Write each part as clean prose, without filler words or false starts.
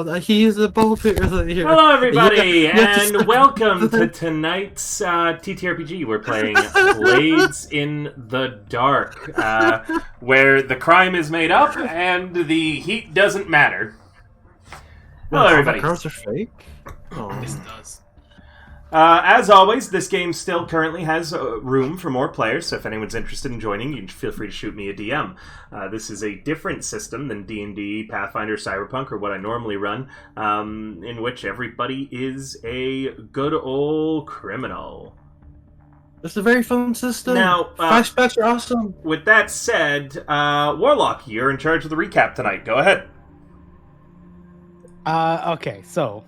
No, he's a bullshit. Hello, everybody, and welcome to tonight's TTRPG. We're playing Blades in the Dark, where the crime is made up and the heat doesn't matter. Hello, everybody. Cars are fake. Yes, it does. As always, this game still currently has room for more players, so if anyone's interested in joining, you can feel free to shoot me a DM. This is a different system than D&D, Pathfinder, Cyberpunk, or what I normally run, in which everybody is a good old criminal. It's a very fun system. Now, flashbacks are awesome. With that said, Warlock, you're in charge of the recap tonight. Go ahead. Okay, so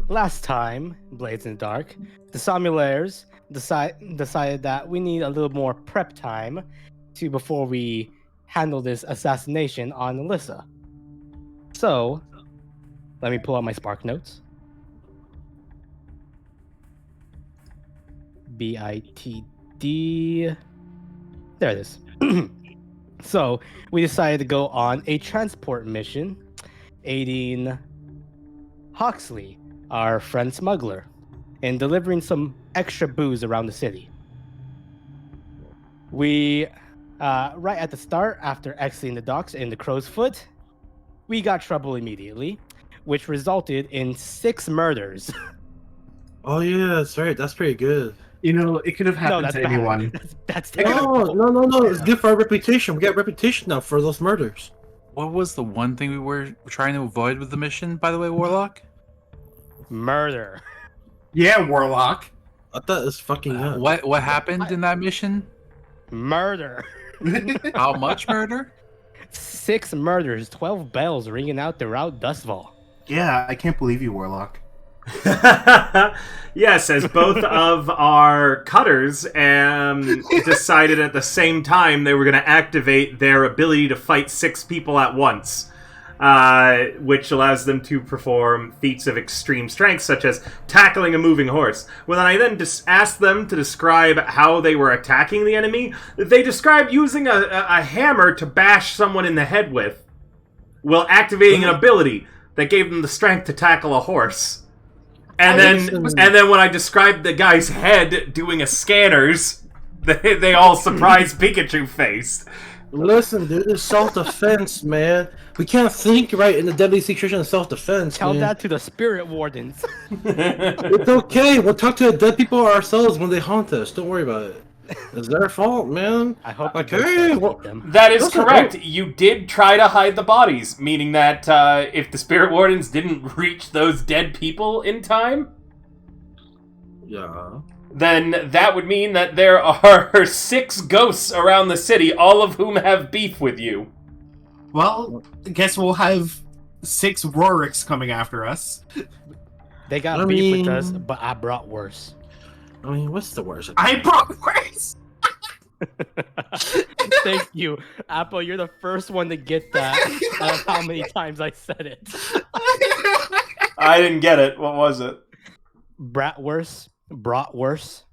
last time, Blades in the Dark, the Sommeliers decided that we need a little more prep time before we handle this assassination on Alyssa. So, let me pull out my Spark Notes. BITD. There it is. So, we decided to go on a transport mission aiding Huxley, our friend smuggler, in delivering some extra booze around the city. We, right at the start, after exiting the docks in the Crow's Foot, we got trouble immediately, which resulted in 6 murders. Oh yeah, that's right. That's pretty good. You know, it could have happened to anyone. That's No. It's good for our reputation. We got reputation now for those murders. What was the one thing we were trying to avoid with the mission, by the way, Warlock? Murder. Yeah, Warlock. I thought it was fucking up. What happened in that mission? Murder. How much murder? 6 murders, 12 bells ringing out throughout Dustfall. Yeah, I can't believe you, Warlock. Yes, as both of our cutters decided at the same time they were going to activate their ability to fight 6 people at once, which allows them to perform feats of extreme strength, such as tackling a moving horse. When I then asked them to describe how they were attacking the enemy, they described using a hammer to bash someone in the head with, while activating an ability that gave them the strength to tackle a horse. And then when I described the guy's head doing a scanners, they all surprised Pikachu faced. Listen, dude, it's self-defense, man. We can't think right in the deadly situation of self-defense. Tell that to the spirit wardens. It's okay. We'll talk to the dead people ourselves when they haunt us. Don't worry about it. It's their fault, man. I hope that is correct. You did try to hide the bodies, meaning that if the spirit wardens didn't reach those dead people in time, then that would mean that there are 6 ghosts around the city, all of whom have beef with you. Well, I guess we'll have 6 Roricks coming after us. They got beef with us, but I brought worse. I mean, what's the worst? I brought worse! Thank you. Apple, you're the first one to get that out of how many times I said it. I didn't get it. What was it? Bratwurst. Bratwurst.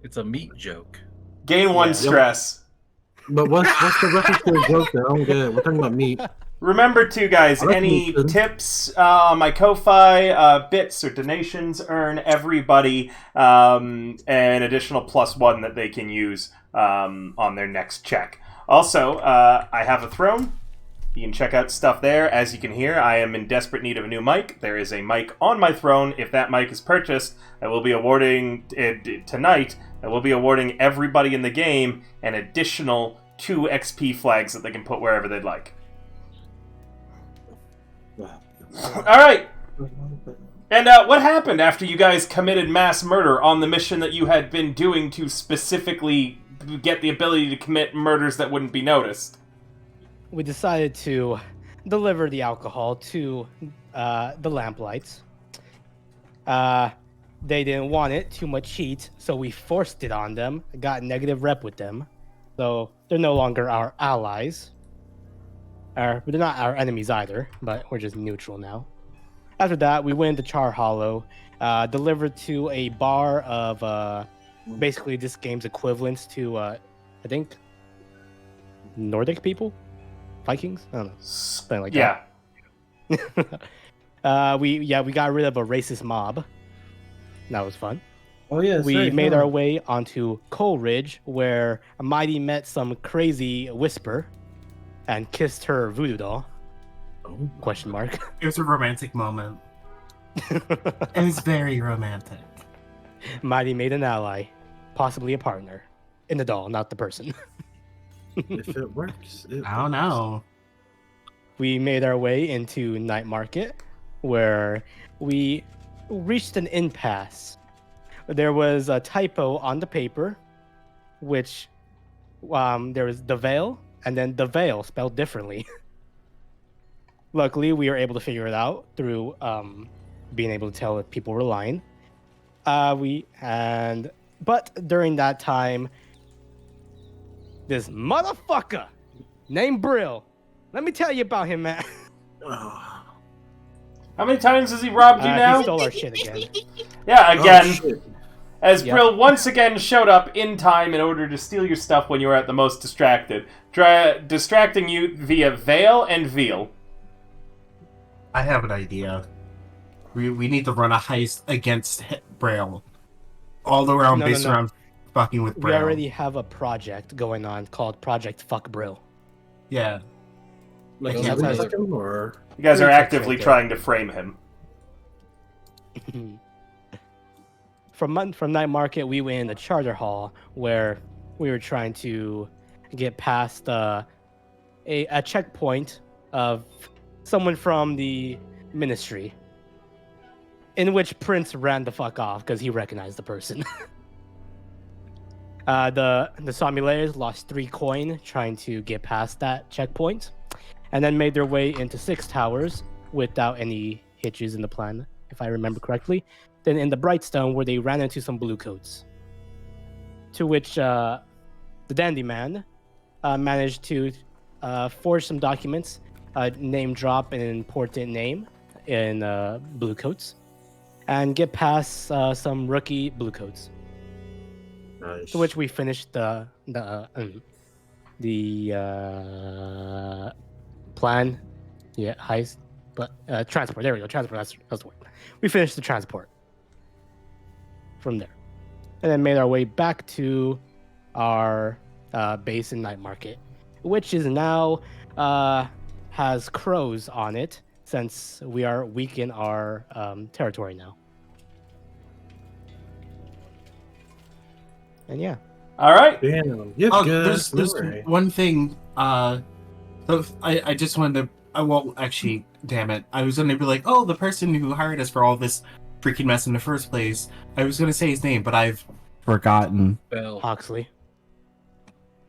It's a meat joke. Gain 1 stress. But what's the reference to a joke there? I don't get it. We're talking about meat. Remember, too, guys, any tips on my Ko-Fi, bits, or donations earn everybody an additional +1 that they can use on their next check. Also, I have a throne. You can check out stuff there. As you can hear, I am in desperate need of a new mic. There is a mic on my throne. If that mic is purchased, I will be awarding tonight. I will be awarding everybody in the game an additional 2 XP flags that they can put wherever they'd like. Alright. And what happened after you guys committed mass murder on the mission that you had been doing to specifically get the ability to commit murders that wouldn't be noticed? We decided to deliver the alcohol to the lamplights. They didn't want it, too much heat, so we forced it on them, got a negative rep with them. So they're no longer our allies. They're not our enemies either, but we're just neutral now. After that, we went into Char Hollow, delivered to a bar of basically this game's equivalents to, I think, Nordic people? Vikings? I don't know. Something like that. We got rid of a racist mob. That was fun. Oh yeah, it's We very made fun. our way onto Coal Ridge, where Mighty met some crazy whisper and kissed her voodoo doll. Oh. Question mark. It was a romantic moment. It was very romantic. Mighty made an ally, possibly a partner, in the doll, not the person. If it works, it I don't know. We made our way into Night Market, where we reached an impasse. There was a typo on the paper, which there was the veil, and then the veil spelled differently. Luckily, we were able to figure it out through being able to tell if people were lying. But during that time, this motherfucker named Brill. Let me tell you about him, man. Oh. How many times has he robbed you now? He stole our shit again. Yeah, Oh, again. shit. As Yep. Brill once again showed up in time in order to steal your stuff when you were at the most distracted. Distracting you via veil and veal. I have an idea. We need to run a heist against Braille. All around, No, based no, no. around fucking with We Braille. already have a project going on called Project Fuck Brill. Yeah. Like, I can't can we wait. fuck him, or You guys are Three ticks actively right there. trying to frame him. From Night Market, we went in the Charter Hall, where we were trying to get past a checkpoint of someone from the Ministry, in which Prince ran the fuck off because he recognized the person. The Sommeliers lost 3 coin trying to get past that checkpoint, and then made their way into 6 towers without any hitches in the plan, if I remember correctly. Then in the Brightstone, where they ran into some blue coats, to which the Dandy Man managed to forge some documents, name drop an important name in blue coats, and get past some rookie blue coats. nice. To which we finished the plan, heist, but transport. There we go, transport. That's the word. We finished the transport from there, and then made our way back to our base in Night Market, which is now has crows on it since we are weak in our territory now. And yeah. Alright. Damn, you have Oh, good there's memory. one thing. So I just wanted to. Well, actually, damn it. I was going to be like, oh, the person who hired us for all this freaking mess in the first place. I was going to say his name, but I've forgotten. Bell. Huxley.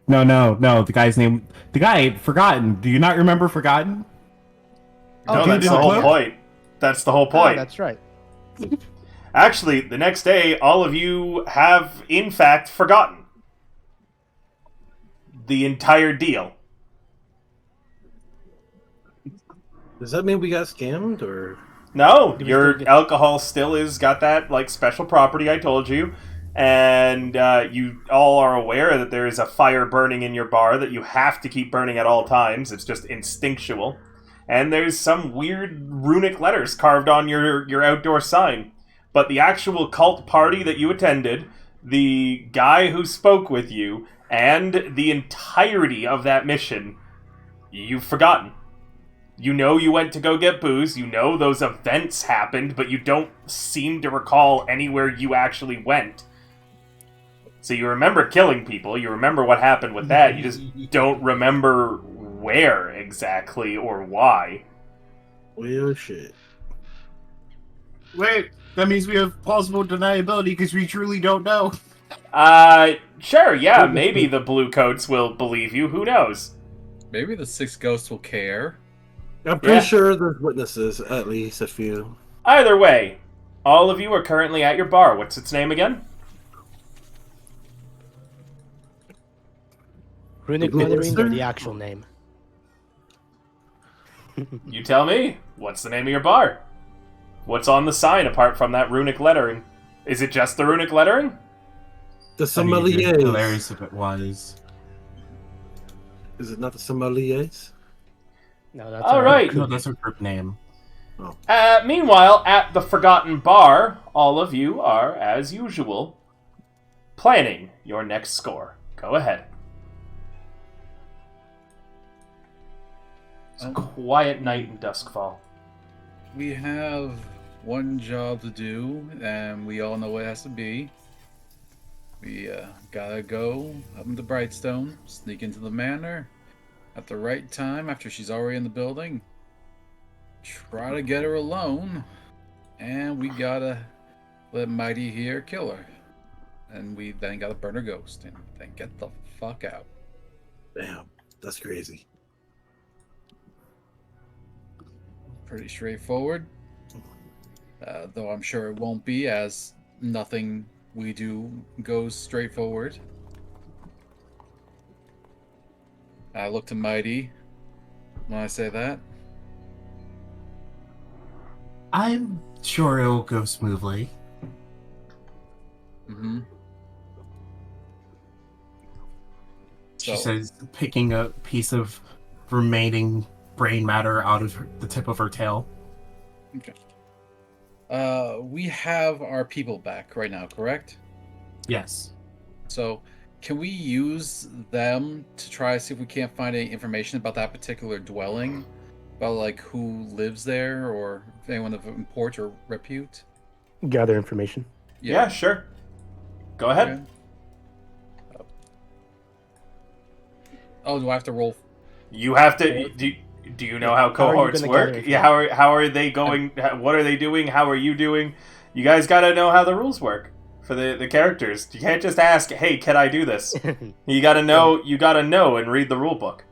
No. The guy's name. The guy, Forgotten. Do you not remember Forgotten? No, dude that's in the the whole cloak? point. That's the whole Oh, point. that's right. Actually, the next day, all of you have, in fact, forgotten the entire deal. Does that mean we got scammed, or? No, Do we your still get- alcohol still is got that like special property I told you, and you all are aware that there is a fire burning in your bar that you have to keep burning at all times. It's just instinctual, and there's some weird runic letters carved on your outdoor sign. But the actual cult party that you attended, the guy who spoke with you, and the entirety of that mission, you've forgotten. You know you went to go get booze, you know those events happened, but you don't seem to recall anywhere you actually went. So you remember killing people, you remember what happened with that, you just don't remember where exactly or why. Well, shit. Wait, that means we have plausible deniability because we truly don't know. Sure, yeah, maybe the blue coats will believe you, who knows? Maybe the 6 ghosts will care. I'm pretty Yeah. sure there's witnesses, at least a few. Either way, all of you are currently at your bar. What's its name again? Runic Blue lettering or Oyster? the actual name? You tell me. What's the name of your bar? What's on the sign apart from that runic lettering? Is it just the runic lettering? The I mean, it'd be Sommeliers. hilarious if it was. Is it not the Sommeliers? No, that's All right. No, that's a group name. Meanwhile, at the Forgotten Bar, all of you are, as usual, planning your next score. Go ahead. It's a quiet night in Duskfall. We have one job to do, and we all know what it has to be. We gotta go up into Brightstone, sneak into the manor at the right time after she's already in the building. Try to get her alone, and we gotta let Mighty here kill her. And we then gotta burn her ghost and then get the fuck out. Damn, that's crazy. Pretty straightforward. Though I'm sure it won't be, as nothing we do goes straightforward. I look to Mighty when I say that. I'm sure it'll go smoothly. Mm-hmm. She says, picking a piece of remaining brain matter out of the tip of her tail. Okay. We have our people back right now, correct? Yes. So, can we use them to try to see if we can't find any information about that particular dwelling? About, like, who lives there, or if anyone of import or repute? Gather information. Yeah, sure. Go ahead. Okay. Oh, do I have to roll? You have to. Do you know how cohorts work? Yeah, how are they going? What are they doing? How are you doing? You guys got to know how the rules work for the characters. You can't just ask, "Hey, can I do this?" You got to know. You got to know and read the rule book.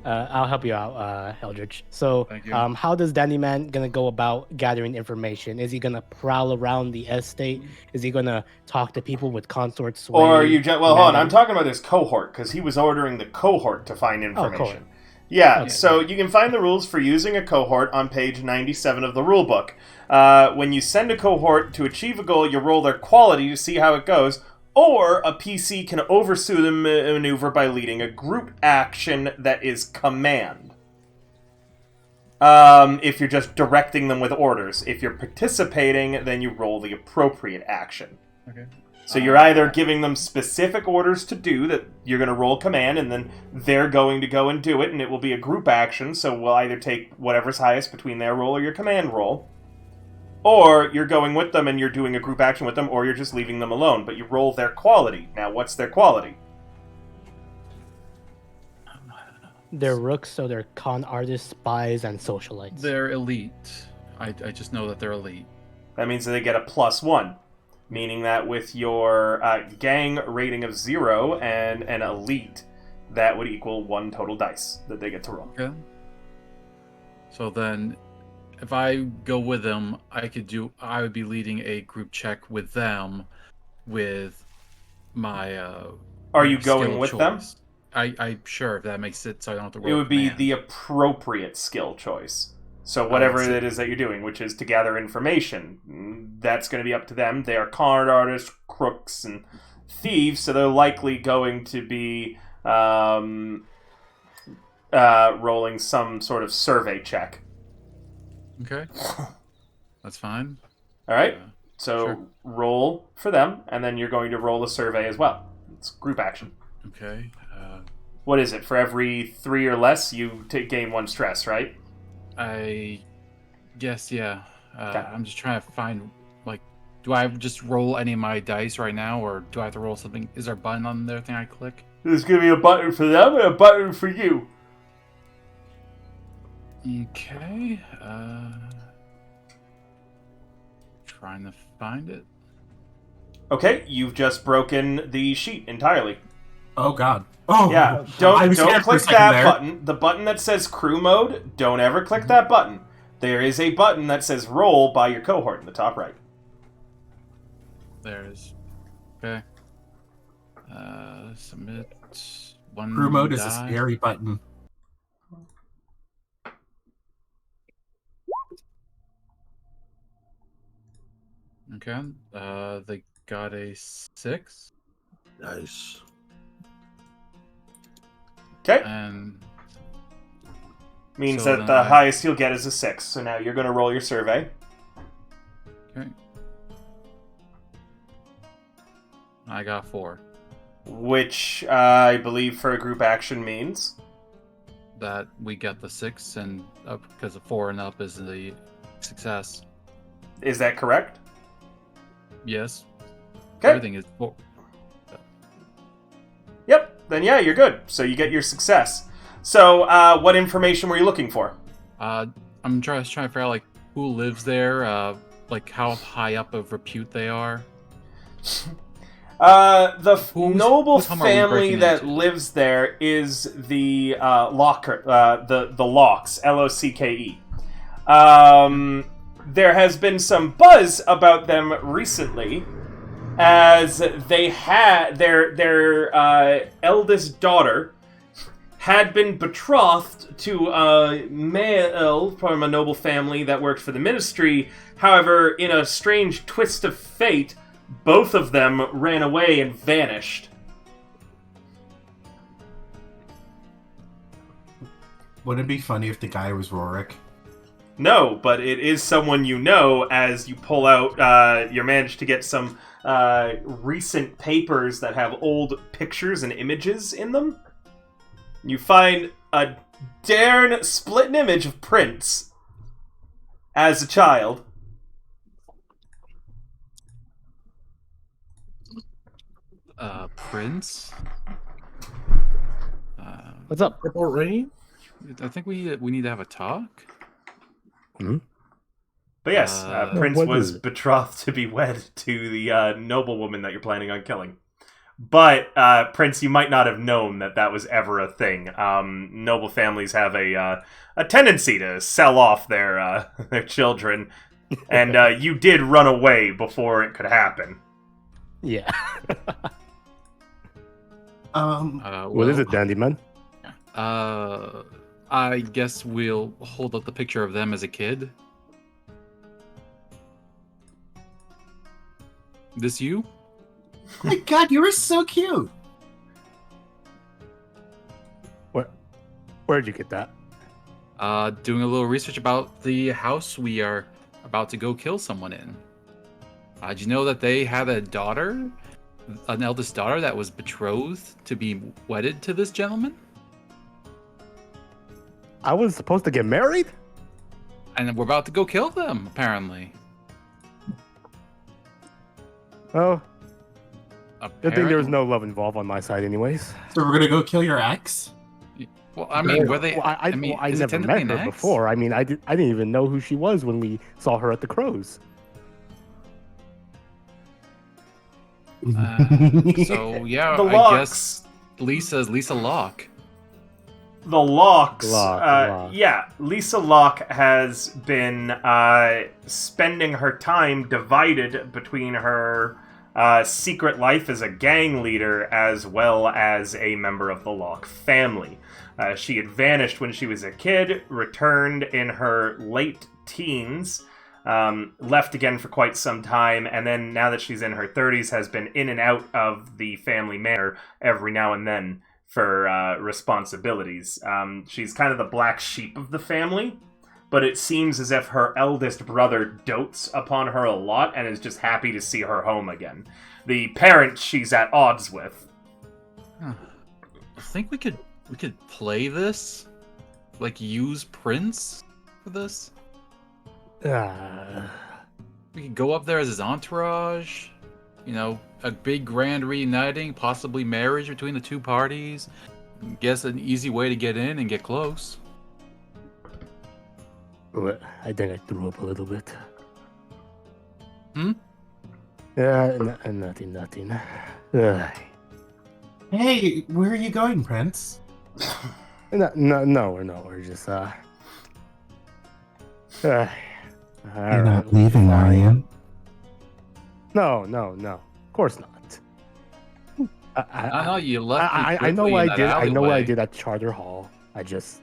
I'll help you out, Eldridge. So, Thank you. how does Danny Man gonna go about gathering information? Is he gonna prowl around the estate? Is he gonna talk to people with consort sway? Or are you well, hold on. I'm talking about his cohort because he was ordering the cohort to find information. Cohort. Yeah, Okay. so you can find the rules for using a cohort on page 97 of the rulebook. When you send a cohort to achieve a goal, you roll their quality to see how it goes, or a PC can oversee the maneuver by leading a group action that is command. If you're just directing them with orders. If you're participating, then you roll the appropriate action. Okay. So you're either giving them specific orders to do that you're going to roll command, and then they're going to go and do it, and it will be a group action, so we'll either take whatever's highest between their roll or your command roll. Or you're going with them and you're doing a group action with them, or you're just leaving them alone, but you roll their quality. Now, what's their quality? They're rooks, so they're con artists, spies, and socialites. They're elite. I just know that they're elite. That means that they get a +1. Meaning that with your gang rating of 0 and an elite, that would equal 1 total dice that they get to roll. Okay. So then, if I go with them, I would be leading a group check with them, with my. Are you going with them? I'm sure if that makes it so I don't have to roll. It would be command. the appropriate skill choice. So whatever it is that you're doing, which is to gather information, that's going to be up to them. They are con artists, crooks, and thieves, so they're likely going to be rolling some sort of survey check. Okay. That's fine. All right. So Sure. roll for them, and then you're going to roll a survey as well. It's group action. Okay. What is it? For every 3 or less, you gain 1 stress, right? I guess, yeah. Okay. I'm just trying to find, like, do I just roll any of my dice right now, or do I have to roll something? Is there a button on there thing I click? There's going to be a button for them and a button for you. Okay. Trying to find it. Okay, you've just broken the sheet entirely. Oh God. Oh Yeah, I don't was scared for a click second that there. button. The button that says crew mode, don't ever click that button. There is a button that says roll by your cohort in the top right. There's. Okay. Submit one. Crew mode is a die. scary button. Okay. They got a 6. Nice. Okay, And Means So that then the highest you'll get is a 6. So now you're going to roll your survey. Okay. I got 4. Which I believe for a group action means... That we get the 6, and up because of 4 and up is the success. Is that correct? Yes. Okay. Everything is 4. Yep. Then yeah, you're good. So you get your success. So what information were you looking for? I'm trying to figure out like who lives there, like how high up of repute they are. Noble whose home are we family breaking that into? lives there is the Locker, the Locks, L-O-C-K-E. There has been some buzz about them recently, as they had their eldest daughter had been betrothed to a male from a noble family that worked for the ministry. However, in a strange twist of fate, both of them ran away and vanished. Wouldn't it be funny if the guy was Rorik? No, but it is someone you know, as you pull out, you manage to get some recent papers that have old pictures and images in them. You find a darn splitting image of Prince as a child. Prince. What's up? Purple Rain? I think we need to have a talk. But yes, Prince what was is it? betrothed to be wed to the noblewoman that you're planning on killing. But, Prince, you might not have known that that was ever a thing. Noble families have a tendency to sell off their their children, and you did run away before it could happen. Yeah. What is it, Dandy Man? I guess we'll hold up the picture of them as a kid. This you? Oh my god, you were so cute! Where'd you get that? Doing a little research about the house we are about to go kill someone in. Did you know that they had a daughter, an eldest daughter that was betrothed to be wedded to this gentleman? I was supposed to get married? And we're about to go kill them, apparently. Oh, good thing there was Apparently- no love involved on my side, anyways. So we're gonna go kill your ex? Well, I mean, were they? Well, I is it never technically met an her ex? before. I mean, I didn't even know who she was when we saw her at the Crows. So yeah, The I Locks. guess Lisa's Lisa Locke. The Locks, Locke. yeah, Lisa Locke has been spending her time divided between her secret life as a gang leader as well as a member of the Locke family. She had vanished when she was a kid, returned in her late teens, left again for quite some time, and then now that she's in her 30s has been in and out of the family manor every now and then for responsibilities. She's kind of the black sheep of the family, but it seems as if her eldest brother dotes upon her a lot and is just happy to see her home again. The parent she's at odds with. I think we could play this, like use Prince for this. We could go up there as his entourage. You know, a big grand reuniting, possibly marriage between the two parties. Guess an easy way to get in and get close. I think I threw up a little bit. Hmm? Yeah, nothing. Ugh. Hey, where are you going, Prince? No, we're just You're not leaving, are you? No. Of course not. I know you left. I know what I did. I know what I did at Charter Hall. I just.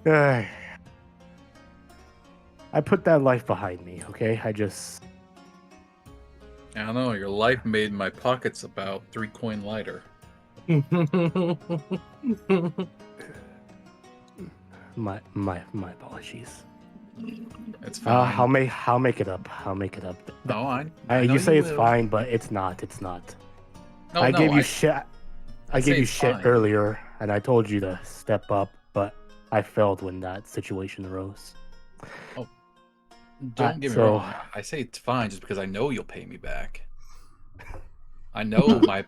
I put that life behind me, okay? I don't know. Your life made my pockets about 3 coin lighter. My apologies. It's fine. I'll make it up. I'll make it up. No, I know You say it's will. fine, but it's not. It's not. No, I no, gave you shit. I say gave you it's shit fine. earlier, and I told you to step up, but I failed when that situation arose. Don't get me so- wrong. I say it's fine just because I know you'll pay me back. I know my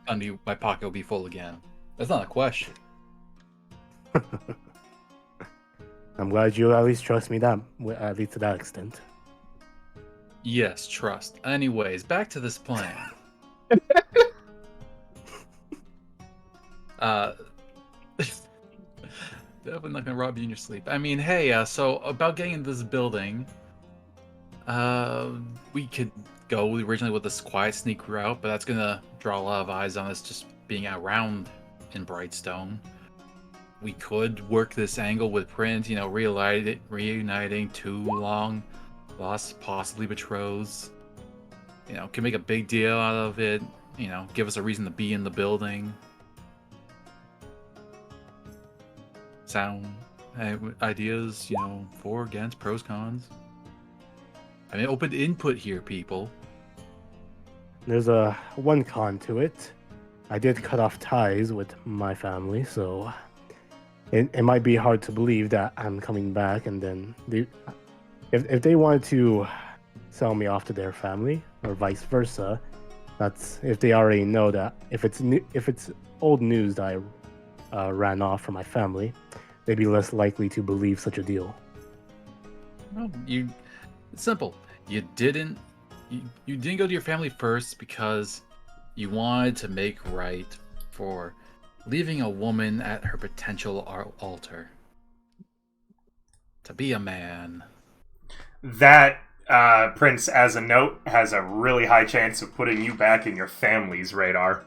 pocket will be full again. That's not a question. I'm glad you at least trust me that, at least to that extent. Yes, trust. Anyways, back to this plan. Definitely not gonna rob you in your sleep. I mean, hey, so about getting into this building, we could go originally with this quiet sneak route, but that's gonna draw a lot of eyes on us just being around in Brightstone. We could work this angle with Print, reuniting two long lost, possibly betrothed. Can make a big deal out of it. Give us a reason to be in the building. Sound ideas, for, against, pros, cons. I mean, open input here, people. There's one con to it. I did cut off ties with my family, so it might be hard to believe that I'm coming back, and then if they wanted to sell me off to their family or vice versa, that's if they already know that if it's old news that I ran off from my family, they'd be less likely to believe such a deal. No, it's simple. You didn't go to your family first because you wanted to make right for leaving a woman at her potential altar. To be a man. That, Prince, as a note, has a really high chance of putting you back in your family's radar.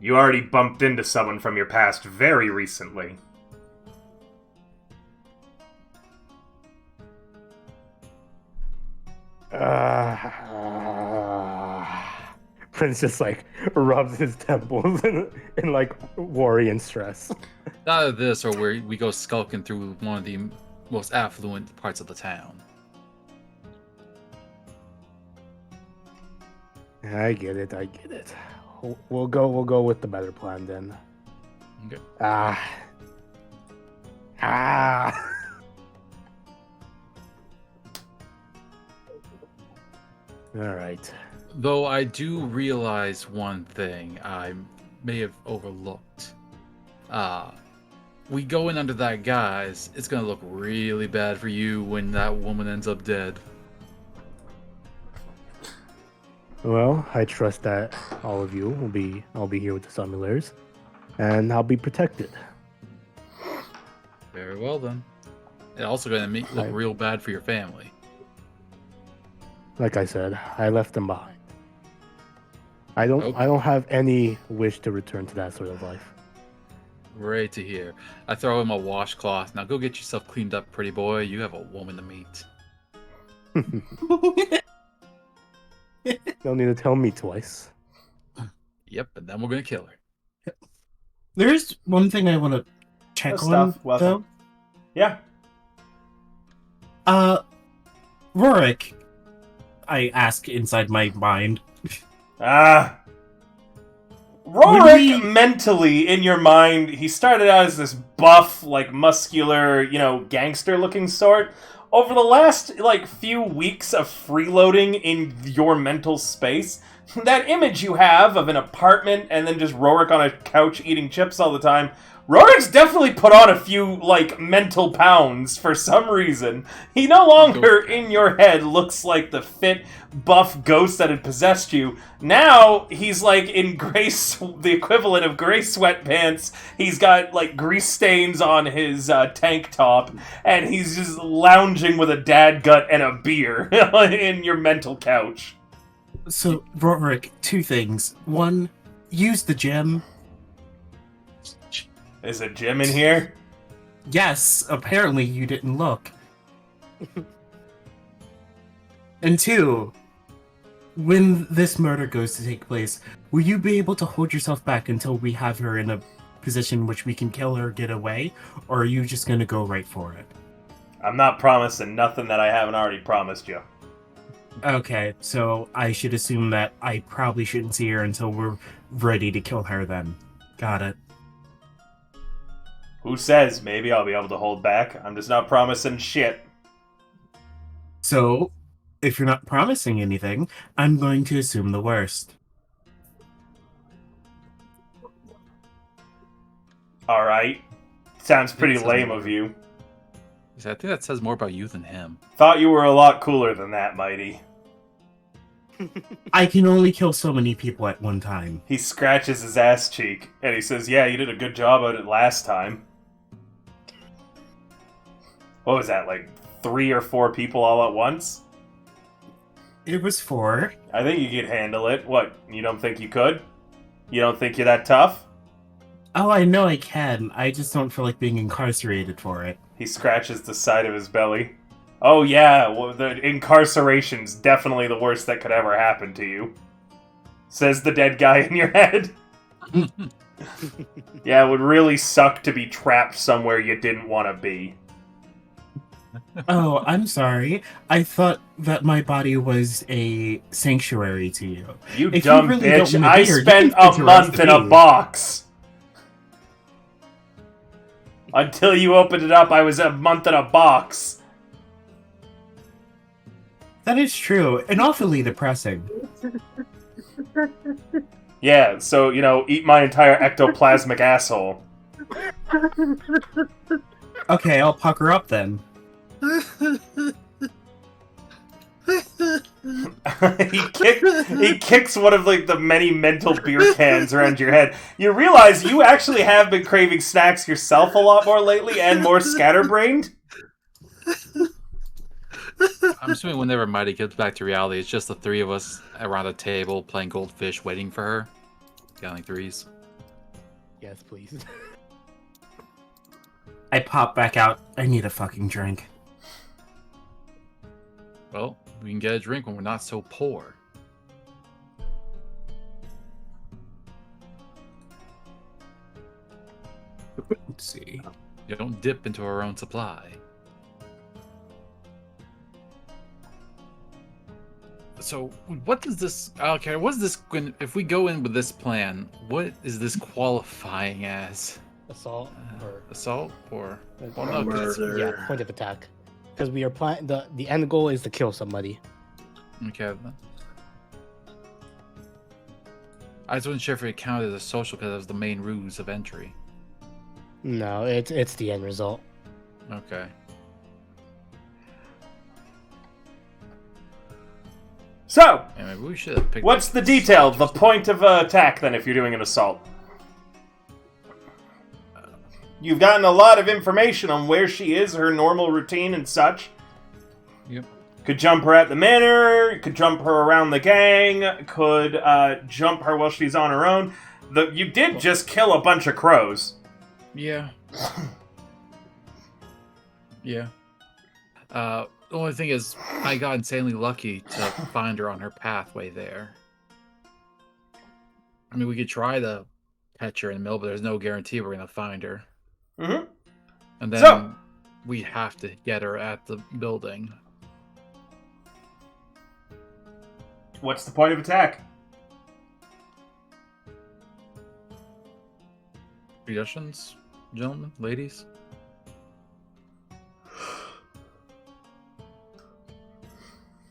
You already bumped into someone from your past very recently. Prince just rubs his temples in worry and stress. Either this or where we go skulking through one of the most affluent parts of the town. I get it. We'll go with the better plan then. Okay. All right. Though I do realize one thing I may have overlooked. We go in under that guise, it's gonna look really bad for you when that woman ends up dead. Well, I trust that all of you I'll be here with the Sommeliers, and I'll be protected. Very well then. It's also gonna look real bad for your family. Like I said, I left them behind. I don't have any wish to return to that sort of life. Great to hear. I throw him a washcloth. Now go get yourself cleaned up, pretty boy. You have a woman to meet. Don't need to tell me twice. Yep, and then we're gonna kill her. There's one thing I want to check on, though. Yeah. Rorik, I ask inside my mind. Rorik, mentally, in your mind, he started out as this buff, muscular, gangster-looking sort. Over the last, few weeks of freeloading in your mental space, that image you have of an apartment and then just Rorik on a couch eating chips all the time, Rorik's definitely put on a few, mental pounds for some reason. He no longer, in your head, looks like the fit, buff ghost that had possessed you. Now, he's, in the equivalent of gray sweatpants. He's got, grease stains on his tank top, and he's just lounging with a dad gut and a beer in your mental couch. So, Rorik, two things. One, use the gem. Is a gym in here? Yes, apparently you didn't look. And two, when this murder goes to take place, will you be able to hold yourself back until we have her in a position in which we can kill her, get away, or are you just gonna go right for it? I'm not promising nothing that I haven't already promised you. Okay, so I should assume that I probably shouldn't see her until we're ready to kill her then. Got it. Who says? Maybe I'll be able to hold back. I'm just not promising shit. So, if you're not promising anything, I'm going to assume the worst. Alright. Sounds pretty It says lame more. of you. I think that says more about you than him. Thought you were a lot cooler than that, Mighty. I can only kill so many people at one time. He scratches his ass cheek, and he says, yeah, you did a good job at it last time. What was that, like 3 or 4 people all at once? It was 4. I think you could handle it. What, you don't think you could? You don't think you're that tough? Oh, I know I can. I just don't feel like being incarcerated for it. He scratches the side of his belly. Oh yeah, well, the incarceration's definitely the worst that could ever happen to you. Says the dead guy in your head. Yeah, it would really suck to be trapped somewhere you didn't want to be. Oh, I'm sorry. I thought that my body was a sanctuary to you. You If dumb you really bitch, don't wanna I be here, you spent can a fix your ass month to in a be. box. Until you opened it up, I was a month in a box. That is true, and awfully depressing. Yeah, so, you know, eat my entire ectoplasmic asshole. Okay, I'll pucker up then. he kicks one of like the many mental beer cans around your head. You realize you actually have been craving snacks yourself a lot more lately and more scatterbrained? I'm assuming whenever Mighty gets back to reality, it's just the 3 of us around a table playing Goldfish, waiting for her. Counting 3s. Yes, please. I pop back out. I need a fucking drink. Well, we can get a drink when we're not so poor. Let's see. You don't dip into our own supply. So, what does this... Okay, what is this... If we go in with this plan, what is this qualifying as? Assault or Assault? Or... Or no, 'cause it's- murder. yeah, point of attack. Because we are planning the end goal is to kill somebody. Okay. Then. I just wasn't sure if it counted as a social because it was the main ruse of entry. No, it's the end result. Okay. So, Yeah, maybe we should have picked... what's the detail, the point of attack then if you're doing an assault? You've gotten a lot of information on where she is, her normal routine and such. Yep. Could jump her at the manor, could jump her around the gang, could jump her while she's on her own. You did just kill a bunch of crows. Yeah. Yeah. The only thing is, I got insanely lucky to find her on her pathway there. I mean, we could try to catch her in the middle, but there's no guarantee we're going to find her. Mm-hmm. And then So- we have to get her at the building. What's the point of attack? Suggestions, gentlemen, ladies?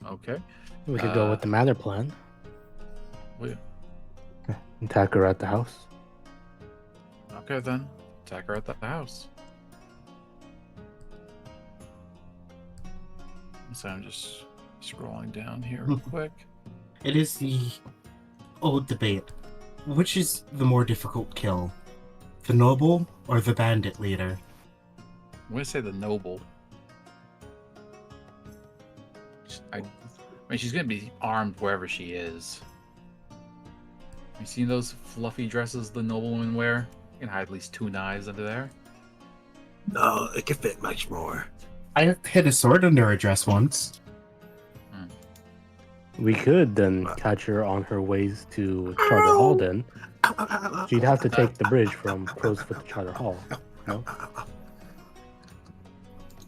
Okay. We could go with the manor plan. We, Attack her at the house. okay then. Attack her at the house. So I'm just scrolling down here real quick. It is the old debate. Which is the more difficult kill? The noble or the bandit leader? I'm gonna say the noble. I mean, she's gonna be armed wherever she is. You seen those fluffy dresses the noblemen wear? You can hide at least 2 knives under there. No, it could fit much more. I hid a sword under a dress once. We could then catch her on her ways to Charter Hall then. She'd have to take the bridge from Crowsfoot to Charter Hall. No?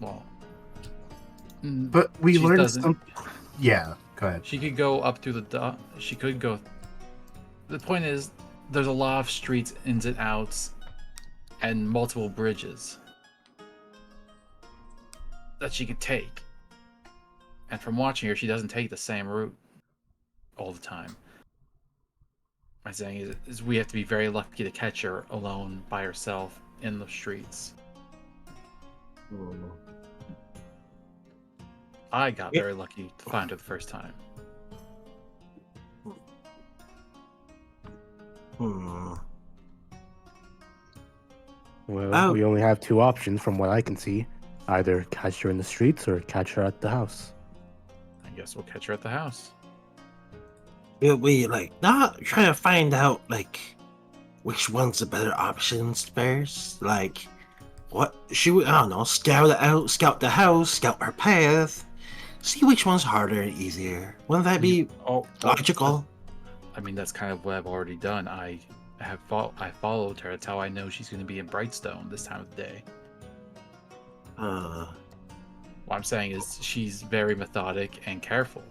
Well, But we she learned doesn't- some. Yeah, go ahead. She could go up through the. She could go. The point is, there's a lot of streets, ins and outs, and multiple bridges that she could take. And from watching her, she doesn't take the same route all the time. My saying is we have to be very lucky to catch her alone by herself in the streets. I got very lucky to find her the first time. Hmm. Well, Oh. we only have two options from what I can see. Either catch her in the streets or catch her at the house. I guess we'll catch her at the house. We like not trying to find out like which one's the better options first. Like, what should we? I don't know. Scout the house, scout her path. See which one's harder and easier. Wouldn't that be logical? I mean, that's kind of what I've already done. I followed her. That's how I know she's going to be in Brightstone this time of the day. What I'm saying is she's very methodic and careful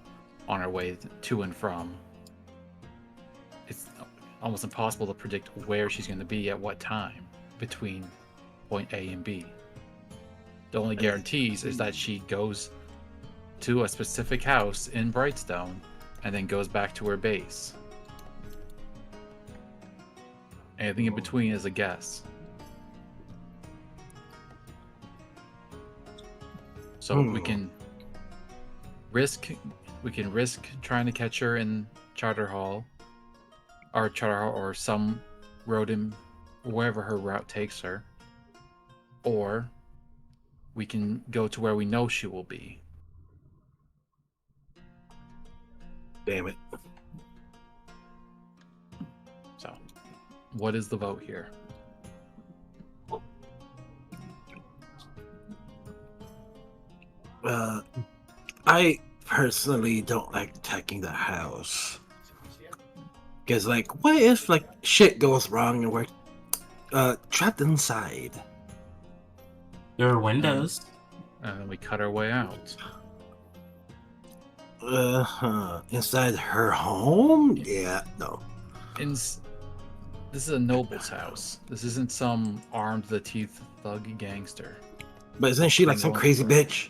on her way to and from. It's almost impossible to predict where she's going to be at what time between point A and B. The only guarantees is that she goes to a specific house in Brightstone and then goes back to her base. Anything in between is a guess. So we can risk trying to catch her in Charter Hall or some road in wherever her route takes her, or we can go to where we know she will be. Damn it. So, what is the vote here? I personally don't like attacking the house. Because, like, what if, like, shit goes wrong and we're trapped inside? There are windows. And then we cut our way out. Inside her home? Yeah, no. This is a noble's house. This isn't some armed to the teeth thug gangster. But isn't she like some crazy bitch?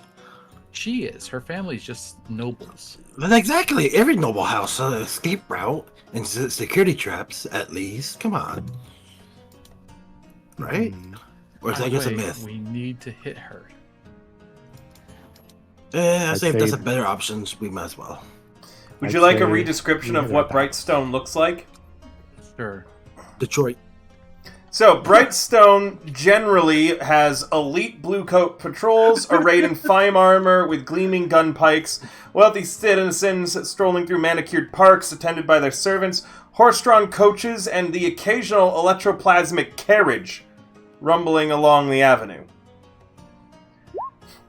She is. Her family's just nobles. But exactly. Every noble house has an escape route and security traps, at least. Come on. Right? Or is that just a myth? We need to hit her. I say if there's a say- better options, we might as well. Would I'd you like a say redescription leave of it what at that. Brightstone looks like? Sure. Detroit. So, Brightstone generally has elite blue coat patrols arrayed in fine armor with gleaming gun pikes, wealthy citizens strolling through manicured parks attended by their servants, horse-drawn coaches, and the occasional electroplasmic carriage rumbling along the avenue.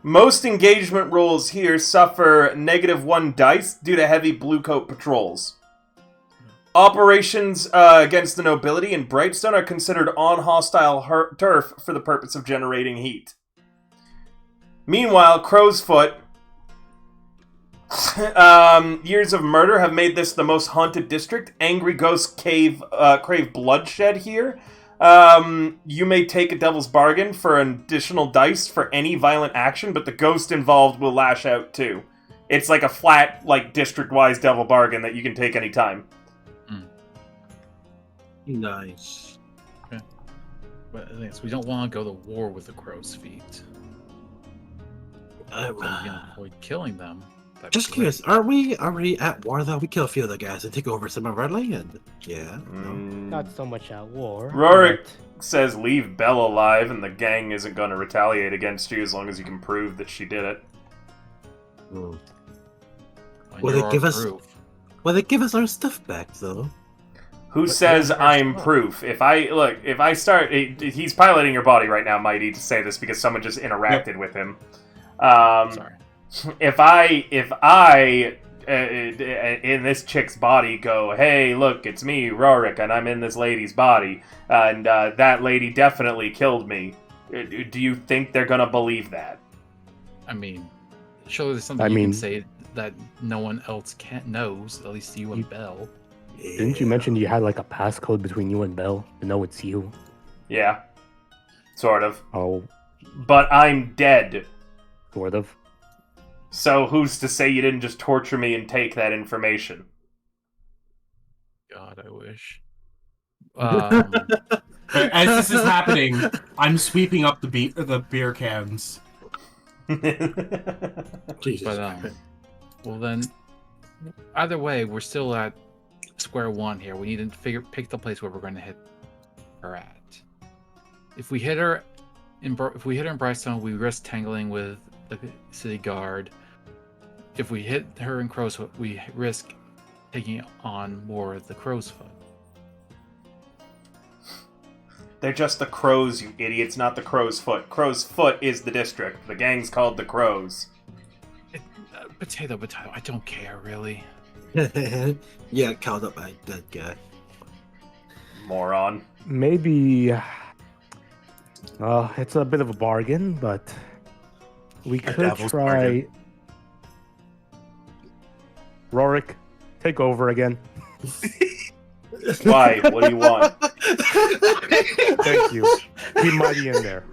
Most engagement rolls here suffer -1 dice due to heavy blue coat patrols. Operations against the nobility in Brightstone are considered on hostile turf for the purpose of generating heat. Meanwhile, Crowsfoot, years of murder have made this the most haunted district. Angry ghosts crave bloodshed here. You may take a devil's bargain for an additional dice for any violent action, but the ghost involved will lash out too. It's like a flat, like district-wise devil bargain that you can take anytime. Nice. But the thing is, we don't want to go to war with the crow's feet. So we can avoid killing them. That'd be Just great. curious, are we already at war though? We kill a few of the guys and take over some of our land. Yeah. No. Not so much at war. Rorik but says leave Belle alive and the gang isn't going to retaliate against you as long as you can prove that she did it. Mm. And Will you're they give our us- proof. Well, they give us our stuff back though. Who But says that's I'm not. proof? If I start... He's piloting your body right now, Mighty, to say this because someone just interacted with him. Sorry. If I in this chick's body go, hey, look, it's me, Rorik, and I'm in this lady's body, and that lady definitely killed me. Do you think they're gonna believe that? I mean, surely there's something you can say that no one else knows, at least you and Belle. Didn't you mention you had like a passcode between you and Belle to know it's you? Yeah. Sort of. Oh. But I'm dead. Sort of. So who's to say you didn't just torture me and take that information? God, I wish. As this is happening, I'm sweeping up the beer cans. Jesus. But well then, either way, we're still at square one here. We need to pick the place where we're going to hit her at. If we hit her in Brightstone, we risk tangling with the city guard. If we hit her in Crowsfoot, we risk taking on more of the Crowsfoot. They're just the Crows, you idiots, not the Crow's Foot. Crow's Foot is the district. The gang's called the Crows. Potato, I don't care, really. Yeah, called up by that guy. Moron. Maybe. It's a bit of a bargain, but we could devil's try. bargain. Rorik, take over again. Why? What do you want? Thank you. Be mighty in there.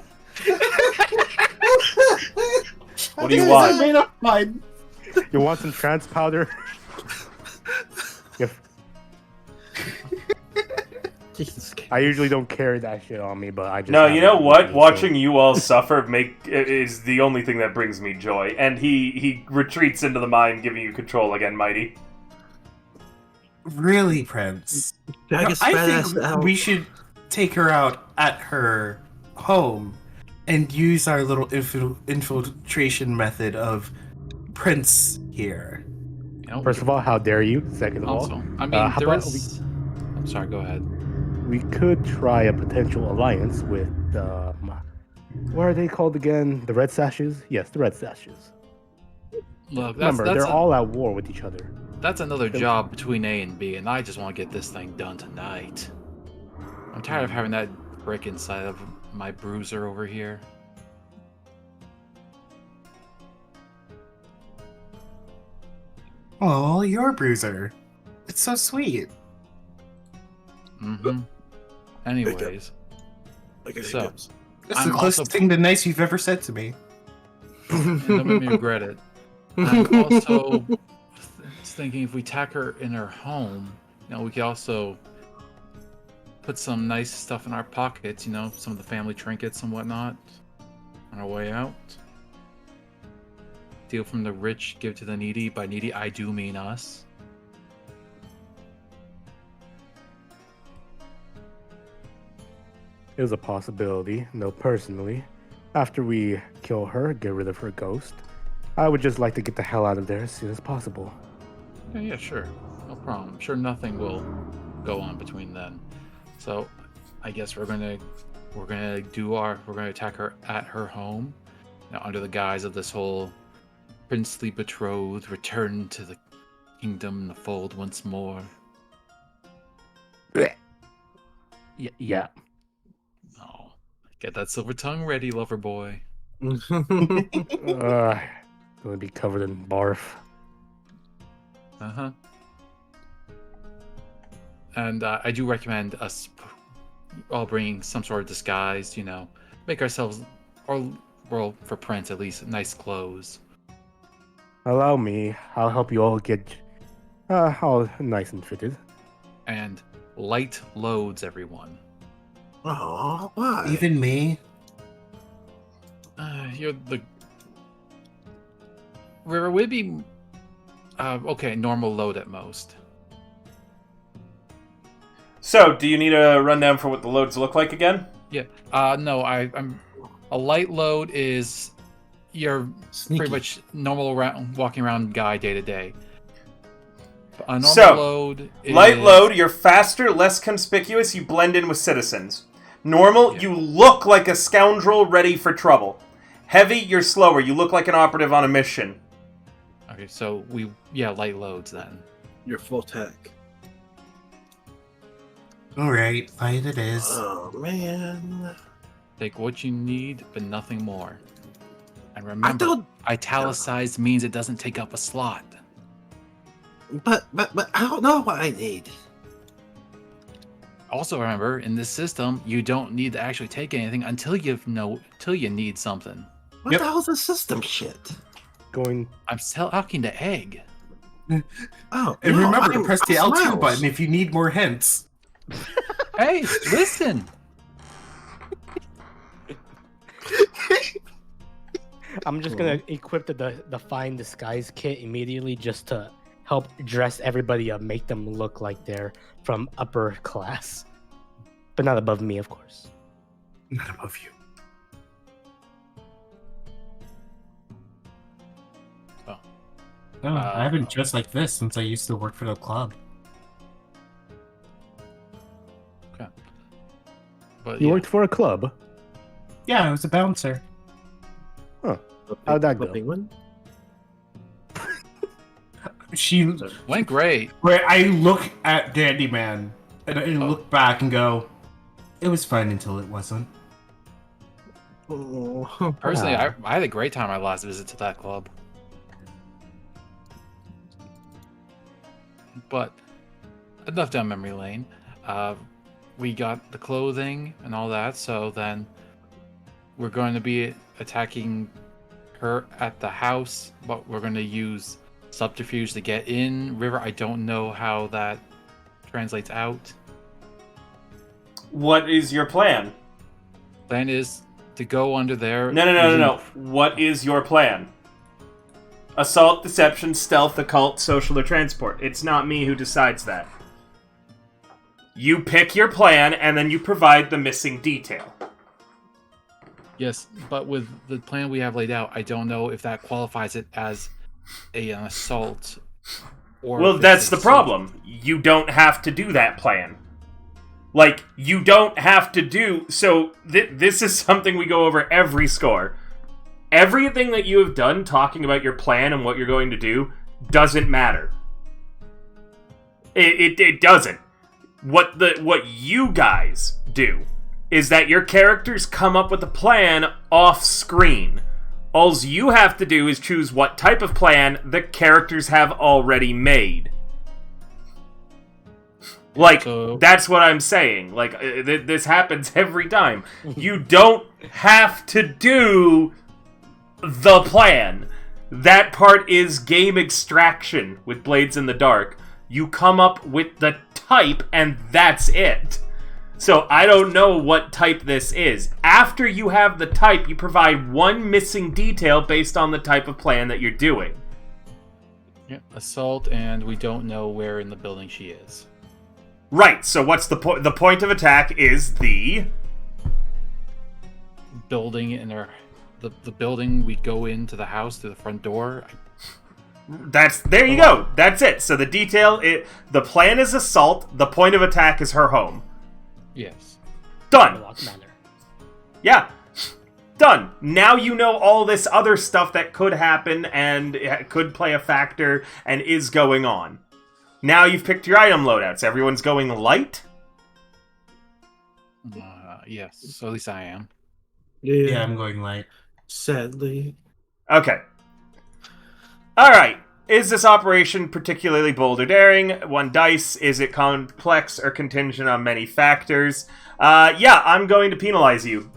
What do you want? Made up mine. You want some trance powder? If Jesus. I usually don't carry that shit on me, but I just No, have you it know with what? me, Watching you all suffer is the only thing that brings me joy. And he retreats into the mine, giving you control again, Mighty. Really, Prince? I guess I badass think out. we should take her out at her home and use our little infiltration method of Prince here. You know, First of all, how dare you? Second of also, all, I mean, how there about is. I'm sorry. Go ahead. we could try a potential alliance with what are they called again? The Red Sashes? Yes, the Red Sashes. Look, Remember, they're all at war with each other. That's another job between A and B, and I just want to get this thing done tonight. I'm tired of having that brick inside of my bruiser over here. Oh, your bruiser. It's so sweet. Mm-hmm. Anyways, Okay, so- hiccups. That's I'm the closest also- thing to nice you've ever said to me. and don't make me regret it. I'm also thinking if we tack her in her home, we could also put some nice stuff in our pockets, some of the family trinkets and whatnot on our way out. Steal from the rich, give to the needy. By needy, I do mean us. It was a possibility. No, personally, after we kill her, get rid of her ghost, I would just like to get the hell out of there as soon as possible. Yeah, sure. No problem. I'm sure nothing will go on between then. So, I guess we're gonna attack her at her home, under the guise of this whole princely betrothed return to the kingdom, the fold once more. Yeah. Oh, get that silver tongue ready, lover boy. Gonna be covered in barf. Uh-huh. And I do recommend us all bringing some sort of disguise, make ourselves, or for Prince at least, nice clothes. Allow me. I'll help you all get all nice and fitted. And light loads, everyone. Oh, why? Even me? You're the... River would be... okay, normal load at most. So, do you need a rundown for what the loads look like again? Yeah. No, I'm... A light load is your Sneaky. pretty much normal walking around guy day to day. A normal So, load is... Light load, you're faster, less conspicuous, you blend in with citizens. Normal, Yeah. you look like a scoundrel ready for trouble. Heavy, you're slower, you look like an operative on a mission. Okay, so light loads then. Your full tech. Alright, fight it is. Oh man. Take what you need, but nothing more. And I remember, don't. italicized means it doesn't take up a slot. But I don't know what I need. Also remember, in this system, you don't need to actually take anything until you need something. What Yep. the hell's the system shit? Going. I'm talking to Egg. Oh, And no, remember to I'm- press the I'm L2 Smiles. button if you need more hints. Hey, listen! I'm just gonna equip the fine disguise kit immediately just to help dress everybody up, make them look like they're from upper class, but not above me, of course. Not above you. No, I haven't dressed like this since I used to work for the club. But You yeah. worked for a club? Yeah, I was a bouncer. How'd that go? Penguin? She, Went great. where I look at Dandy Man and I Oh. look back and go, it was fun until it wasn't. Oh, Personally, Ah. I had a great time my last visit to that club. But enough down memory lane. We got the clothing and all that, so then we're going to be attacking her at the house, but we're going to use subterfuge to get in. River, I don't know how that translates out. What is your plan? Plan is to go under there. No. What is your plan? Assault, deception, stealth, occult, social, or transport. It's not me who decides that. You pick your plan, and then you provide the missing detail. Yes, but with the plan we have laid out, I don't know if that qualifies it as an assault. Or Well, if it's that's a the problem. You don't have to do that plan. Like, you don't have to do... So, this is something we go over every score. Everything that you have done talking about your plan and what you're going to do doesn't matter. It doesn't. What you guys do is that your characters come up with a plan off screen. All you have to do is choose what type of plan the characters have already made. Like, So- that's what I'm saying. Like, this happens every time. You don't have to do the plan. That part is game extraction with Blades in the Dark. You come up with the type, and that's it. So I don't know what type this is. After you have the type, you provide one missing detail based on the type of plan that you're doing. Yeah, assault, and we don't know where in the building she is. Right, so what's the point? The point of attack is the... Building in her, the building we go into the house through the front door. There you go. That's it. So the detail, the plan is assault, the point of attack is her home. Yes. Done. Warlock Manor. Yeah. Done. Now you know all this other stuff that could happen and it could play a factor and is going on. Now you've picked your item loadouts. Everyone's going light? Yes. So at least I am. Yeah, I'm going light. Sadly. Okay. Alright. Is this operation particularly bold or daring? 1 dice. Is it complex or contingent on many factors? Yeah, I'm going to penalize you.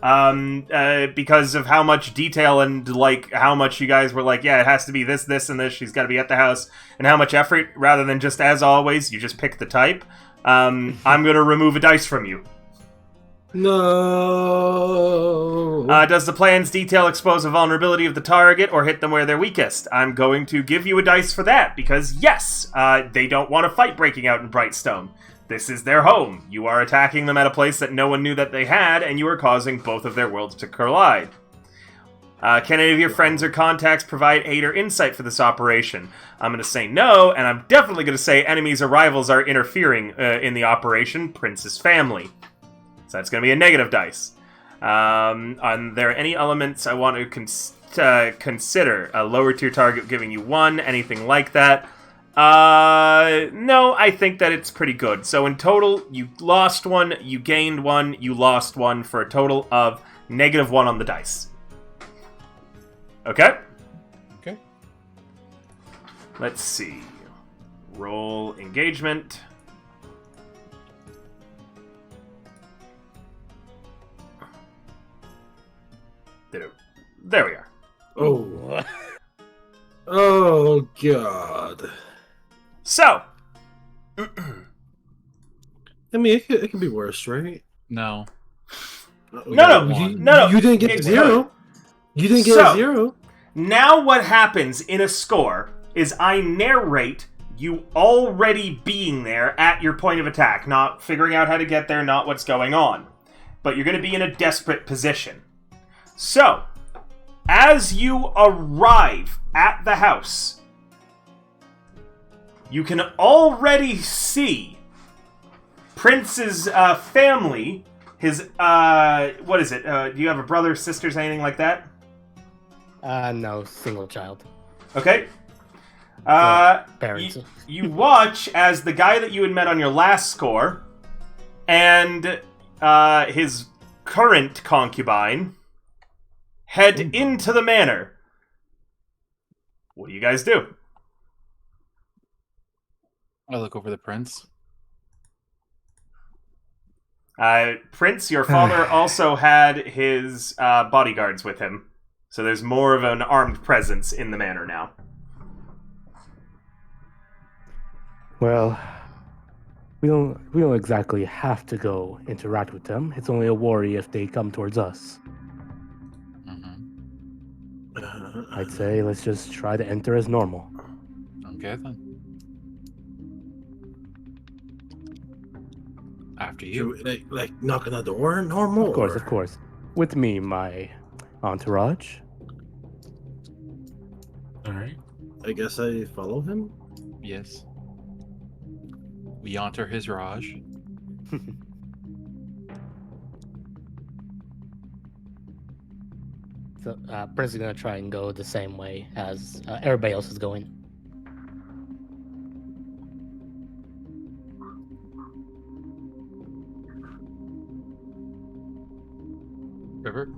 Because of how much detail and, like, how much you guys were like, yeah, it has to be this, this, and this. She's got to be at the house. And how much effort, rather than just as always, you just pick the type. I'm going to remove a dice from you. No. Does the plan's detail expose a vulnerability of the target or hit them where they're weakest? I'm going to give you a dice for that, because yes, they don't want a fight breaking out in Brightstone. This is their home. You are attacking them at a place that no one knew that they had, and you are causing both of their worlds to collide. Can any of your friends or contacts provide aid or insight for this operation? I'm going to say no, and I'm definitely going to say enemies or rivals are interfering in the operation. Prince's family. So that's going to be a negative dice. Are there any elements I want to consider a lower tier target giving you 1, anything like that. No, I think that it's pretty good. So in total, you lost 1, you gained 1, you lost 1, for a total of -1 on the dice. Okay? Okay. Let's see. Roll engagement. There we are. Oh. Oh, God. So. I mean, it could be worse, right? No. No. You didn't get a It's 0. good. You didn't get So- a 0. Now what happens in a score is I narrate you already being there at your point of attack, not figuring out how to get there, not what's going on. But you're going to be in a desperate position. So, as you arrive at the house, you can already see Prince's family, his, what is it? Do you have a brother, sisters, anything like that? No, single child. Okay. Parents. You watch as the guy that you had met on your last score and his current concubine head into the manor. What do you guys do? I look over the prince. Prince, your father also had his bodyguards with him. So there's more of an armed presence in the manor now. Well, we don't exactly have to go interact with them. It's only a worry if they come towards us. I'd say let's just try to enter as normal. Okay, then. After you. Should we, like knock on the door, normal? Of course, or- of course. With me, my entourage. All right. I guess I follow him. Yes. We enter his Raj. So Prince is gonna try and go the same way as everybody else is going. River,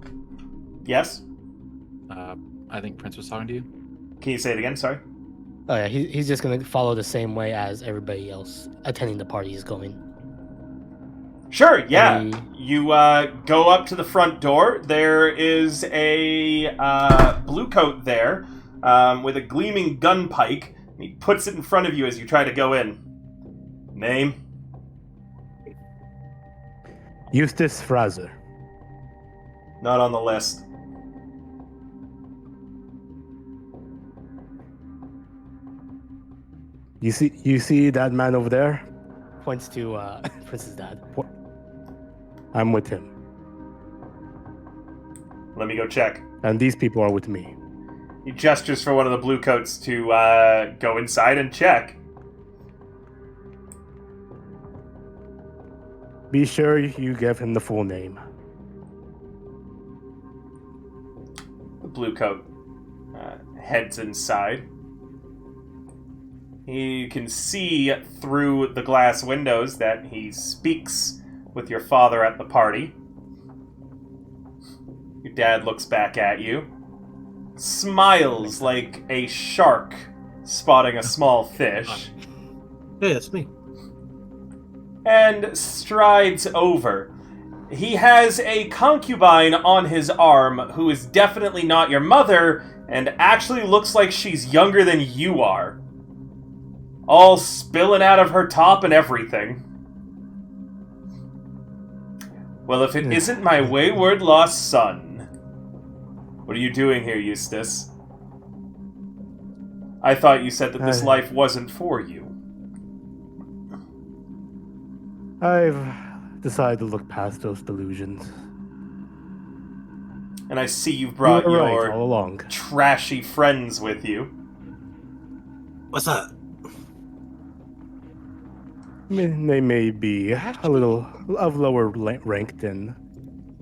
Yes? I think Prince was talking to you. Can you say it again? Sorry. Oh yeah, he's just gonna follow the same way as everybody else attending the party is going. Sure, yeah. Any- You go up to the front door. There is a blue coat there with a gleaming gun pike. He puts it in front of you as you try to go in. Name? Eustace Fraser. Not on the list. You see that man over there? Points to Prince's dad. I'm with him. Let me go check. And these people are with me. He gestures for one of the blue coats to go inside and check. Be sure you give him the full name. The blue coat heads inside. You can see through the glass windows that he speaks with your father at the party. Your dad looks back at you, smiles like a shark spotting a small fish, Hey, it's me. and strides over. He has a concubine on his arm who is definitely not your mother and actually looks like she's younger than you are. All spilling out of her top and everything. Well, if it isn't my wayward lost son. What are you doing here, Eustace? I thought you said that this life wasn't for you. I've decided to look past those delusions. And I see you've You brought were right your all along. trashy friends with you. What's that? They may be a little of lower rank than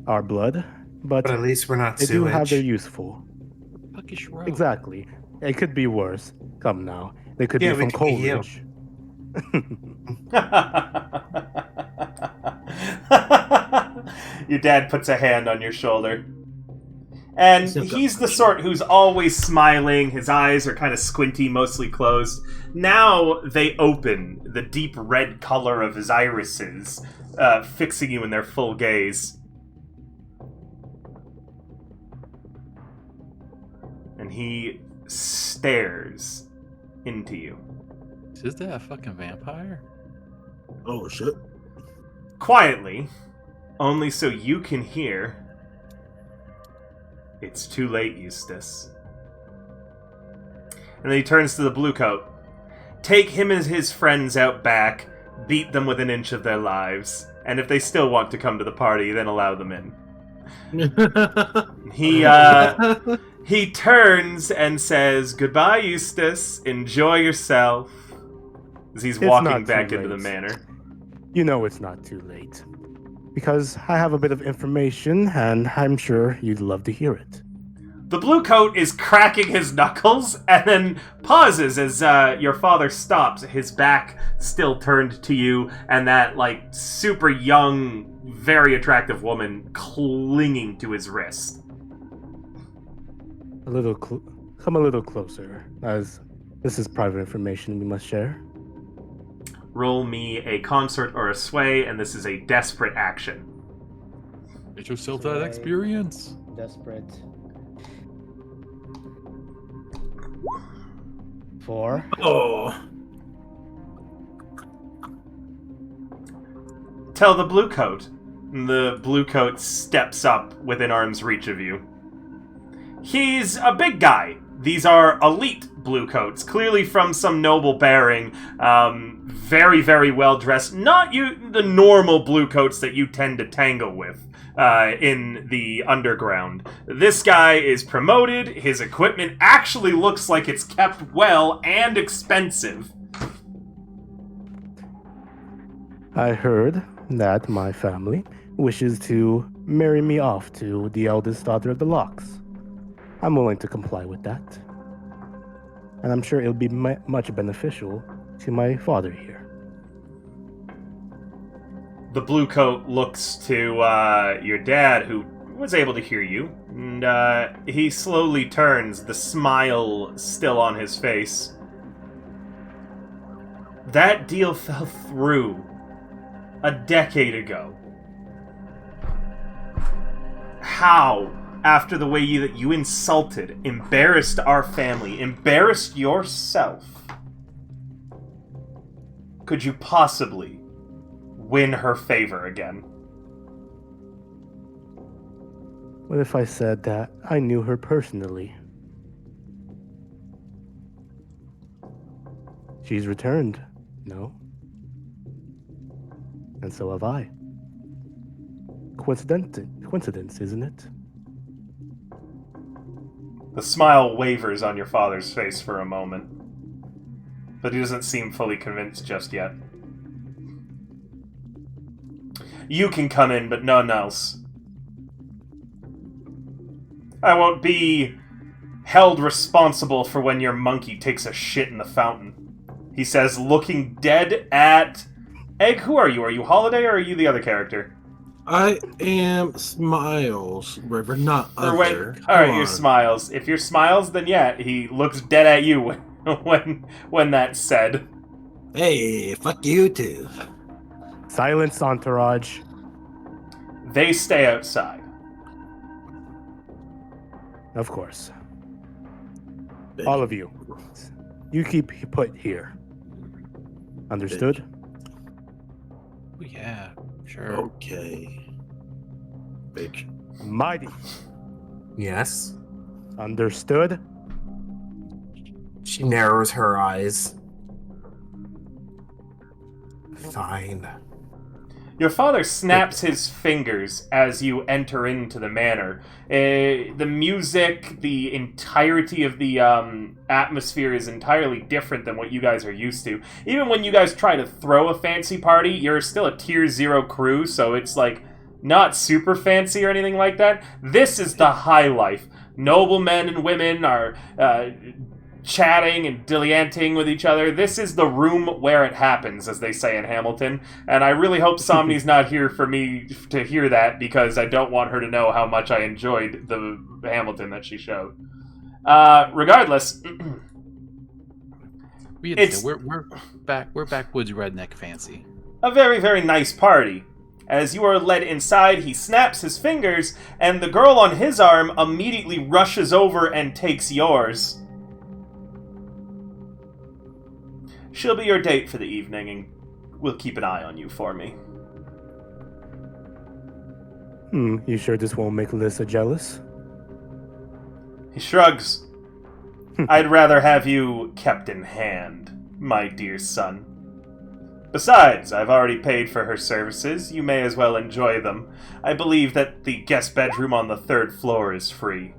our blood, but But at least we're not they do have sewage. their useful. Puckish road. Exactly. It could be worse. Come now. They could Yeah, be we from could be you. Coleridge. Your dad puts a hand on your shoulder. And he's the sort who's always smiling. His eyes are kind of squinty, mostly closed. Now they open, the deep red color of his irises, fixing you in their full gaze. And he stares into you. Is that a fucking vampire? Oh shit. Quietly, only so you can hear. It's too late, Eustace. And then he turns to the blue coat. Take him and his friends out back, beat them within an inch of their lives, and if they still want to come to the party, then allow them in. He turns and says, "Goodbye, Eustace. Enjoy yourself." As he's walking not back too into the late. manor. You know it's not too late. Because I have a bit of information, and I'm sure you'd love to hear it. The blue coat is cracking his knuckles and then pauses as your father stops, his back still turned to you, and that, like, super young, very attractive woman clinging to his wrist. Come a little closer, as this is private information we must share. Roll me a concert or a sway, and this is a desperate action. Get yourself that experience. Desperate. 4. Oh. Tell the blue coat. The blue coat steps up within arm's reach of you. He's a big guy. These are elite blue coats, clearly from some noble bearing. Very, very well dressed. Not the normal blue coats that you tend to tangle with in the underground. This guy is promoted. His equipment actually looks like it's kept well and expensive. I heard that my family wishes to marry me off to the eldest daughter of the Locks. I'm willing to comply with that. And I'm sure it'll be much beneficial to my father here. The blue coat looks to your dad, who was able to hear you, and he slowly turns, the smile still on his face. That deal fell through a decade ago. How, after the way that you insulted, embarrassed our family, embarrassed yourself, could you possibly win her favor again? What if I said that I knew her personally? She's returned, no? And so have I. Coincidence, isn't it? The smile wavers on your father's face for a moment, but he doesn't seem fully convinced just yet. You can come in, but none else. I won't be held responsible for when your monkey takes a shit in the fountain, he says, looking dead at... Egg, who are you? Are you Holiday, or are you the other character? I am Smiles, River, not Or wait, other. alright, Come you're on. Smiles. If you're Smiles, then yeah, he looks dead at you when that's said. Hey, fuck you too. Silence, entourage. They stay outside. Of course. All of you. You keep put here. Understood? Oh, yeah, sure. Okay. Bitch. Mighty. Yes. Understood? She narrows her eyes. Fine. Your father snaps his fingers as you enter into the manor. The music, the entirety of the atmosphere is entirely different than what you guys are used to. Even when you guys try to throw a fancy party, you're still a tier 0 crew, so it's like not super fancy or anything like that. This is the high life. noblemen and women are chatting and dilly-anting with each other. This is the room where it happens, as they say in Hamilton. And I really hope Somni's not here for me to hear that, because I don't want her to know how much I enjoyed the Hamilton that she showed. Regardless, we're backwoods redneck fancy. a very, very nice party. As you are led inside, he snaps his fingers, and the girl on his arm immediately rushes over and takes yours. She'll be your date for the evening, and we'll keep an eye on you for me. You sure this won't make Alyssa jealous? He shrugs. I'd rather have you kept in hand, my dear son. Besides, I've already paid for her services. You may as well enjoy them. I believe that the guest bedroom on the 3rd floor is free.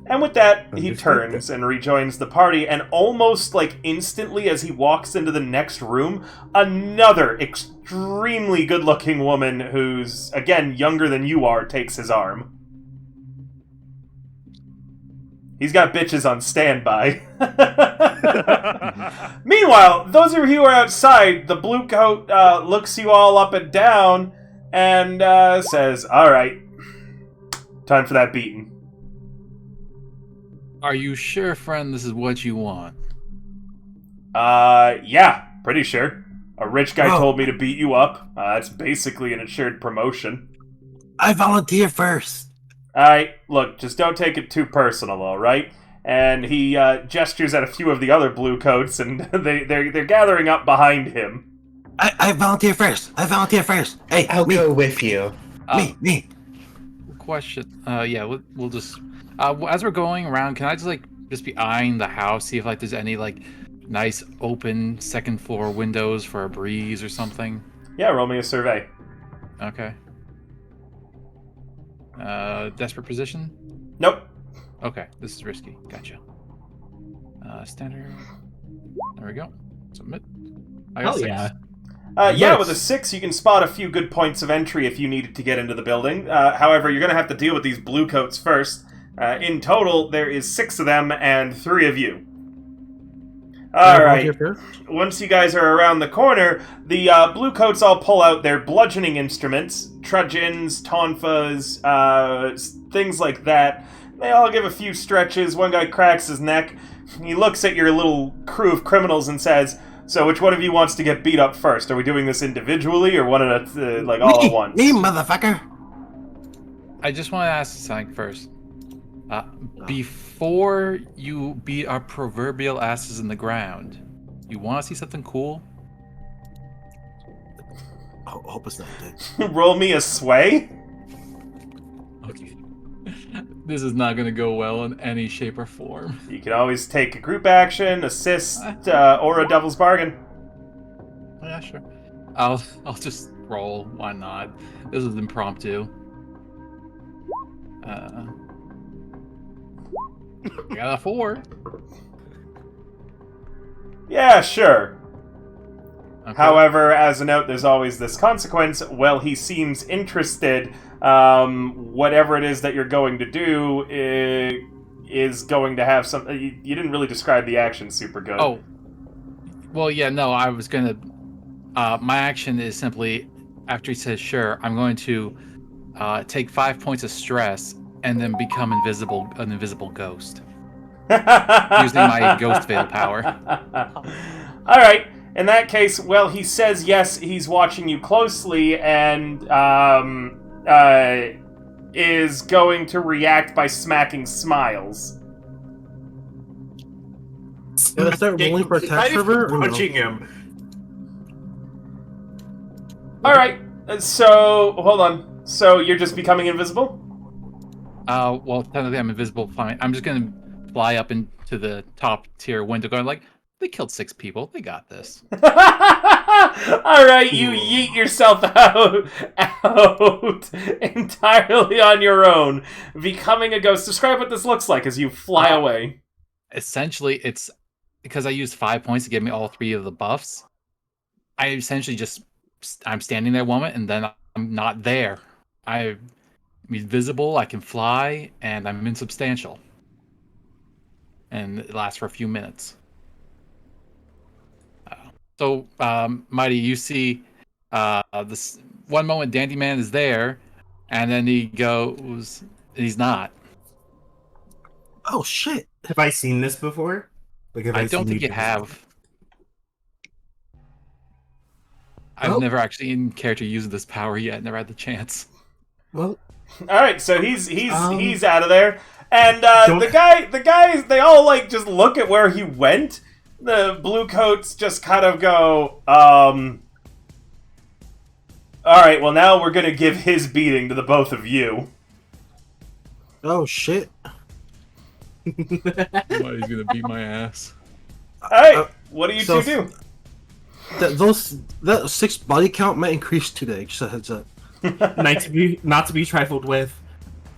And with that, he turns and rejoins the party, and almost like instantly as he walks into the next room, another extremely good-looking woman who's, again, younger than you are, takes his arm. He's got bitches on standby. Meanwhile, those of you who are outside, the blue coat looks you all up and down and says, "Alright, time for that beating." Are you sure, friend, this is what you want? Yeah, pretty sure. A rich guy told me to beat you up. It's basically an assured promotion. I volunteer first. Alright, look, just don't take it too personal, alright? And he gestures at a few of the other blue coats, and they're gathering up behind him. I volunteer first. Hey, I'll me. go with you. Me. Question. Yeah, we'll just as we're going around, can I just be eyeing the house, see if there's any nice open 2nd floor windows for a breeze or something? Yeah, roll me a survey. Okay. Desperate position? Nope. Okay, this is risky. Gotcha. Standard. There we go. Submit. I got 6. Yeah, with a 6, you can spot a few good points of entry if you needed to get into the building. However, you're going to have to deal with these blue coats first. In total, there is 6 of them and 3 of you. Alright, once you guys are around the corner, the blue coats all pull out their bludgeoning instruments, trudgeons, tonfas, things like that. They all give a few stretches. One guy cracks his neck. He looks at your little crew of criminals and says, "So which one of you wants to get beat up first? Are we doing this individually or one at a, all at once?" Me, motherfucker. I just want to ask something first. Before you beat our proverbial asses in the ground, you want to see something cool? Hope it's not that. Roll me a sway. Okay. This is not going to go well in any shape or form. You can always take a group action, assist, or a devil's bargain. Yeah, sure. I'll just roll. Why not? This is impromptu. I got a 4. Yeah, sure. Okay. However, as a note, there's always this consequence. Well, he seems interested. Whatever it is that you're going to do is going to have some. You didn't really describe the action super good. Oh, well, yeah, no, I was gonna. My action is simply after he says sure, I'm going to take 5 points of stress and then become an invisible ghost using my ghost veil power. All right. In that case, well, he says yes. He's watching you closely and is going to react by smacking Smiles. Did I start rolling for attack fervor? Punching him. All right. So hold on. So you're just becoming invisible? Well, technically I'm invisible. Fine. I'm just gonna fly up into the top tier window, going they killed 6 people. They got this. All right, you yeet yourself out entirely on your own, becoming a ghost. Describe what this looks like as you fly away. Essentially, it's because I used 5 points to give me all 3 of the buffs. I essentially I'm standing there one moment, and then I'm not there. I'm invisible, I can fly, and I'm insubstantial. And it lasts for a few minutes. So, Mighty, you see this one moment Dandy Man is there, and then he goes, he's not. Oh shit! Have I seen this before? Like, have I I don't seen think you do this? have. I've Well- never actually in character used this power yet. Never had the chance. Well, All right, so he's Um, out of there, and don't- the guys they all like just look at where he went. The blue coats just kind of go, all right, well now we're gonna give his beating to the both of you. Oh shit! Somebody's gonna beat my ass. All right, what do you so- two do? That 6 body count might increase today. Just a heads up. not to be trifled with,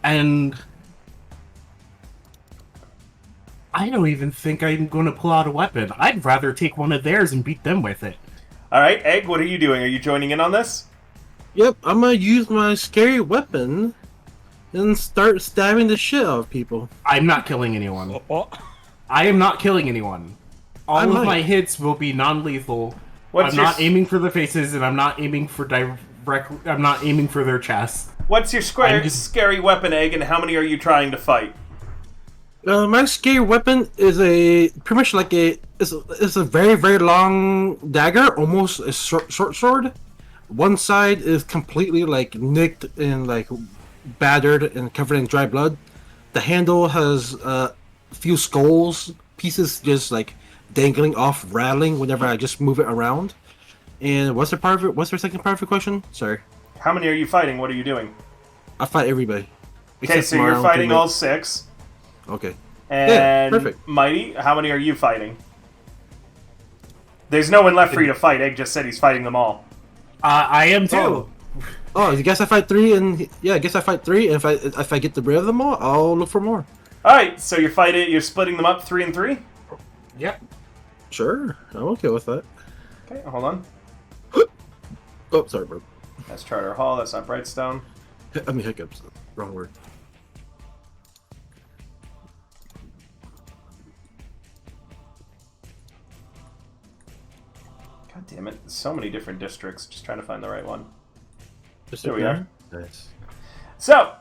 and I don't even think I'm going to pull out a weapon. I'd rather take one of theirs and beat them with it. All right, Egg, what are you doing? Are you joining in on this? Yep, I'm gonna use my scary weapon and start stabbing the shit out of people. I'm not killing anyone. Oh, I am not killing anyone. All I of might. my hits will be non-lethal. What's I'm your not aiming for their faces, and I'm not aiming for I'm not aiming for their chests. What's your I'm just- scary weapon, Egg, and how many are you trying to fight? My scary weapon is pretty much like it's a very long dagger, almost a short sword. One side is completely like nicked and like battered and covered in dry blood. The handle has a few skulls pieces just like dangling off, rattling whenever I just move it around. And what's the second part of your question? Sorry, How many are you fighting? What are you doing? I fight everybody. Okay, Except so my you're own fighting teammate. all 6. Okay. And perfect. Mighty, how many are you fighting? There's no one left for you to fight. Egg just said he's fighting them all. I am too. Oh. Oh, I guess I fight 3, and I guess I fight 3. And if I get rid of them all, I'll look for more. All right, so you're splitting them up 3 and 3. Yep. Sure, I'm okay with that. Okay, hold on. Oh, sorry, bro. That's Charter Hall. That's not Brightstone. I mean hiccups. Wrong word. God damn it! There's so many different districts. Just trying to find the right one. Just There we are. Nice. So,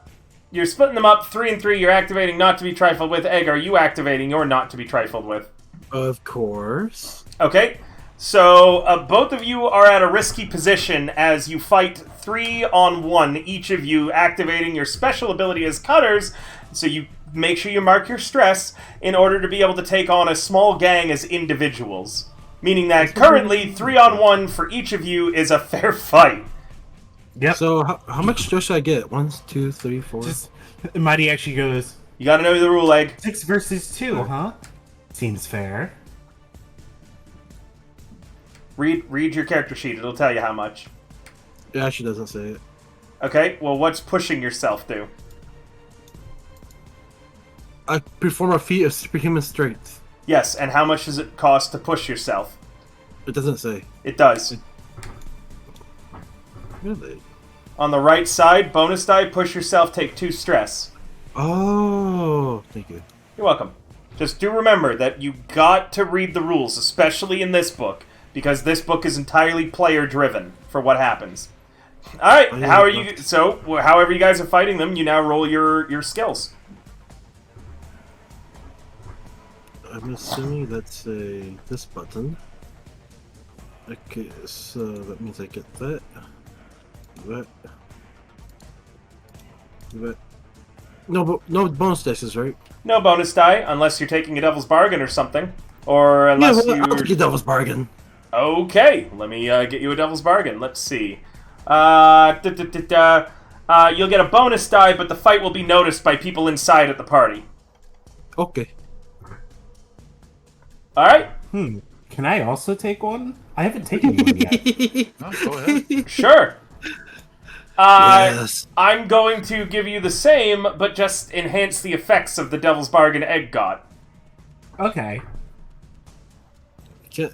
you're splitting them up 3 and 3. You're activating not to be trifled with. Egg, are you activating your not to be trifled with? Of course. Okay. So, both of you are at a risky position as you fight 3 on 1, each of you activating your special ability as cutters. So you make sure you mark your stress in order to be able to take on a small gang as individuals. Meaning that currently 3 on 1 for each of you is a fair fight. Yep. So how much stress should I get? 1, 2, 3, 4. Just Mighty actually goes You gotta know the rule, Egg. 6 versus 2, huh? Seems fair. Read your character sheet. It'll tell you how much. It actually doesn't say it. Okay, well, what's pushing yourself do? I perform a feat of superhuman strength. Yes, and how much does it cost to push yourself? It doesn't say. It does. Really? On the right side, bonus die, push yourself, take 2 stress. Oh, thank you. You're welcome. Just do remember that you got to read the rules, especially in this book, because this book is entirely player-driven for what happens. All right, Oh, yeah, how are you? that's- So, however you guys are fighting them, you now roll your skills. I'm assuming that's this button. Okay, so that means I get that. That. That. No bonus dice, right? No bonus die unless you're taking a devil's bargain or something, or unless I'll you. take a devil's bargain. Okay, let me get you a devil's bargain. Let's see. You'll get a bonus die, but the fight will be noticed by people inside at the party. Okay. All right, Can I also take one? I haven't taken one yet. Oh, go ahead. sure. Yes. I'm going to give you the same, but just enhance the effects of the devil's bargain Egg got. Okay.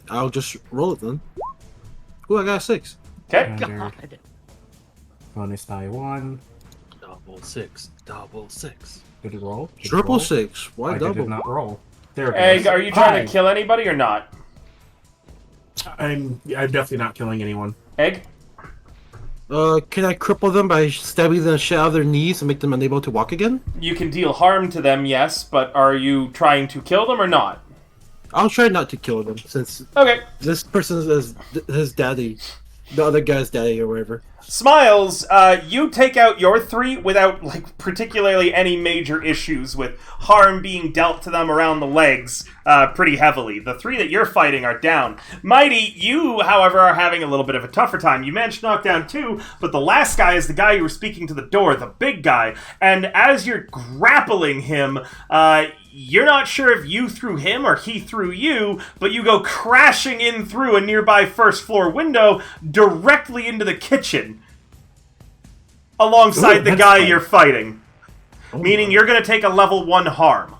I'll just roll it then. Ooh, I got a 6. Okay. Standard. Bonus die 1. No. Double six. Double six. Did it roll? Did it Triple roll? six. Why I double? did not roll. There it Egg, goes. are you trying to Five. kill anybody or not? I'm definitely not killing anyone. Egg? Can I cripple them by stabbing the shit out of their knees and make them unable to walk again? You can deal harm to them, yes, but are you trying to kill them or not? I'll try not to kill them since Okay. this person is his daddy, the other guy's daddy or whatever. Smiles, you take out your 3 without, like, particularly any major issues with harm being dealt to them around the legs pretty heavily. The 3 that you're fighting are down. Mighty, you, however, are having a little bit of a tougher time. You managed to knock down 2, but the last guy is the guy you were speaking to the door, the big guy. And as you're grappling him, you're not sure if you threw him or he threw you, but you go crashing in through a nearby first floor window directly into the kitchen alongside the guy you're fighting. Meaning you're going to take a level 1 harm.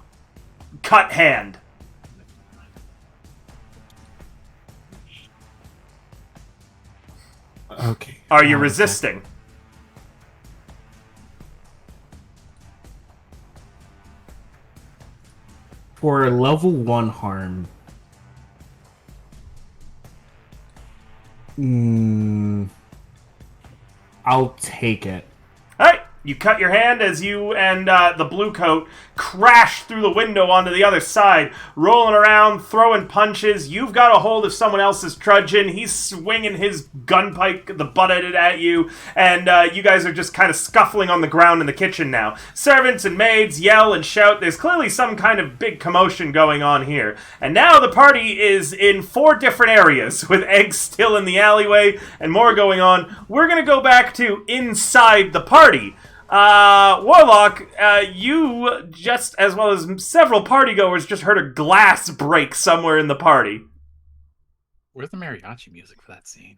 Cut hand. Okay. Are you resisting? For level 1 harm. I'll take it. Alright, you cut your hand as you and the blue coat crash through the window onto the other side, rolling around, throwing punches. You've got a hold of someone else's trudgeon. He's swinging his gunpike, the butt of it, at you, and you guys are just kind of scuffling on the ground in the kitchen now. Servants and maids yell and shout. There's clearly some kind of big commotion going on here. And now the party is in 4 different areas, with Egg still in the alleyway and more going on. We're going to go back to inside the party. Warlock, you, just as well as several partygoers, just heard a glass break somewhere in the party. Where's the mariachi music for that scene?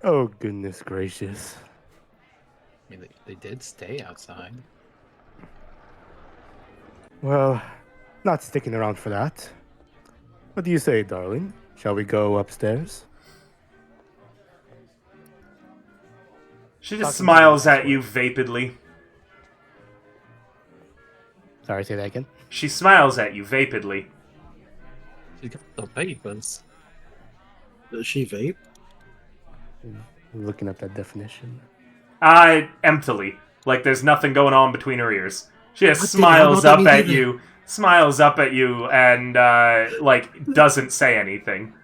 Oh, goodness gracious. I mean, they did stay outside. Well, not sticking around for that. What do you say, darling? Shall we go upstairs? She just smiles at you vapidly. Sorry, say that again. She smiles at you vapidly. She got the vapors. Does she vape? Looking at that definition. Emptily. Like there's nothing going on between her ears. She just What the hell smiles does that up mean at either? you, and, like, doesn't say anything.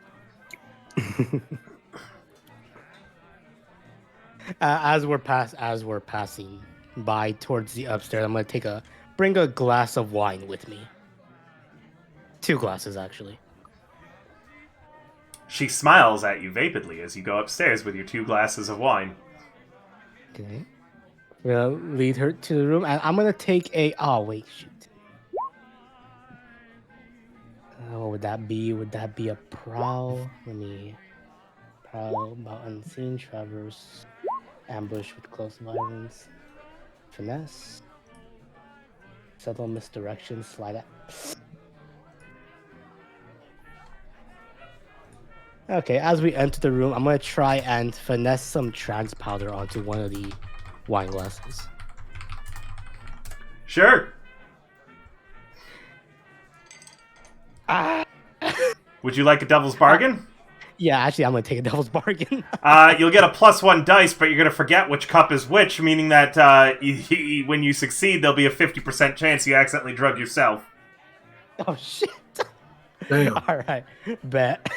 As we're passing by towards the upstairs, I'm gonna bring a glass of wine with me. 2 glasses, actually. She smiles at you vapidly as you go upstairs with your 2 glasses of wine. Okay. We're gonna lead her to the room, and I'm gonna take a. Oh wait, shoot. What would that be? Would that be a prowl? Prowl about unseen, traverse, ambush with close violence, finesse, subtle misdirection, slide at. Okay, as we enter the room, I'm gonna try and finesse some trance powder onto one of the wine glasses. Sure. Ah. Would you like a devil's bargain? Yeah, actually, I'm gonna take a devil's bargain. You'll get a +1 dice, but you're gonna forget which cup is which, meaning that when you succeed, there'll be a 50% chance you accidentally drug yourself. Oh shit! Damn. All right, bet.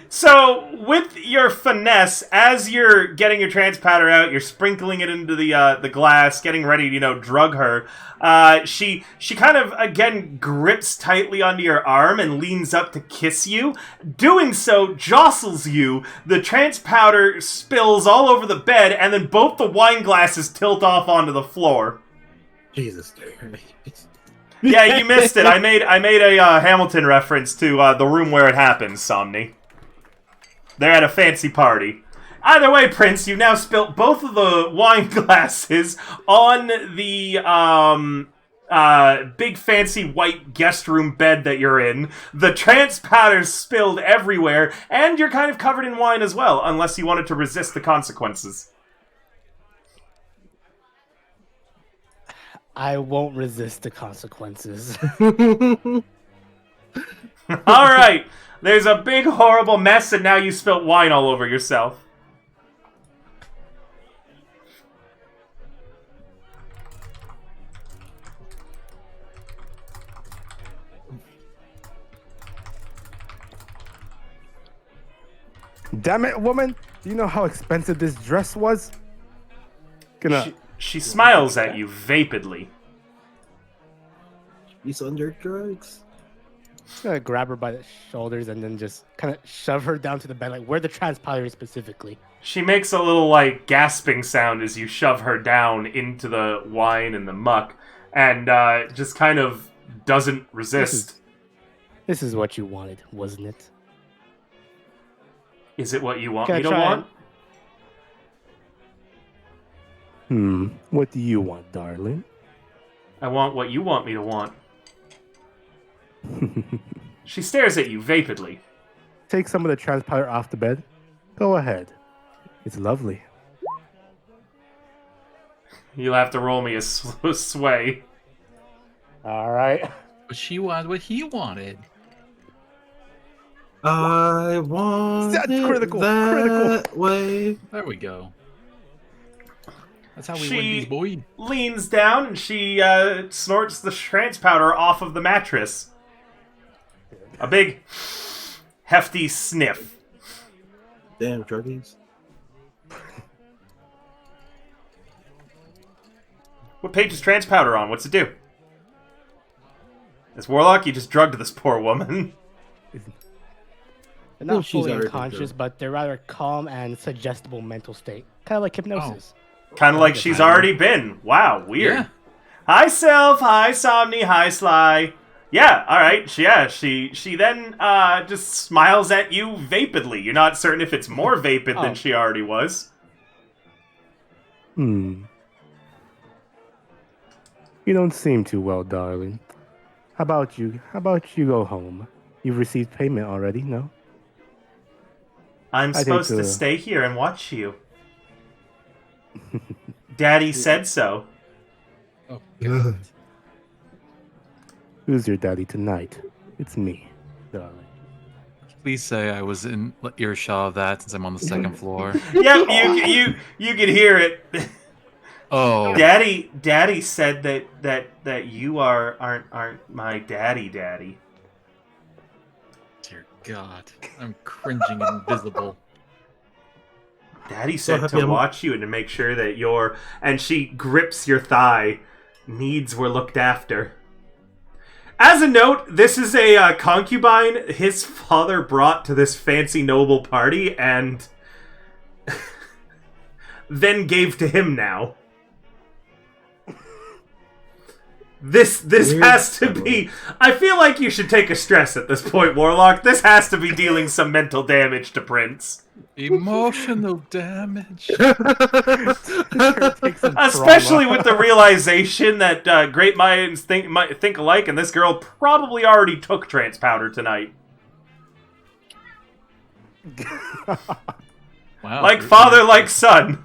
So, with your finesse, as you're getting your trance powder out, you're sprinkling it into the glass, getting ready to, drug her. She kind of, again, grips tightly onto your arm and leans up to kiss you. Doing so, jostles you. The trance powder spills all over the bed, and then both the wine glasses tilt off onto the floor. Jesus. Yeah, you missed it. I made a Hamilton reference to the room where it happens, Somni. They're at a fancy party. Either way, Prince, you've now spilt both of the wine glasses on the big fancy white guest room bed that you're in. The trance powder's spilled everywhere, and you're kind of covered in wine as well, unless you wanted to resist the consequences. I won't resist the consequences. Alright, there's a big horrible mess, and now you spilt wine all over yourself. Damn it, woman! Do you know how expensive this dress was? She smiles at you vapidly. He's under drugs. Just gonna grab her by the shoulders and then just kind of shove her down to the bed, like where the transpire is specifically. She makes a little, like, gasping sound as you shove her down into the wine and the muck, and just kind of doesn't resist. This is what you wanted, wasn't it? Is it what you want Can I me to try want? What do you want, darling? I want what you want me to want. She stares at you vapidly. Take some of the transpire off the bed. Go ahead. It's lovely. You'll have to roll me a sway. All right. But she wanted what he wanted. I want That's it critical, that way. There we go. That's how we She win these, boy. leans down and she snorts the trance powder off of the mattress. A big, hefty sniff. Damn, druggies. What page is trance powder on? What's it do? As Warlock, you just drugged this poor woman. They're not she's fully already unconscious, good. but they're rather calm and suggestible mental state. Kind of like hypnosis. Kind of like she's already been. Wow, weird. Yeah. Hi, Self. Hi, Somni. Hi, Sly. Yeah, all right. She then just smiles at you vapidly. You're not certain if it's more vapid than she already was. You don't seem too well, darling. How about you go home? You've received payment already, no? I'm I think supposed to the- stay here and watch you. Daddy said so. Oh, God. Who's your daddy tonight? It's me, darling. Please say I was in earshot of that since I'm on the second floor. Yep, you can hear it. Oh, Daddy said that you aren't my daddy. dear God. I'm cringing and invisible. Daddy said happy to I'm- watch you and to make sure that your... And she grips your thigh. Needs were looked after. As a note, this is a concubine his father brought to this fancy noble party and then gave to him now. This Weird has to setup. be... I feel like you should take a stress at this point, Warlock. This has to be dealing some mental damage to Prince. Emotional damage. Especially with the realization that great minds might think alike, and this girl probably already took trance powder tonight. Wow. Like father, like son.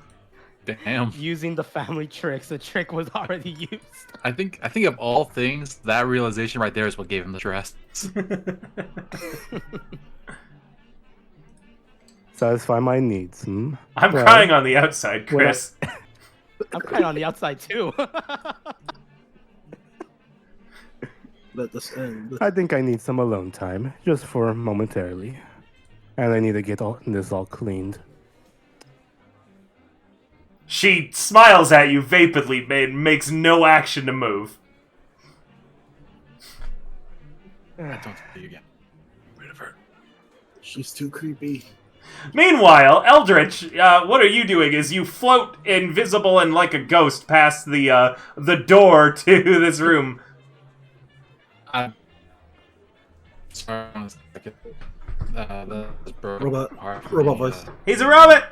Damn. Using the family tricks, the trick was already used. I think of all things, that realization right there is what gave him the stress. Satisfy my needs, hmm? I'm Well, crying on the outside, Chris. I'm kind of on the outside too. Let this end. I think I need some alone time, just for momentarily. And I need to get this all cleaned. She smiles at you vapidly and makes no action to move. Don't do it again. Rid of her. She's too creepy. Meanwhile, Eldritch, what are you doing as you float invisible and like a ghost past the door to this room? I'm sorry, one second. That was broken Robot- apart for robot me, voice. He's a robot!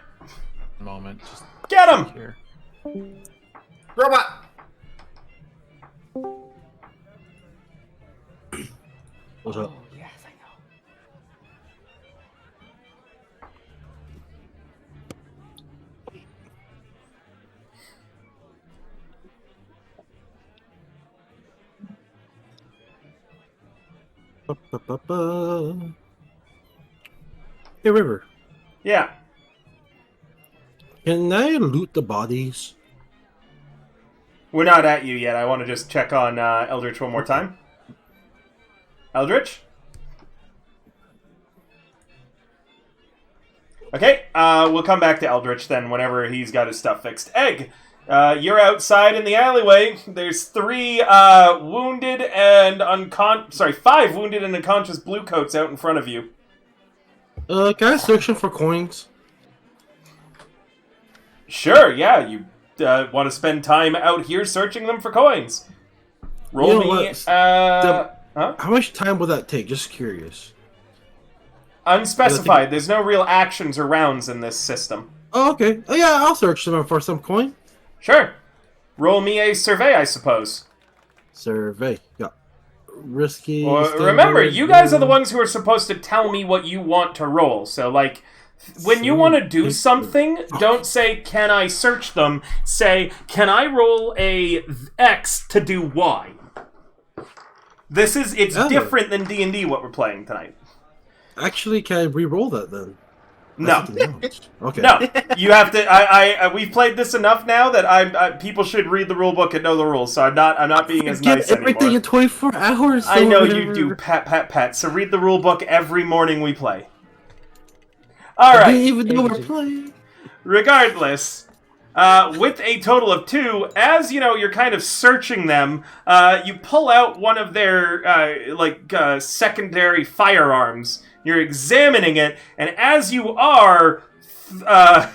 moment. Just Get him! here. Robot! What's up? Oh, yes, I know. Ba-ba-ba-ba. Hey, River. Yeah. Can I loot the bodies? We're not at you yet. I want to just check on Eldritch one more time. Eldritch? Okay, we'll come back to Eldritch then whenever he's got his stuff fixed. Egg, you're outside in the alleyway. There's 3 wounded and five wounded and unconscious bluecoats out in front of you. Can I search them for coins? Sure, yeah, you want to spend time out here searching them for coins. Roll You know me, what? huh? How much time will that take? Just curious. Unspecified. There's no real actions or rounds in this system. Oh, okay. Oh, yeah, I'll search them for some coin. Sure. Roll me a survey, I suppose. Survey. Yeah. Risky. Well, standard, remember, you guys are the ones who are supposed to tell me what you want to roll. So, like, when you want to do something, don't say, can I search them? Say, can I roll a X to do Y? It's different than D&D what we're playing tonight. Actually, can I re-roll that then? No. Okay. No, you have to. We've played this enough now that people should read the rule book and know the rules. So I'm not being as nice anymore. Everything in 24 hours. I know you do, pat. So read the rule book every morning we play. All right. I didn't even know we're playing. Regardless, with a total of 2, as you know, you're kind of searching them. You pull out one of their secondary firearms. You're examining it, and as you are, a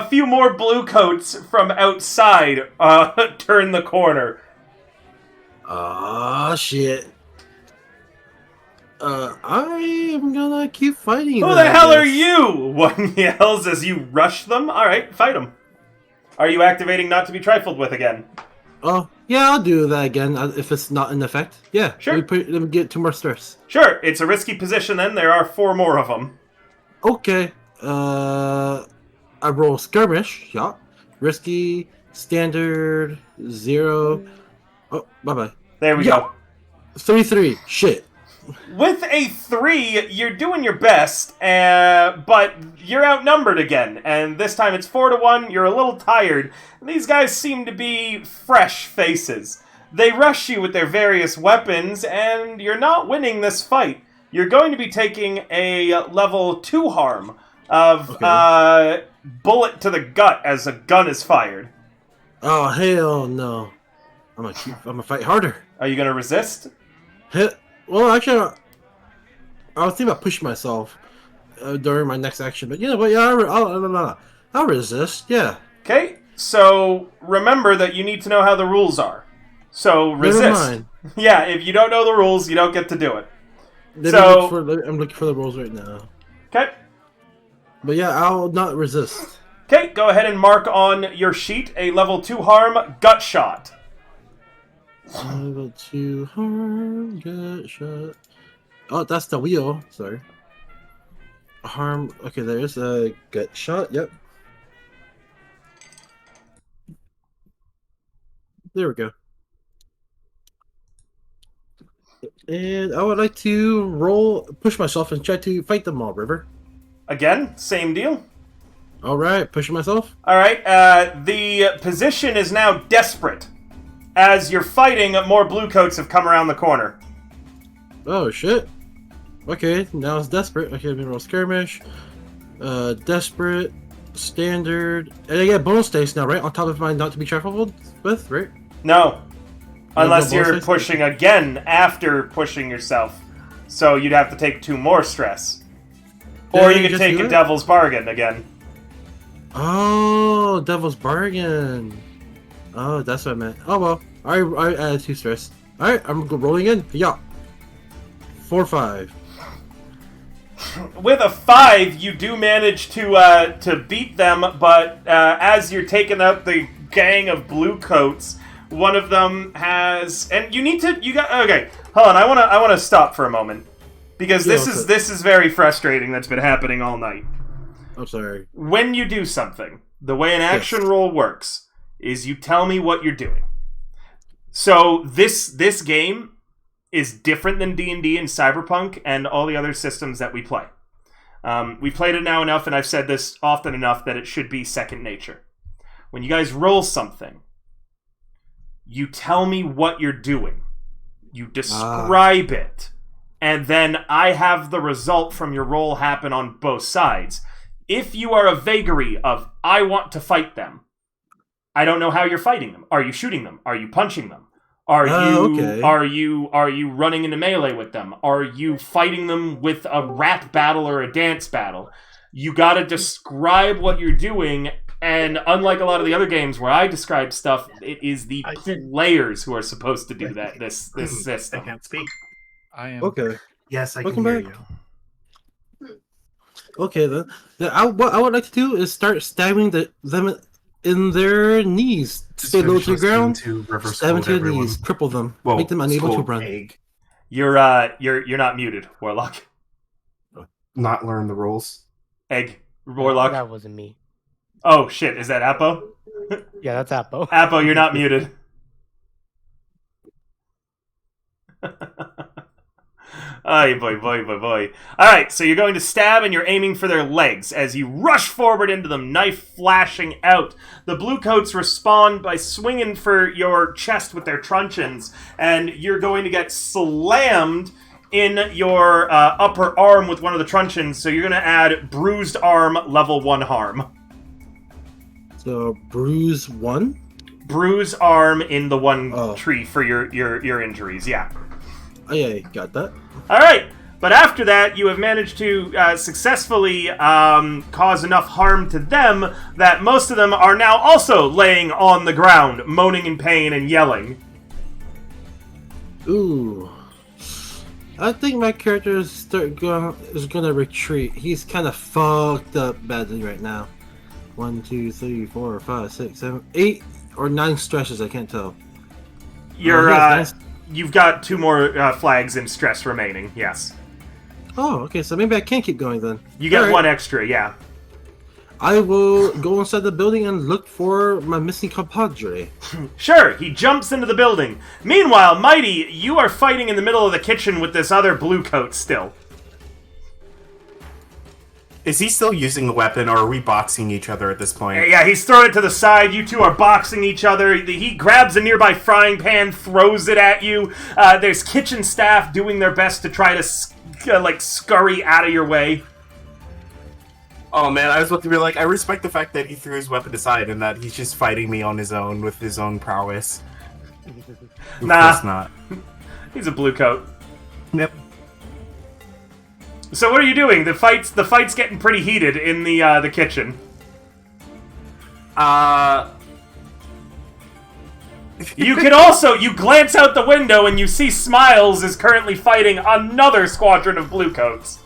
few more bluecoats from outside turn the corner. Ah, shit. I am gonna keep fighting. Who the hell are you? One yells as you rush them. All right, fight them. Are you activating not to be trifled with again? Oh, yeah, I'll do that again if it's not in effect. Yeah, sure. Let me get 2 more stress. Sure, it's a risky position then. There are 4 more of them. Okay. I roll skirmish. Yeah. Risky, standard, 0. Oh, bye-bye. There we go. 3-3. Shit. With a 3, you're doing your best, but you're outnumbered again. And this time it's 4-1, you're a little tired. These guys seem to be fresh faces. They rush you with their various weapons, and you're not winning this fight. You're going to be taking a level 2 harm of bullet to the gut as a gun is fired. Oh, hell no. I'm gonna fight harder. Are you going to resist? Well, actually, I was thinking about pushing myself during my next action, but you know what? Yeah, I'll resist. Yeah. Okay, so remember that you need to know how the rules are. So resist. Never mind. Yeah, if you don't know the rules, you don't get to do it. I'm looking for the rules right now. Okay. But yeah, I'll not resist. Okay, go ahead and mark on your sheet a level 2 harm gut shot. Level 2 harm, gut shot. Oh, that's the wheel. Sorry. Harm. Okay, there's a gut shot. Yep. There we go. And I would like to push myself and try to fight them all, River. Again, same deal. Alright, pushing myself. Alright, the position is now desperate. As you're fighting, more bluecoats have come around the corner. Oh, shit. Okay, now it's desperate. Okay, I'm gonna roll skirmish. Desperate, standard. And I get bonus dice now, right? On top of my not to be trifled with, right? No. Unless no you're pushing again after pushing yourself. So you'd have to take 2 more stress. Or you could take a devil's bargain again. Oh, devil's bargain. Oh, that's what I meant. Oh well, I added 2 stress. All right, I'm rolling in. Yeah, 4-5. With a 5, you do manage to beat them, but as you're taking out the gang of bluecoats, One of them has, and okay. Hold on, I want to stop for a moment because this is very frustrating. That's been happening all night. I'm sorry. When you do something, the way an action roll works is you tell me what you're doing. So this game is different than D&D and Cyberpunk and all the other systems that we play. We played it now enough, and I've said this often enough that it should be second nature. When you guys roll something, you tell me what you're doing. You describe it. And then I have the result from your roll happen on both sides. If you are a vagary of, I want to fight them, I don't know how you're fighting them. Are you shooting them? Are you punching them? Are you running into melee with them? Are you fighting them with a rap battle or a dance battle? You gotta describe what you're doing, and unlike a lot of the other games where I describe stuff, it is the players who are supposed to do that. This system. I can't speak. I am Okay. Yes, I Welcome can hear back. you. Okay then. What I would like to do is start stabbing them in their knees. Stay low to the ground. Stab into their knees. Cripple them. Well, make them unable to scold run. Egg. You're not muted, Warlock. Not learn the rules. Egg, Warlock. That wasn't me. Oh shit, is that Apo? Yeah, that's Appo. Apo, you're not muted. Ay, boy. Alright, so you're going to stab and you're aiming for their legs. As you rush forward into them, knife flashing out. The bluecoats respond by swinging for your chest with their truncheons, and you're going to get slammed in your upper arm with one of the truncheons, so you're going to add bruised arm, level 1 harm. So, bruise 1? Bruise arm in the one tree for your injuries, yeah. Oh yeah, got that. Alright, but after that, you have managed to successfully cause enough harm to them that most of them are now also laying on the ground, moaning in pain and yelling. Ooh. I think my character is gonna retreat. He's kind of fucked up badly right now. 1, 2, 3, 4, 5, 6, 7, 8 or 9 stresses. I can't tell. You've got 2 more flags in stress remaining. Yes. Oh, okay. So maybe I can keep going then. You get 1 extra. Yeah. I will go inside the building and look for my missing compadre. Sure, he jumps into the building. Meanwhile, Mighty, you are fighting in the middle of the kitchen with this other blue coat still. Is he still using the weapon, or are we boxing each other at this point? Yeah, he's thrown it to the side. You two are boxing each other. He grabs a nearby frying pan, throws it at you. There's kitchen staff doing their best to try to, scurry out of your way. Oh man, I was about to be like, I respect the fact that he threw his weapon aside and that he's just fighting me on his own with his own prowess. Nah. Of course not. He's a blue coat. Yep. So what are you doing? The fight's getting pretty heated in the kitchen. You glance out the window and you see Smiles is currently fighting another squadron of blue coats.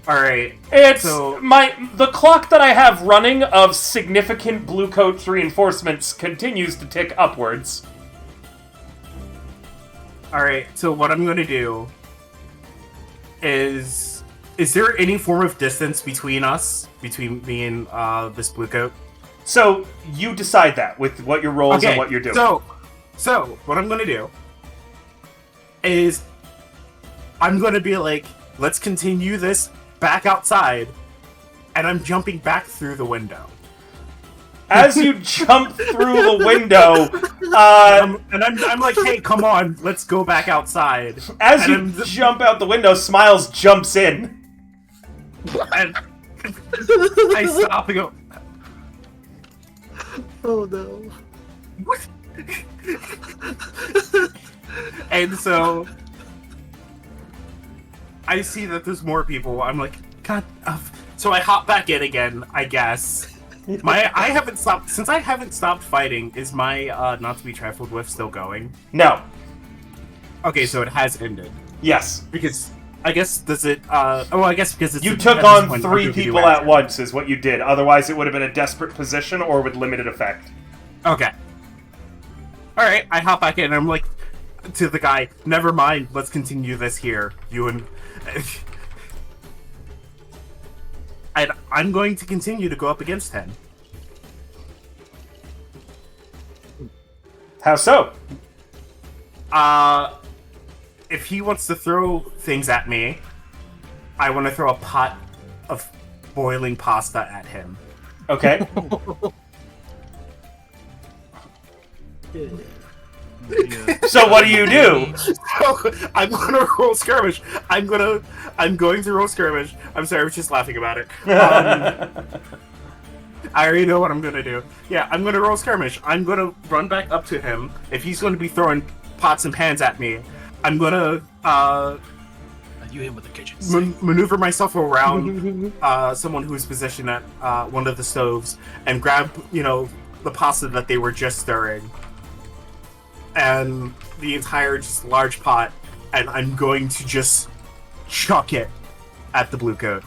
Alright. It's the clock that I have running of significant blue coats reinforcements continues to tick upwards. Alright, so what I'm gonna do is there any form of distance between us? Between me and this blue coat? So you decide that with what your rolls and what you're doing. So what I'm gonna do is I'm gonna be like, let's continue this back outside, and I'm jumping back through the window. As you jump through the window, I'm like, hey, come on, let's go back outside. As you jump out the window, Smiles jumps in. And I stop and go, Oh no. what? And so I see that there's more people. I'm like, God. So I hop back in again, I guess. I haven't stopped since I haven't stopped fighting. Is my not to be trifled with still going? No. Okay, so it has ended. Yes. Because I guess does it? I guess because it's you took on 3 people at once, is what you did. Otherwise, it would have been a desperate position or with limited effect. Okay. All right, I hop back in, and I'm like to the guy, never mind, let's continue this here. You and I'm going to continue to go up against him. How so? If he wants to throw things at me, I want to throw a pot of boiling pasta at him. Okay. So what do you do? So, I'm gonna roll skirmish. I'm going to roll skirmish. I'm sorry, I was just laughing about it. I already know what I'm gonna do. Yeah, I'm gonna roll skirmish. I'm gonna run back up to him. If he's gonna be throwing pots and pans at me, I'm gonna You hit with the kitchen sink. maneuver myself around someone who's positioned at one of the stoves and grab, the pasta that they were just stirring. And the entire just large pot, and I'm going to just chuck it at the blue coat.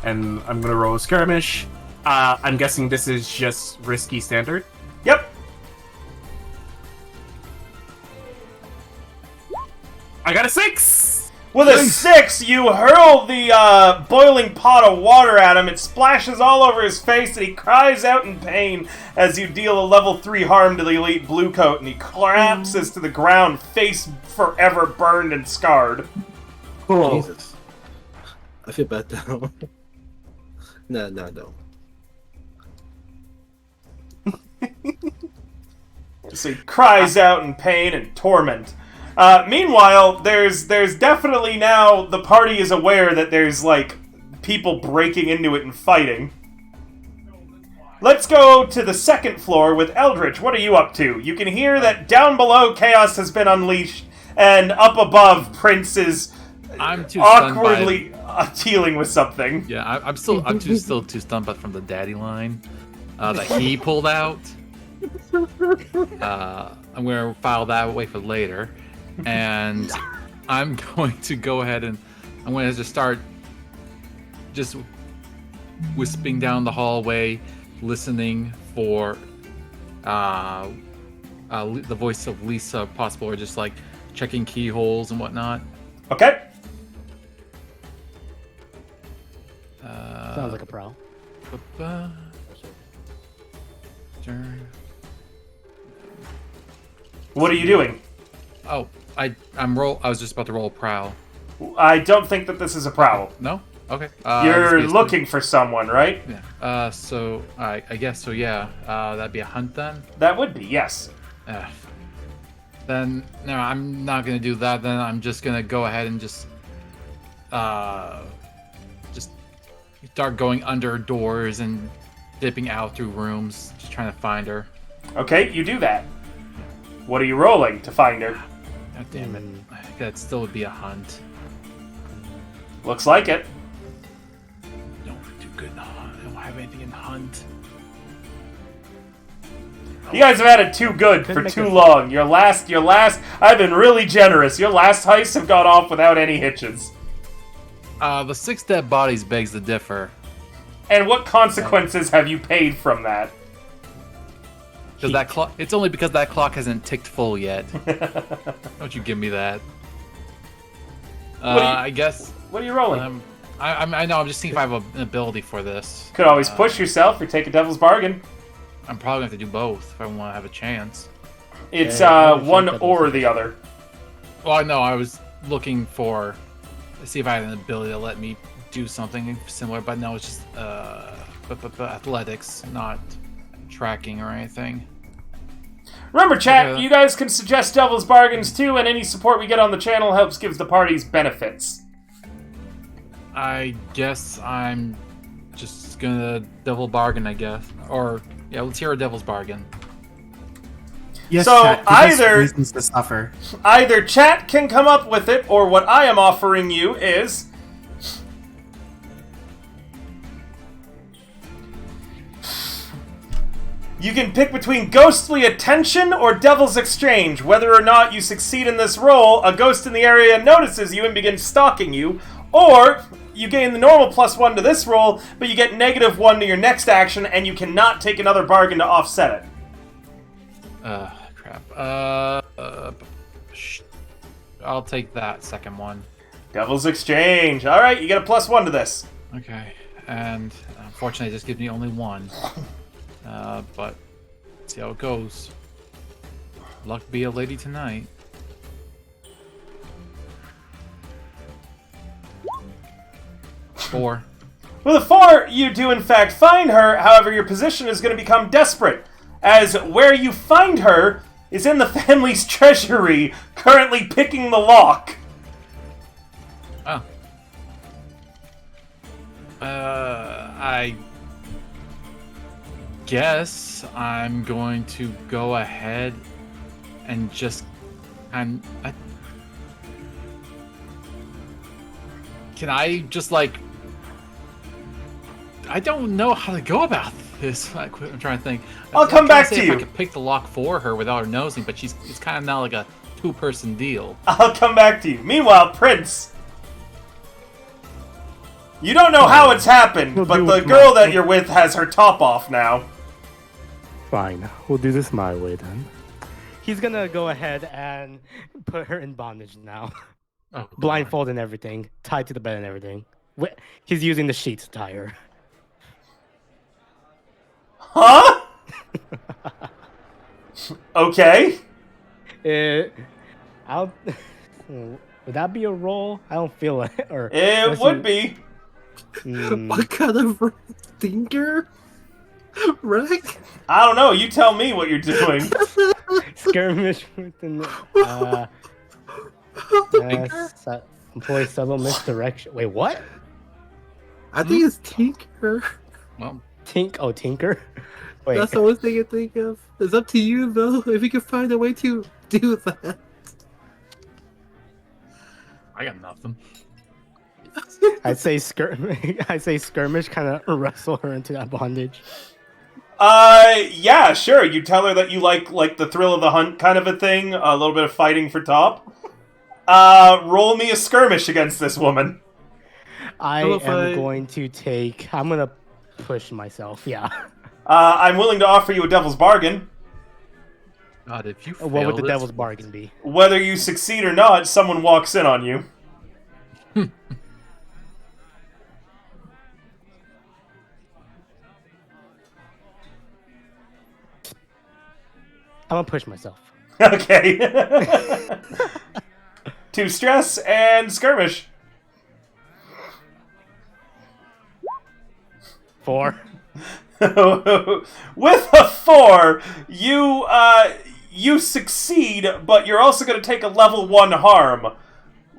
And I'm gonna roll a skirmish. I'm guessing this is just risky standard. Yep. I got a 6! With a 6, you hurl the boiling pot of water at him. It splashes all over his face, and he cries out in pain as you deal a level 3 harm to the elite blue coat, and he collapses to the ground, face forever burned and scarred. Oh. Jesus. I feel bad now. No. So he cries out in pain and torment. Meanwhile, there's definitely now the party is aware that there's like people breaking into it and fighting. Let's go to the second floor with Eldritch. What are you up to? You can hear that down below chaos has been unleashed, and up above Prince is I'm too awkwardly dealing with something. Yeah, I'm still too stunned by from the daddy line that he pulled out. I'm gonna file that away for later, and I'm going to go ahead and I'm going to just start just wisping down the hallway, listening for the voice of Lisa, if possible, or just like checking keyholes and whatnot. Okay. Sounds like a pro. What are you doing? Oh, I was just about to roll a prowl. I don't think that this is a prowl. No? Okay. You're looking for someone, right? Yeah. So I guess so. Yeah. That'd be a hunt then. That would be, yes. Then no, I'm not gonna do that. Then I'm just gonna go ahead and just start going under doors and dipping out through rooms, just trying to find her. Okay, you do that. What are you rolling to find her? God damn it! I think that still would be a hunt. Looks like it. Don't do good in hunt. I don't have anything in hunt. You guys have had it too good for too long. Your last, I've been really generous. Your last heists have gone off without any hitches. The 6 dead bodies begs to differ. And what consequences have you paid from that? Because that clock, it's only because that clock hasn't ticked full yet. Don't you give me that. I guess. What are you rolling? I know. I'm just seeing if I have an ability for this. Could always push yourself or take a devil's bargain. I'm probably going to have to do both if I want to have a chance. It's one or the other. Well, I know. I was looking for see if I had an ability to let me do something similar, but no, it's just athletics, not tracking or anything. Remember, chat, you guys can suggest devil's bargains too, and any support we get on the channel helps gives the parties benefits. I guess I'm just gonna devil bargain, I guess. Or, yeah, let's hear a devil's bargain. Yes, so chat, reasons to suffer. Either chat can come up with it, or what I am offering you is you can pick between ghostly attention or devil's exchange. Whether or not you succeed in this roll, a ghost in the area notices you and begins stalking you, or you gain the normal +1 to this roll, but you get -1 to your next action, and you cannot take another bargain to offset it. Crap. I'll take that second one. Devil's Exchange. All right, you get a +1 to this. Okay, and unfortunately, it just gives me only one. But see how it goes. Luck be a lady tonight. Four. With a 4, you do in fact find her. However, your position is going to become desperate, as where you find her is in the family's treasury, currently picking the lock. Oh. I guess I'm going to go ahead and just can I just like I don't know how to go about this. I'm trying to think. I'll come back to you. I could pick the lock for her without her nosing, but it's kind of now like a two-person deal. I'll come back to you. Meanwhile, Prince, you don't know how it's happened, but the girl that you're with has her top off now. Fine, we'll do this my way then. He's gonna go ahead and put her in bondage now. Oh, Blindfold and everything, tied to the bed and everything. He's using the sheets to tie her. Huh? Okay. I'll. Would that be a roll? I don't feel it. Or It would be. What kind of thinker? Rick? I don't know. You tell me what you're doing. Skirmish with an employee subtle misdirection. Wait, what? I think it's Tinker. Well, Tinker. Wait, That's the only thing I think of. It's up to you, though, if you can find a way to do that. I got nothing. I'd say skirmish kind of wrestle her into that bondage. Yeah, sure. You tell her that you like the thrill of the hunt kind of a thing, a little bit of fighting for top. Roll me a skirmish against this woman. I'm gonna push myself. Yeah. I'm willing to offer you a devil's bargain. God, if you What would the fail devil's this- bargain be? Whether you succeed or not, someone walks in on you. I'm gonna push myself. Okay. Two stress and skirmish. 4. With a 4, you succeed, but you're also going to take a level 1 harm.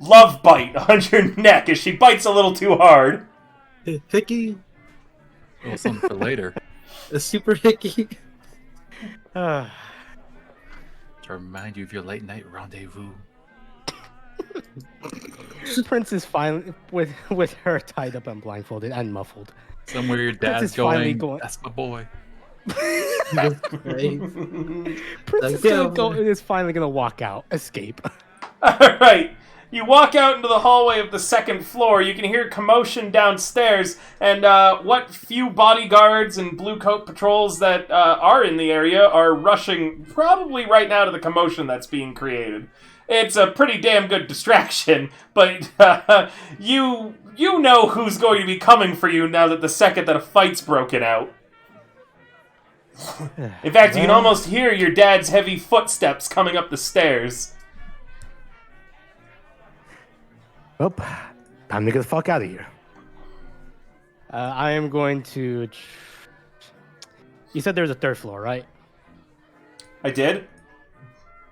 Love bite on your neck as she bites a little too hard. Hickey. Oh, something for later. A super hickey. To remind you of your late night rendezvous. Prince is fine with her tied up and blindfolded and muffled. Somewhere your Prince dad's is finally going. That's my boy. Prince is finally gonna walk out, escape. Alright, you walk out into the hallway of the second floor. You can hear commotion downstairs, and what few bodyguards and blue coat patrols that are in the area are rushing probably right now to the commotion that's being created. It's a pretty damn good distraction, but you know who's going to be coming for you now that the second that a fight's broken out. In fact, you can almost hear your dad's heavy footsteps coming up the stairs. Well, time to get the fuck out of here. I am going to. You said there was a third floor, right? I did?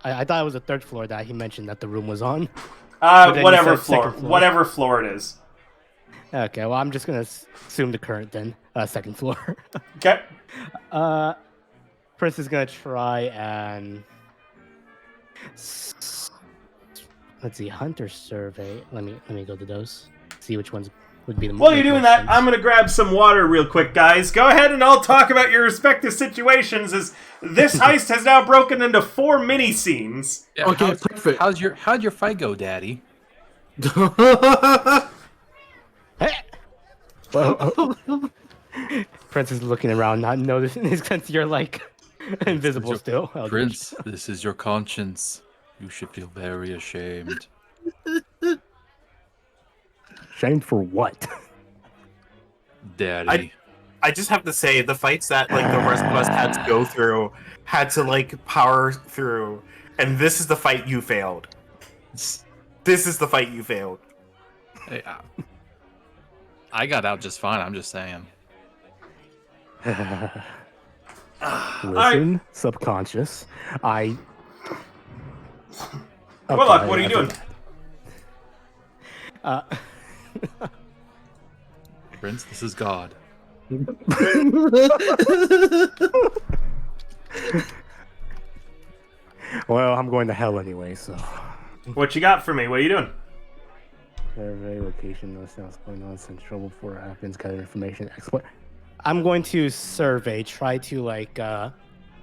I thought it was the third floor that he mentioned that the room was on. then you Whatever said floor. second floor. Whatever floor it is. Okay, well, I'm just gonna assume the current then. Second floor. Okay. Prince is gonna try and let's see, hunter survey. Let me go to those. See which ones would be the. While you're doing that, I'm going to grab some water real quick, guys. Go ahead and I'll talk about your respective situations, as this heist has now broken into 4 mini scenes. Yeah, Okay, perfect. How'd your fight go, Daddy? Prince is looking around, not noticing his sense. You're like Invisible your- still. Eldritch. Prince, this is your conscience. You should feel very ashamed. Shamed for what? Daddy. I just have to say, the fights that like the rest of us had to go through, had to like power through, and this is the fight you failed. This is the fight you failed. Hey, I got out just fine, I'm just saying. Listen, subconscious. I. Warlock, what are you doing? Prince, this is God. Well, I'm going to hell anyway, so. What you got for me? What are you doing? Survey location, no sounds going on. Send trouble before it happens. Gather information. Exploit. I'm going to survey, try to like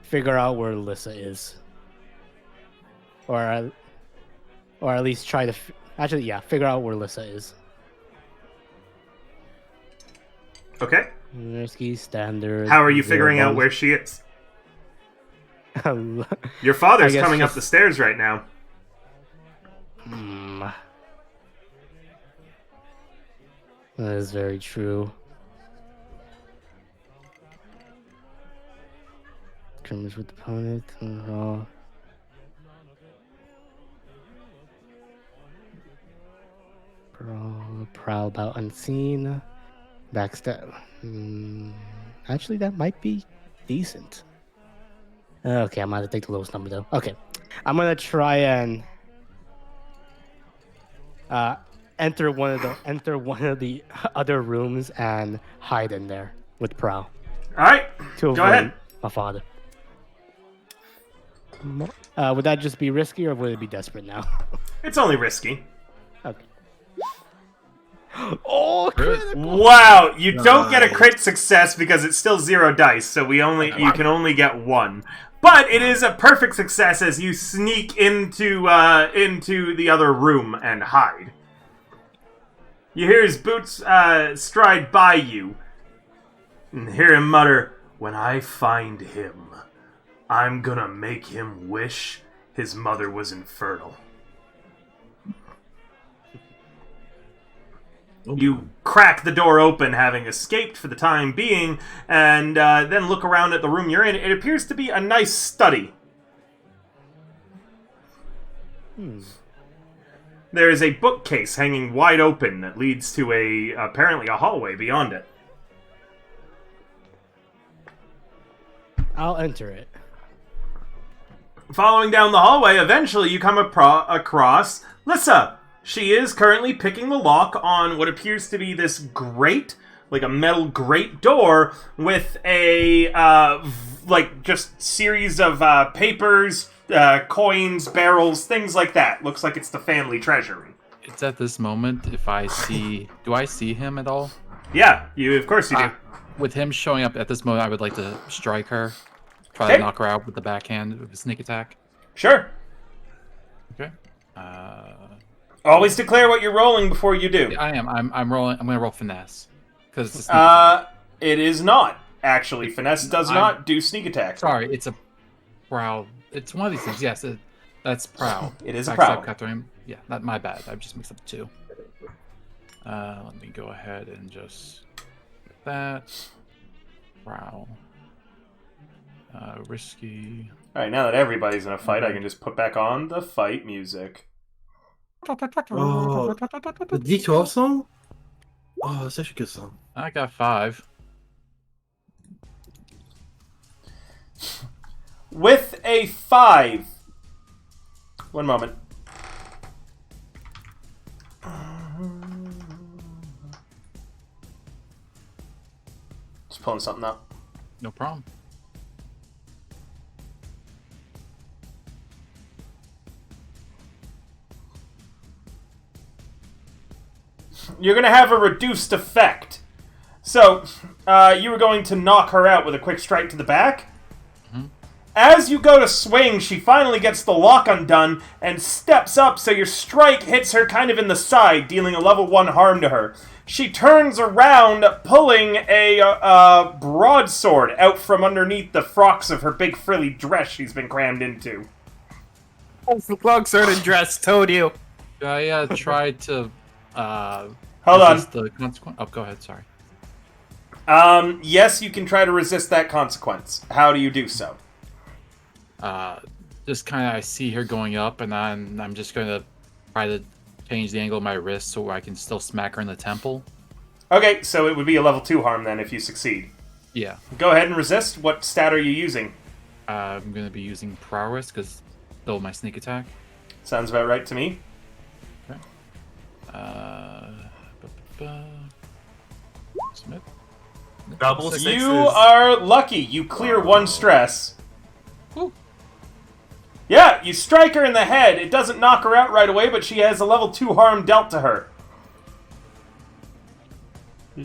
figure out where Lissa is, or at least try to figure out where Lissa is. Okay. Risky standard. How are you figuring out where she is? Your father's coming up the stairs right now. That is very true. Scrimmage with opponent. Prowl about unseen. Backstab. Actually, that might be decent. Okay, I'm gonna take the lowest number though. Okay, I'm gonna try and enter one of the other rooms and hide in there with Prowl. All right. To Go avoid ahead. my father. Would that just be risky, or would it be desperate now? It's only risky. Okay. Oh, critical. Wow, you don't get a crit success because it's still 0 dice, so you can only get 1. But it is a perfect success as you sneak into the other room and hide. You hear his boots stride by you, and hear him mutter, "When I find him, I'm gonna make him wish his mother was infertile." You crack the door open, having escaped for the time being, and then look around at the room you're in. It appears to be a nice study. There is a bookcase hanging wide open that leads to apparently a hallway beyond it. I'll enter it. Following down the hallway, eventually you come across Lissa. She is currently picking the lock on what appears to be this grate, like a metal grate door, with a, just series of papers, coins, barrels, things like that. Looks like it's the family treasury. It's at this moment, if I see... Do I see him at all? Yeah, of course you do. With him showing up at this moment, I would like to strike her. Try Okay. to knock her out with the backhand of a sneak attack. Sure. Okay. Always declare what you're rolling before you do. I am. I'm rolling. I'm gonna roll finesse because it's a sneak attack. It is not, actually. Finesse does not do sneak attack. Sorry, it's a prowl. It's one of these things. Yes, that's prowl. It is a Backstab, prowl. cut to him. Yeah, not my bad. I just mixed up the two. Let me go ahead and just that prowl. Risky. Alright, now that everybody's in a fight, I can just put back on the fight music. Oh, the D12 song? Oh, that's such a good song. I got 5. With a 5. One moment. Just pulling something up. No problem. You're going to have a reduced effect. So, you were going to knock her out with a quick strike to the back. As you go to swing, she finally gets the lock undone and steps up, so your strike hits her kind of in the side, dealing a level 1 harm to her. she turns around, pulling a broadsword out from underneath the frocks of her big frilly dress she's been crammed into. Longsword and dress, told you. I tried to Hold on. resist the consequence. Oh, go ahead. Sorry. Yes, you can try to resist that consequence. How do you do so? Just kind of, I see her going up, and I'm just going to try to change the angle of my wrist so I can still smack her in the temple. Okay, so it would be a level 2 harm then if you succeed. Yeah. Go ahead and resist. What stat are you using? I'm going to be using prowess because still my sneak attack. Sounds about right to me. Okay. Smith. Double sixes. You are lucky. You clear one stress. Ooh. Yeah, you strike her in the head. It doesn't knock her out right away, but she has a level 2 harm dealt to her.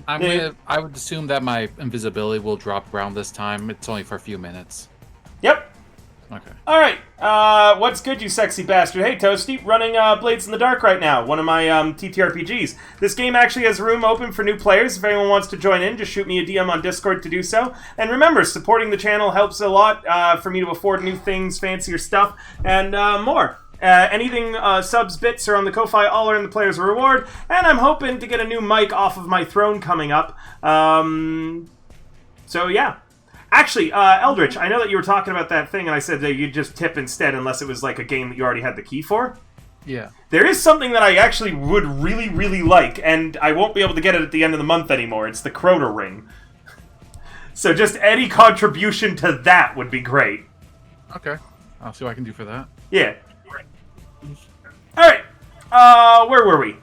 I would assume that my invisibility will drop around this time. It's only for a few minutes. Yep. Okay. Alright, what's good, you sexy bastard? Hey, Toasty, running Blades in the Dark right now, one of my TTRPGs. This game actually has a room open for new players. If anyone wants to join in, just shoot me a DM on Discord to do so. And remember, supporting the channel helps a lot for me to afford new things, fancier stuff, and more. Anything subs, bits, are on the Ko-Fi, all are in the player's reward. And I'm hoping to get a new mic off of my throne coming up. So, yeah. Actually, Eldritch, I know that you were talking about that thing, and I said that you'd just tip instead unless it was like a game that you already had the key for. Yeah. There is something that I actually would really, really like, and I won't be able to get it at the end of the month anymore. It's the Crota Ring. So just any contribution to that would be great. Okay. I'll see what I can do for that. Yeah. Alright. Where were we?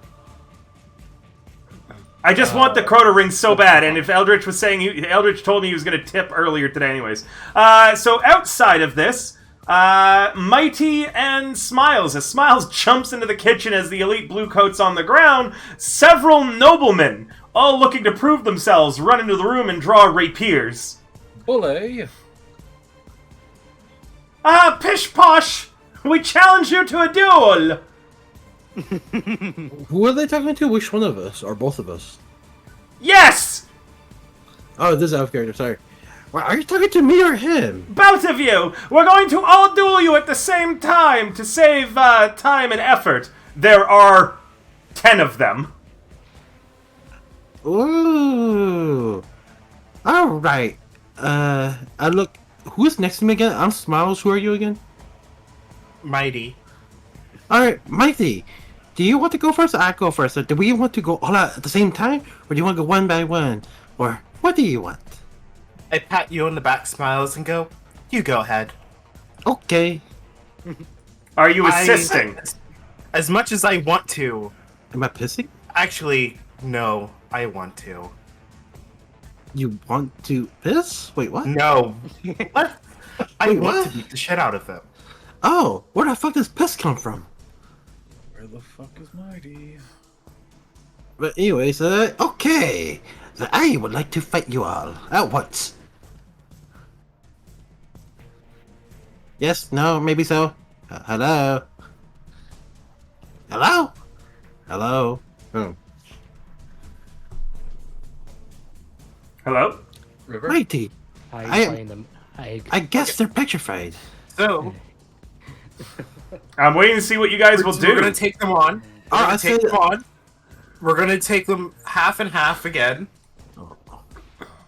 I just want the Crota Ring so bad, and if Eldritch was saying... Eldritch told me he was going to tip earlier today anyways. So outside of this, Mighty and Smiles. As Smiles jumps into the kitchen as the elite bluecoat's on the ground, several noblemen, all looking to prove themselves, run into the room and draw rapiers. Bully. Pish Posh! We challenge you to a duel! Who are they talking to? Which one of us? Or both of us? Yes! Oh, this is out of character, sorry. Well, are you talking to me or him? Both of you! We're going to all duel you at the same time to save time and effort. There are 10 of them. Ooh. Alright. I look... Who's next to me again? I'm Smiles. Who are you again? Mighty. Alright, Mighty. Do you want to go first or I go first? Or do we want to go all out at the same time? Or do you want to go one by one? Or what do you want? I pat you on the back, Smiles, and go, you go ahead. Okay. Are you assisting? As much as I want to. Am I pissing? Actually, no, I want to. You want to piss? Wait, what? No. What? I Wait, want what? to beat the shit out of them. Oh, where the fuck does piss come from? Where the fuck is Mighty? But anyways, okay. So I would like to fight you all at once. Yes, no, maybe so. Hello? Hello? Hello? Oh. Hello? River? Mighty, I find them. I guess they're petrified. So, I'm waiting to see what you guys will do. we're gonna take them on. We're I gonna take said- them on. We're gonna take them half and half again. Oh.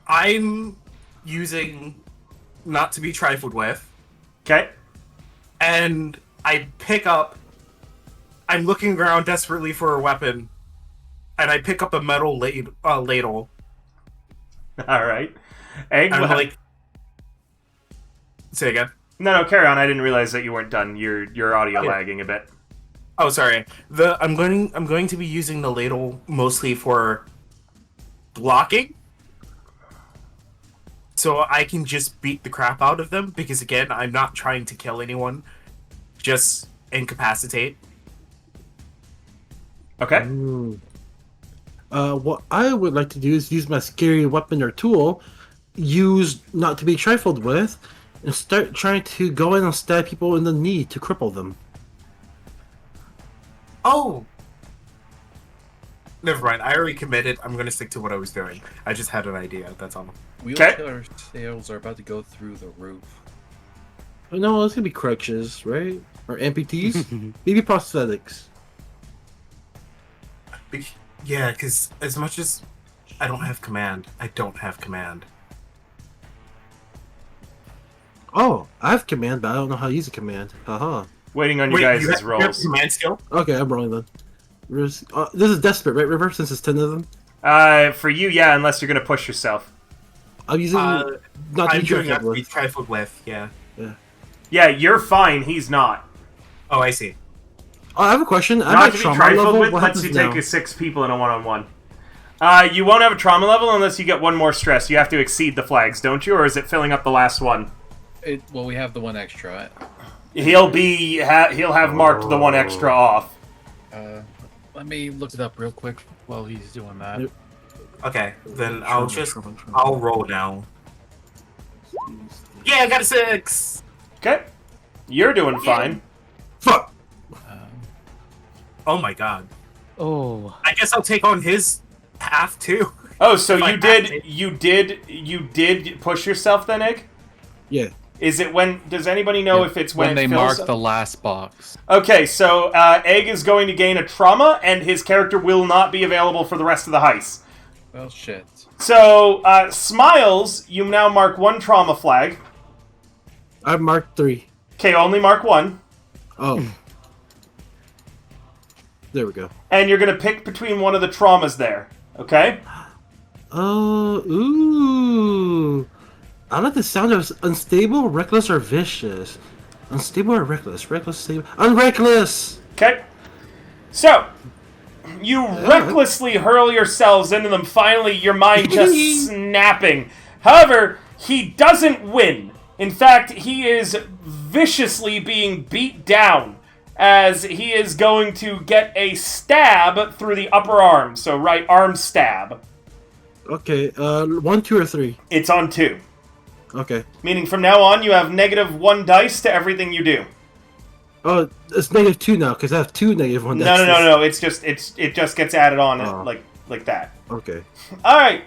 I'm using not to be trifled with, Okay. and I pick up. I'm looking around desperately for a weapon, and I pick up a metal ladle. All right. Egg, I'm like, say again. no, carry on. I didn't realize that you weren't done. Your audio Yeah. lagging a bit. Oh, sorry. I'm going to be using the ladle mostly for blocking, so I can just beat the crap out of them. Because again, I'm not trying to kill anyone, just incapacitate. Okay. Ooh. What I would like to do is use my scary weapon or tool, used not to be trifled with, and start trying to go in and stab people in the knee to cripple them. Oh, Never mind. I already committed. I'm gonna stick to what I was doing. I just had an idea. That's all. Wheelchair sales are about to go through the roof. No, it's gonna be crutches, right? Or amputees? Maybe prosthetics. Yeah, because as much as I don't have command, I don't have command. Oh, I have command, but I don't know how to use a command. Haha. Waiting on you Wait, guys' you have rolls. command skill? Okay, I'm rolling then. This is desperate, right, River? Since it's 10 of them? For you, yeah, unless you're gonna push yourself. I'm using not to I'm be doing trifled not to be with. trifled with, yeah. Yeah, you're fine. He's not. Oh, I see. Oh, I have a question. I'm Not at to be trauma trifled level. with What lets happens you now? take 6 people in a one-on-one. You won't have a trauma level unless you get 1 more stress. You have to exceed the flags, don't you? Or is it filling up the last one? Well, we have the one extra. He'll have marked the 1 extra off. Let me look it up real quick while he's doing that. Okay, then I'll roll now. Yeah, I got a 6! Okay. You're doing fine. Fuck! Oh my god. Oh. I guess I'll take on his half too. Oh, so If I you did push yourself then, Egg? Yeah. Is it when? Does anybody know Yeah, if it's when it they fills mark up? the last box. Okay, so Egg is going to gain a trauma, and his character will not be available for the rest of the heist. Well, shit. So, Smiles, you now mark 1 trauma flag. I've marked 3. Okay, only mark 1. Oh. There we go. And you're going to pick between one of the traumas there. Okay? Oh, ooh. I like the sound of unstable, reckless, or vicious. Unstable or reckless? Reckless, stable. Unreckless! Okay. So, you recklessly hurl yourselves into them, finally your mind just snapping. However, he doesn't win. In fact, he is viciously being beat down as he is going to get a stab through the upper arm. So right arm stab. Okay, 1, 2, or 3? It's on 2. Okay. Meaning from now on you have -1 dice to everything you do. Oh, it's -2 now, because I have 2 -1 No, dice. no. It just gets added on Oh. like that. Okay. All right.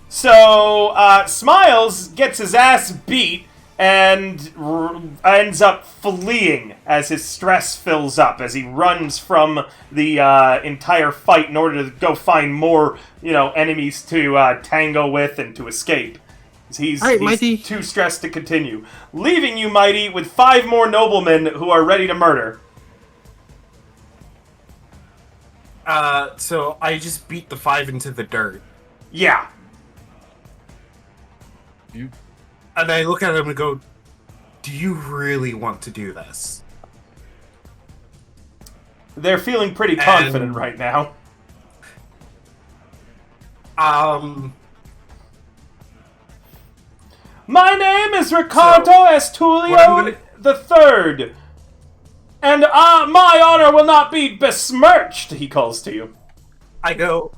So Smiles gets his ass beat and ends up fleeing as his stress fills up as he runs from the entire fight in order to go find more, enemies to tango with and to escape. He's Mighty. too stressed to continue, leaving you, Mighty, with 5 more noblemen who are ready to murder. So I just beat the 5 into the dirt. Yeah. And I look at him and go, do you really want to do this? They're feeling pretty confident right now. My name is Ricardo Estulio III, and my honor will not be besmirched, he calls to you. I go,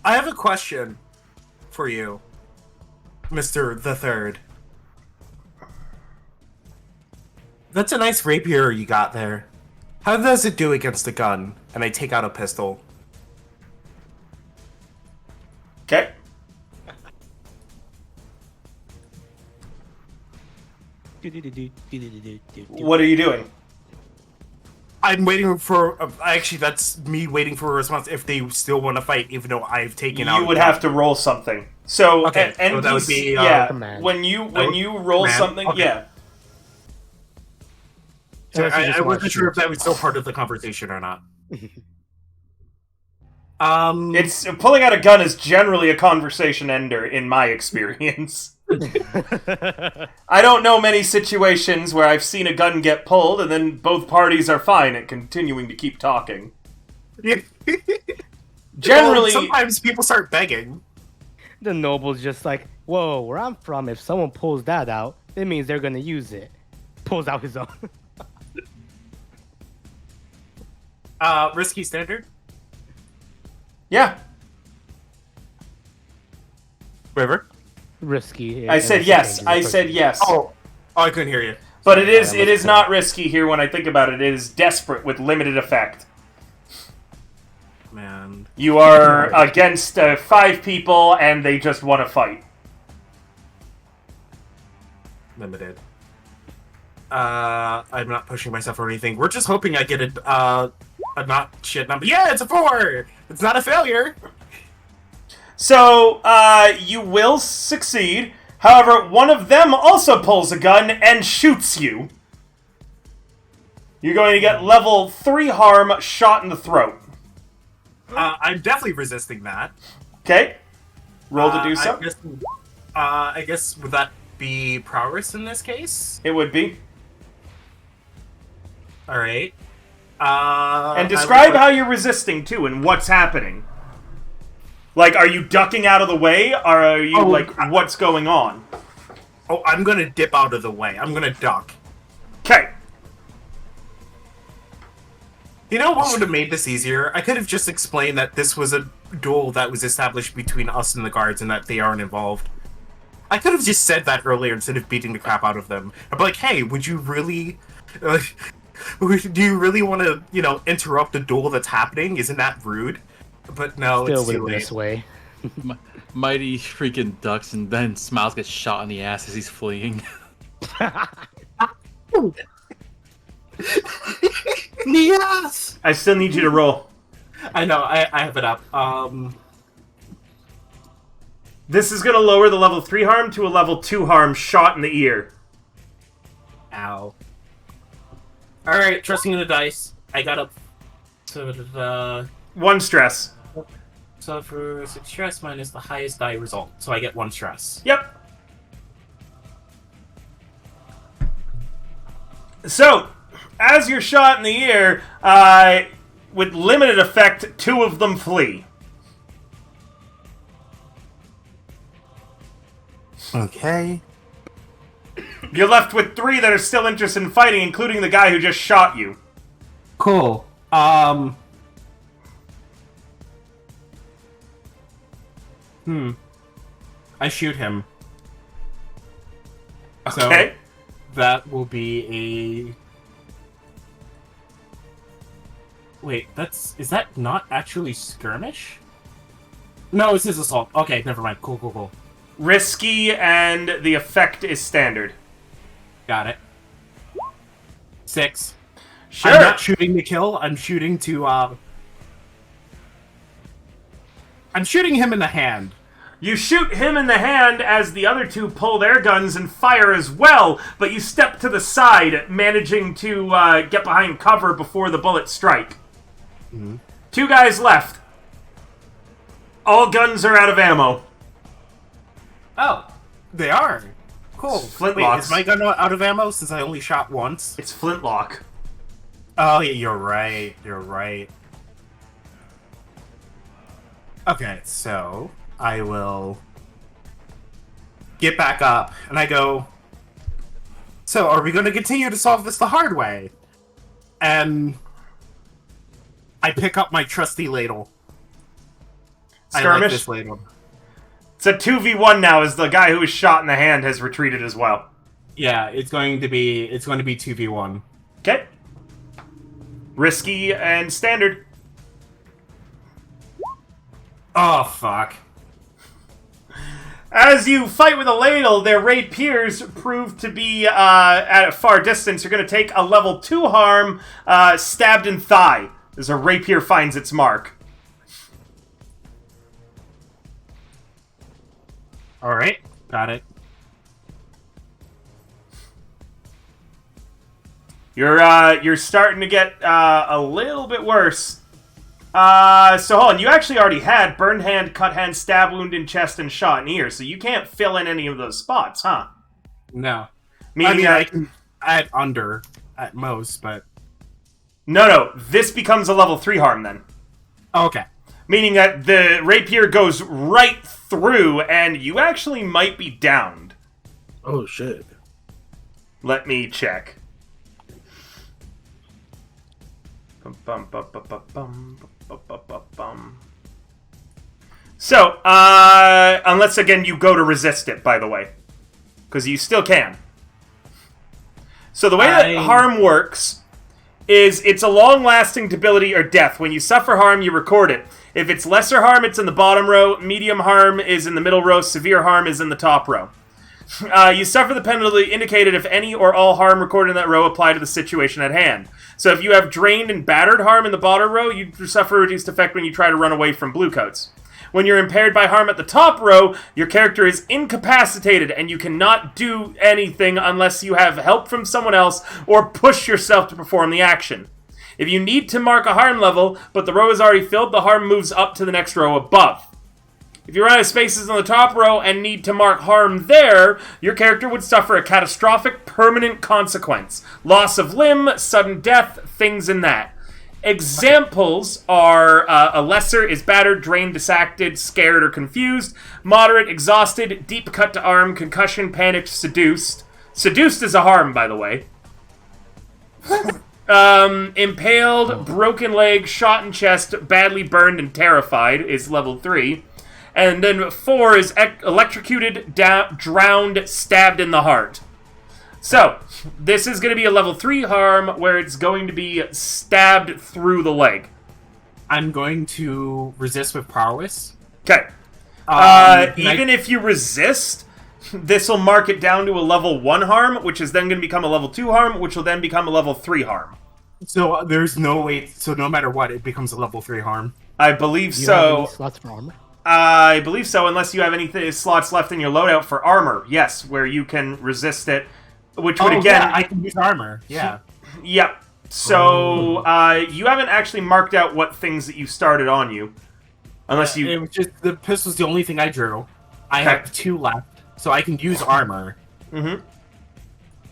I have a question for you, Mr. the Third. That's a nice rapier you got there. How does it do against a gun? And I take out a pistol. Okay. What are you doing? I'm waiting for... actually, that's me waiting for a response if they still want to fight, even though I've taken out... You would have to roll something. So, Okay, and so that would be, command. when you roll command, something, okay. yeah. So Unless you I just want wasn't to sure if shoot. that was still part of the conversation or not. It's pulling out a gun is generally a conversation ender in my experience. I don't know many situations where I've seen a gun get pulled and then both parties are fine at continuing to keep talking. Generally, Well, sometimes people start begging. The noble's just like, whoa, where I'm from, if someone pulls that out, it means they're gonna use it. Pulls out his own. Risky standard? yeah. River? Risky. I said yes. I said yes. Oh, I couldn't hear you. But it is not risky here when I think about it. It is desperate with limited effect. Man. round. You are against 5 people, and they just want to fight. Limited. I'm not pushing myself or anything. We're just hoping I get a not shit number. Yeah, it's a 4! It's not a failure! So, you will succeed. However, one of them also pulls a gun and shoots you. You're going to get level 3 harm, shot in the throat. I'm definitely resisting that. Okay. Roll to do so. I guess, would that be prowess in this case? It would be. Alright. And describe how you're resisting, too, and what's happening. Like, are you ducking out of the way, or are you, what's going on? Oh, I'm gonna dip out of the way. I'm gonna duck. Okay. You know what would have made this easier? I could have just explained that this was a duel that was established between us and the guards and that they aren't involved. I could have just said that earlier instead of beating the crap out of them. I'd be like, hey, would you really... do you really want to, interrupt a duel that's happening? Isn't that rude? But no, Still it's too would've been late. this way. Mighty freaking ducks, and then Smiles gets shot in the ass as he's fleeing. Yes! I still need you to roll. I know, I have it up. This is going to lower the level 3 harm to a level 2 harm, shot in the ear. Ow. Alright, trusting in the dice. I got up to the... 1 stress. So for success minus the highest die result. So I get 1 stress. Yep. So, as you're shot in the ear, with limited effect, 2 of them flee. Okay. You're left with 3 that are still interested in fighting, including the guy who just shot you. Cool. I shoot him. Okay. So that will be a... Wait, is that not actually skirmish? No, it's his assault. Okay, never mind. Cool. Risky, and the effect is standard. Got it. 6. Sure. I'm not shooting to kill. I'm shooting to, I'm shooting him in the hand. You shoot him in the hand as the other 2 pull their guns and fire as well, but you step to the side, managing to get behind cover before the bullets strike. 2 guys left. All guns are out of ammo. Oh, they are. Cool. Flintlocks. Wait, is my gun out of ammo since I only shot once? It's flintlock. Oh, yeah, you're right. Okay, so I will get back up, and I go, so are we going to continue to solve this the hard way? And I pick up my trusty ladle. I like Skirmish? this ladle. It's a 2v1 now, as the guy who was shot in the hand has retreated as well. Yeah, it's going to be 2v1. Okay. Risky and standard. Oh, fuck. As you fight with a ladle, their rapiers prove to be at a far distance. You're going to take a level 2 harm, stabbed in thigh, as a rapier finds its mark. Alright, got it. You're starting to get a little bit worse. So hold on, you actually already had burned hand, cut hand, stab wound in chest, and shot in ear, so you can't fill in any of those spots, huh? No. Meaning I can add under at most, but... No, this becomes a level 3 harm then. Okay. Meaning that the rapier goes right through, and you actually might be downed. Oh shit. Let me check. So, unless again you go to resist it, by the way. Because you still can. So the way that harm works is it's a long-lasting debility or death. When you suffer harm, you record it. If it's lesser harm, it's in the bottom row. Medium harm is in the middle row. Severe harm is in the top row. You suffer the penalty indicated if any or all harm recorded in that row apply to the situation at hand. So if you have drained and battered harm in the bottom row, you suffer reduced effect when you try to run away from bluecoats. When you're impaired by harm at the top row, your character is incapacitated and you cannot do anything unless you have help from someone else or push yourself to perform the action. If you need to mark a harm level, but the row is already filled, the harm moves up to the next row above. If you run out of spaces on the top row and need to mark harm there, your character would suffer a catastrophic permanent consequence. Loss of limb, sudden death, things in that. Examples are a lesser is battered, drained, distracted, scared, or confused. Moderate, exhausted, deep cut to arm, concussion, panicked, seduced. Seduced is a harm, by the way. Impaled, broken leg, shot in chest, badly burned, and terrified is level 3. And then 4 is electrocuted, drowned, stabbed in the heart. So, this is going to be a level 3 harm where it's going to be stabbed through the leg. I'm going to resist with prowess. Okay. Even if you resist, this will mark it down to a level 1 harm, which is then going to become a level 2 harm, which will then become a level 3 harm. So there's no way. So no matter what, it becomes a level 3 harm. I believe Do you so. have any slots for armor? I believe so, unless you have any slots left in your loadout for armor. Yes, where you can resist it. Which would again, yeah, I can use armor. Yeah. Yep. So you haven't actually marked out what things that you started on you, unless you. It was just the pistol's the only thing I drew. I have 2 left, so I can use armor. Mm-hmm.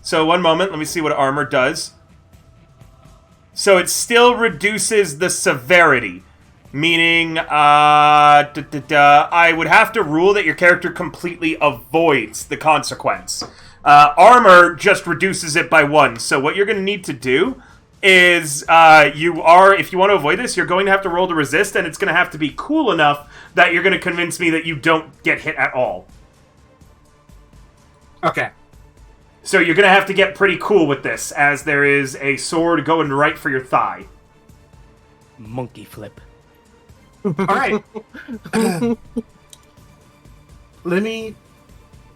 So one moment, let me see what armor does. So it still reduces the severity, meaning I would have to rule that your character completely avoids the consequence. Armor just reduces it by 1. So what you're going to need to do is if you want to avoid this, you're going to have to roll to resist, and it's going to have to be cool enough that you're going to convince me that you don't get hit at all. Okay. So you're going to have to get pretty cool with this, as there is a sword going right for your thigh. Monkey flip. All right.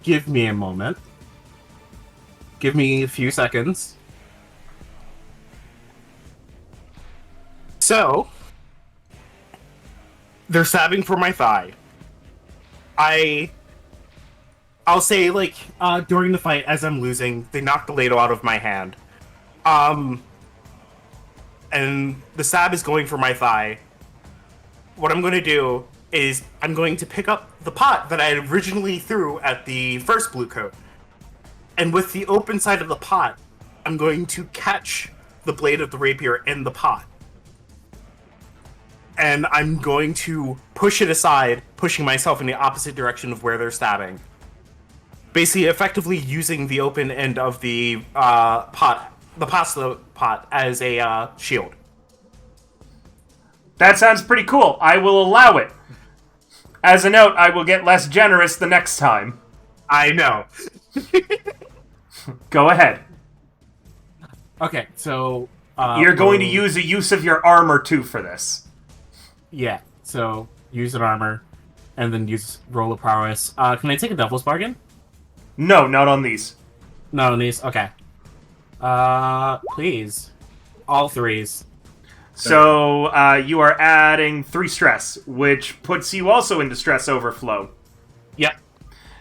Give me a moment. Give me a few seconds. So, they're stabbing for my thigh. I'll say, during the fight, as I'm losing, they knock the ladle out of my hand. And the stab is going for my thigh. What I'm going to do is I'm going to pick up the pot that I originally threw at the first blue coat. And with the open side of the pot, I'm going to catch the blade of the rapier in the pot. And I'm going to push it aside, pushing myself in the opposite direction of where they're stabbing. Basically, effectively using the open end of the pasta pot as a shield. That sounds pretty cool. I will allow it. As a note, I will get less generous the next time. I know. Go ahead. Okay, so... You're going to use a use of your armor, too, for this. Yeah, so use an armor, and then use roll of prowess. Can I take a devil's bargain? No, not on these. Not on these? Okay. Please. All 3s. So, you are adding 3 stress, which puts you also into stress overflow. Yep.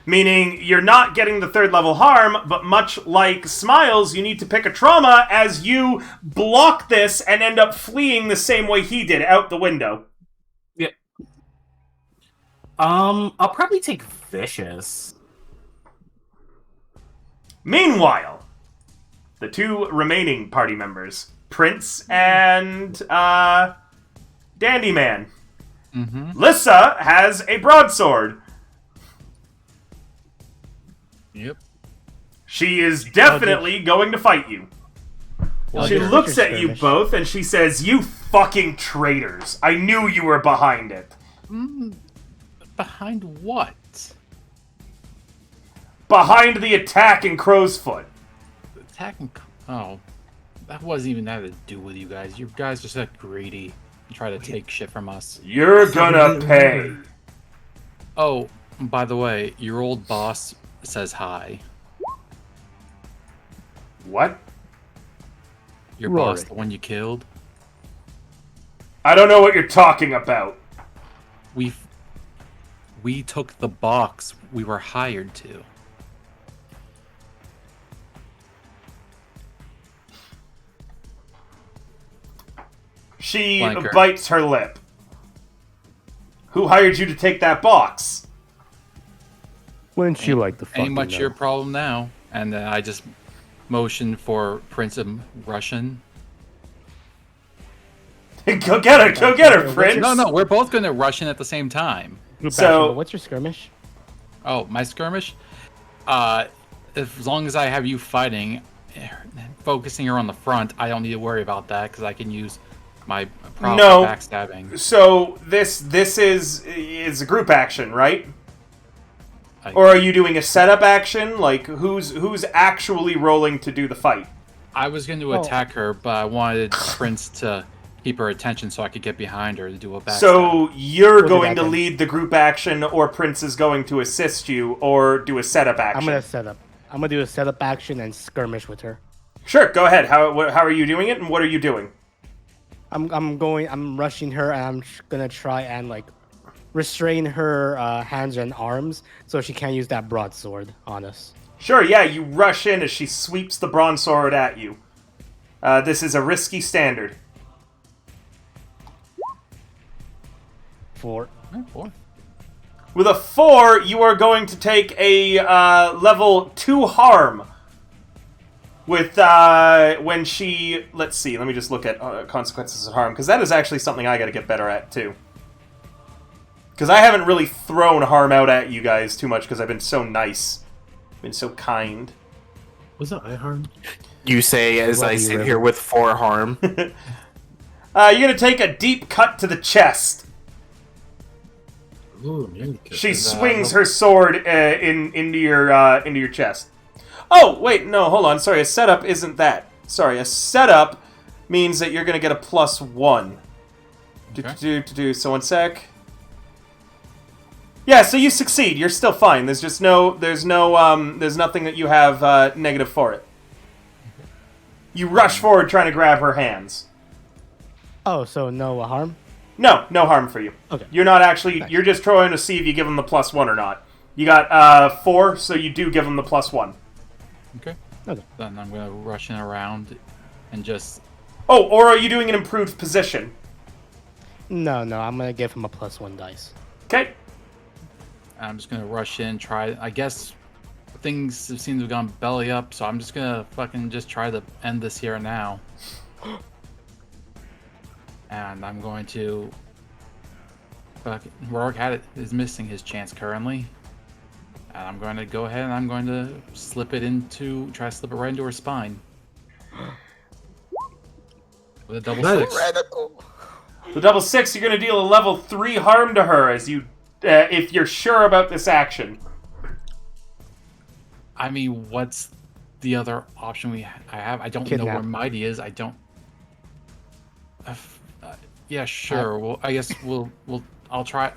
Meaning, you're not getting the 3rd level harm, but much like Smiles, you need to pick a trauma as you block this and end up fleeing the same way he did, out the window. Yep. I'll probably take Vicious. Meanwhile, the 2 remaining party members, Prince and Dandy Man. Mm-hmm. Lissa has a broadsword. Yep. She is definitely going to fight you. Well, She just looks your at you skirmish. both and she says, "You fucking traitors. I knew you were behind it." Behind what? Behind the attack in Crow's Foot. Attacking. Oh. that wasn't even that to do with you guys. You guys just got greedy and try to take shit from us. You're gonna pay. Oh, by the way, your old boss says hi. What? Your Rory. boss, the one you killed. I don't know what you're talking about. We took the box we were hired to. She Blanker. bites her lip. Who hired you to take that box? Wouldn't you like the fucking Ain't much know? your problem now. And I just motioned for Prince of Russian. Go get her, Prince. No, we're both going to Russian at the same time. Group So- action, but what's your skirmish? Oh, my skirmish? As long as I have you fighting, focusing her on the front, I don't need to worry about that because I can use my proper No. backstabbing. So this is a group action, right? I- Or are you doing a setup action? Like who's actually rolling to do the fight? I was going to attack her, but I wanted Prince to keep her attention so I could get behind her to do a backstab. So you're do going that to then. lead the group action, or Prince is going to assist you, or do a setup action. I'm gonna set up. I'm gonna do a setup action and skirmish with her. Sure, go ahead. How are you doing it, and what are you doing? I'm rushing her, and I'm gonna try and like restrain her hands and arms so she can't use that broadsword on us. Sure, yeah, you rush in as she sweeps the bronze sword at you. This is a risky standard. 4. Four. With a 4, you are going to take a level 2 harm. With when she, let's see, let me just look at consequences of harm, because that is actually something I got to get better at too. Because I haven't really thrown harm out at you guys too much because I've been so nice, been so kind. Was that I harm? You say as Love I you, sit River. here with 4 harm. You're gonna take a deep cut to the chest. Ooh, man. She swings her sword into your chest. Oh wait, no, hold on. Sorry, a setup isn't that. Sorry, a setup means that you're gonna get a +1. Okay. So 1 sec. Yeah, so you succeed. You're still fine. There's just there's nothing that you have negative for it. You rush forward trying to grab her hands. Oh, so no harm? No harm for you. Okay. You're not actually. Nice. You're just trying to see if you give them the +1 or not. You got 4, so you do give them the +1. Okay. Okay. Then I'm going to rush in around and just... Oh, or are you doing an improved position? No, I'm gonna give him a +1 dice. Okay. I'm just going to rush in, try... I guess things seem to have gone belly up, so I'm just going to fucking just try to end this here now. And I'm going to... Rourke is missing his chance currently. And I'm going to go ahead and I'm going to try to slip it right into her spine. With a double Nice. 6. The double 6, you're going to deal a level 3 harm to her as you, if you're sure about this action. I mean, what's the other option I have? I don't know Kidnap. where Mighty is. I don't... yeah, sure. Well, I guess I'll try...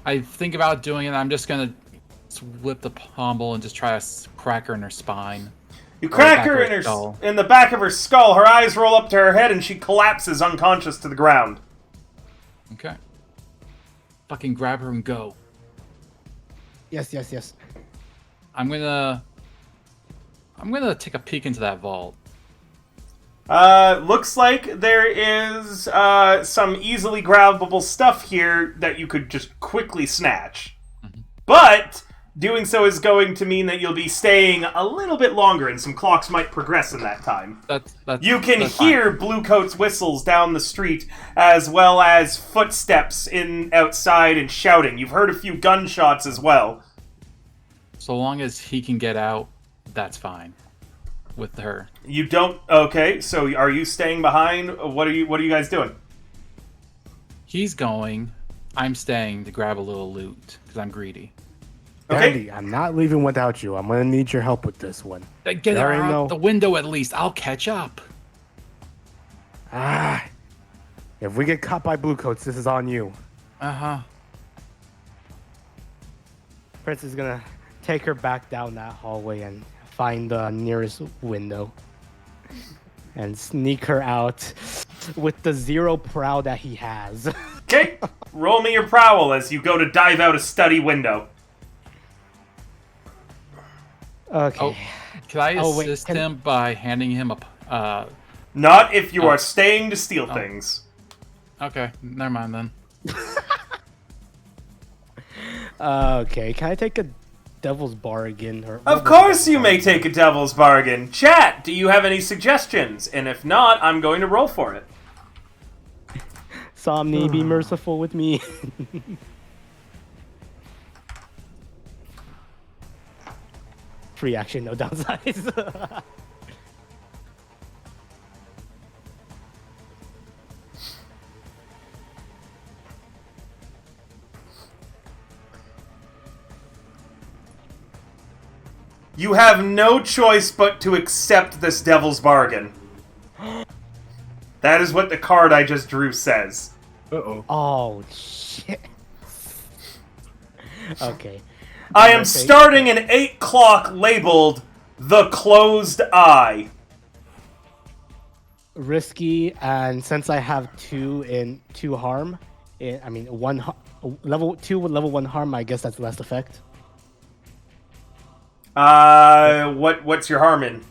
I think about doing it. I'm just going to whip the pommel and just try to crack her in her spine. You Or the crack back her of in skull. in the back of her skull. Her eyes roll up to her head, and she collapses unconscious to the ground. Okay. Fucking grab her and go. Yes. I'm gonna take a peek into that vault. Looks like there is some easily grabbable stuff here that you could just quickly snatch. But doing so is going to mean that you'll be staying a little bit longer, and some clocks might progress in that time. You can that's fine. hear Bluecoat's whistles down the street, as well as footsteps outside and shouting. You've heard a few gunshots as well. So long as he can get out, that's fine. With her. You don't. Okay, so are you staying behind? What are you guys doing? He's going. I'm staying to grab a little loot because I'm greedy. Okay. Andy, I'm not leaving without you. I'm gonna need your help with this one. Get There her ain't out no- the window at least. I'll catch up. If we get caught by bluecoats, this is on you. Uh-huh. Prince is gonna take her back down that hallway and find the nearest window and sneak her out with the 0 prowl that he has. Okay, roll me your prowl as you go to dive out a study window. Okay. Oh, can I Oh, wait, assist can- him by handing him Not if you are staying to steal things. Okay, never mind then. Okay, can I take a devil's bargain? Or Of course you may take a devil's bargain. Chat, do you have any suggestions? And if not, I'm going to roll for it. Somni, be merciful with me. Free action, no downsides. You have no choice but to accept this devil's bargain. That is what the card I just drew says. Uh-oh. Oh, shit. Okay. I am starting an 8 clock labeled The Closed Eye. Risky, and since I have 2 harm, I mean, level 2 with level 1 harm, I guess that's less effect. What's your harm in?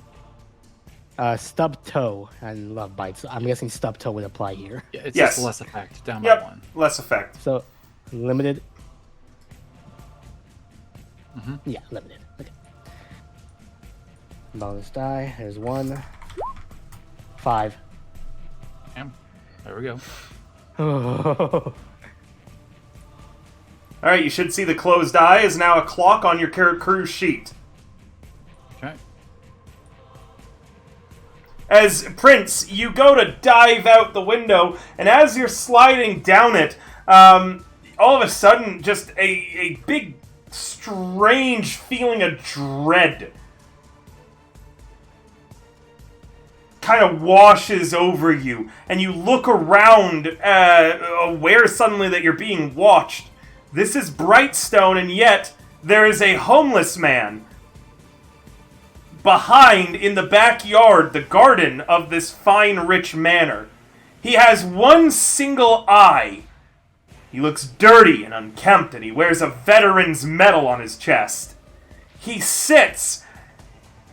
Stub toe and love bite. So I'm guessing stub toe would apply here. Yeah, it's Yes. just less effect, down by Yep, 1. less effect. So limited. Mhm. Yeah, limited. Okay. Bonus die. There's 1. 5. Damn. There we go. Alright, you should see the closed eye is now a clock on your crew sheet. Okay. As Prince, you go to dive out the window, and as you're sliding down it, all of a sudden, just a big, strange feeling of dread kind of washes over you, and you look around, aware suddenly that you're being watched. This is Brightstone, and yet there is a homeless man behind in the backyard, the garden of this fine, rich manor. He has one single eye. He looks dirty and unkempt, and he wears a veteran's medal on his chest. He sits,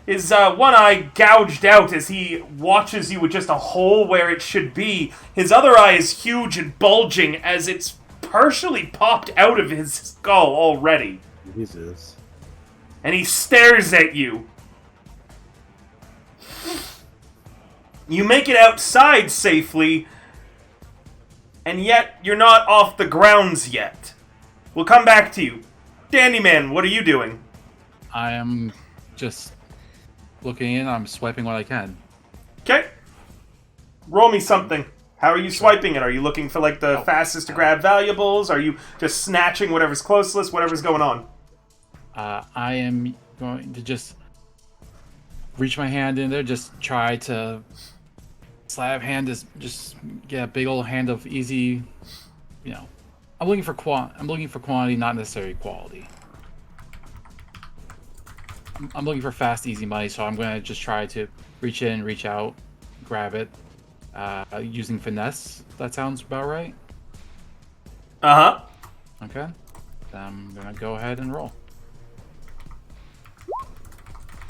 his one eye gouged out as he watches you with just a hole where it should be. His other eye is huge and bulging as it's partially popped out of his skull already. Jesus. And he stares at you. You make it outside safely, and yet you're not off the grounds yet. We'll come back to you. Dandyman, what are you doing? I am just looking in. I'm swiping what I can. Okay. Roll me something. How are you swiping it? Are you looking for, like, the fastest to grab valuables? Are you just snatching whatever's closest, whatever's going on? I am going to just reach my hand in there, just try to slab hand is just get a big old hand of easy, you know. I'm looking for quantity, not necessarily quality. I'm looking for fast, easy money, so I'm going to just try to reach in, reach out, grab it, using finesse. That sounds about right. Uh-huh. Okay. Then I'm going to go ahead and roll.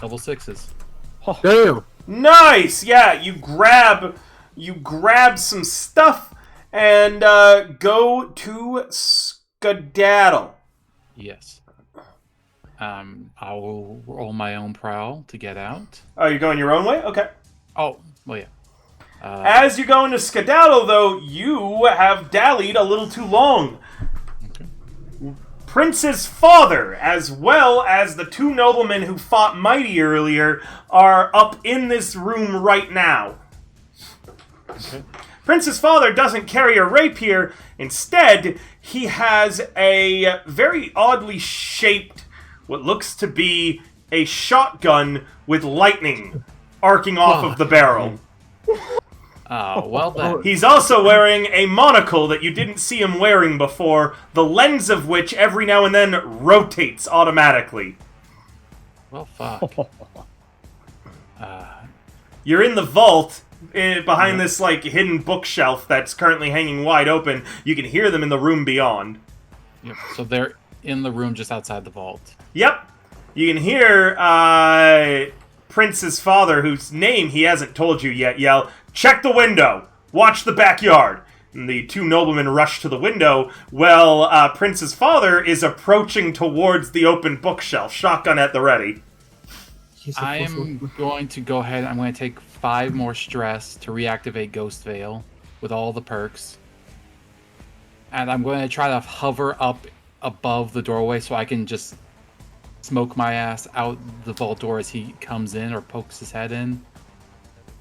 Double 6s. Damn. Nice! Yeah, you grab some stuff and go to skedaddle. Yes. I will roll my own prowl to get out. Oh, you're going your own way? Okay. Oh, well, yeah. As you go into skedaddle, though, you have dallied a little too long. Okay. Prince's father, as well as the 2 noblemen who fought mighty earlier, are up in this room right now. Okay. Prince's father doesn't carry a rapier. Instead, he has a very oddly shaped, what looks to be a shotgun with lightning arcing off of the barrel. Oh, well then. He's also wearing a monocle that you didn't see him wearing before, the lens of which every now and then rotates automatically. Well, fuck. You're in the vault behind this like hidden bookshelf that's currently hanging wide open. You can hear them in the room beyond. Yep. So they're in the room just outside the vault. Yep. You can hear Prince's father, whose name he hasn't told you yet, yell, "Check the window! Watch the backyard!" And the two noblemen rush to the window. Well, Prince's father is approaching towards the open bookshelf, shotgun at the ready. I am going to go ahead. I'm going to take 5 more stress to reactivate Ghost Veil with all the perks. And I'm going to try to hover up above the doorway so I can just smoke my ass out the vault door as he comes in or pokes his head in.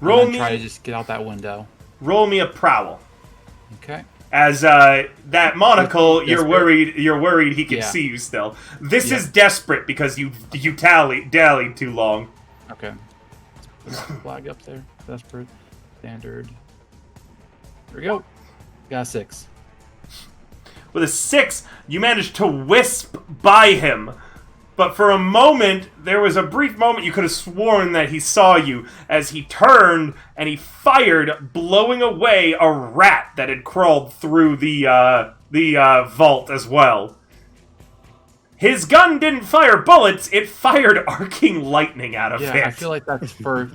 Try to just get out that window. Roll me a prowl. Okay. As that monocle, you're worried he can see you still. This is desperate because you dallied too long. Okay. Let's put the flag up there. Desperate. Standard. There we go. Got a 6. With a 6, you managed to wisp by him. But for a moment, there was a brief moment you could have sworn that he saw you as he turned and he fired, blowing away a rat that had crawled through the vault as well. His gun didn't fire bullets, it fired arcing lightning out of it. Yeah, I feel like that's for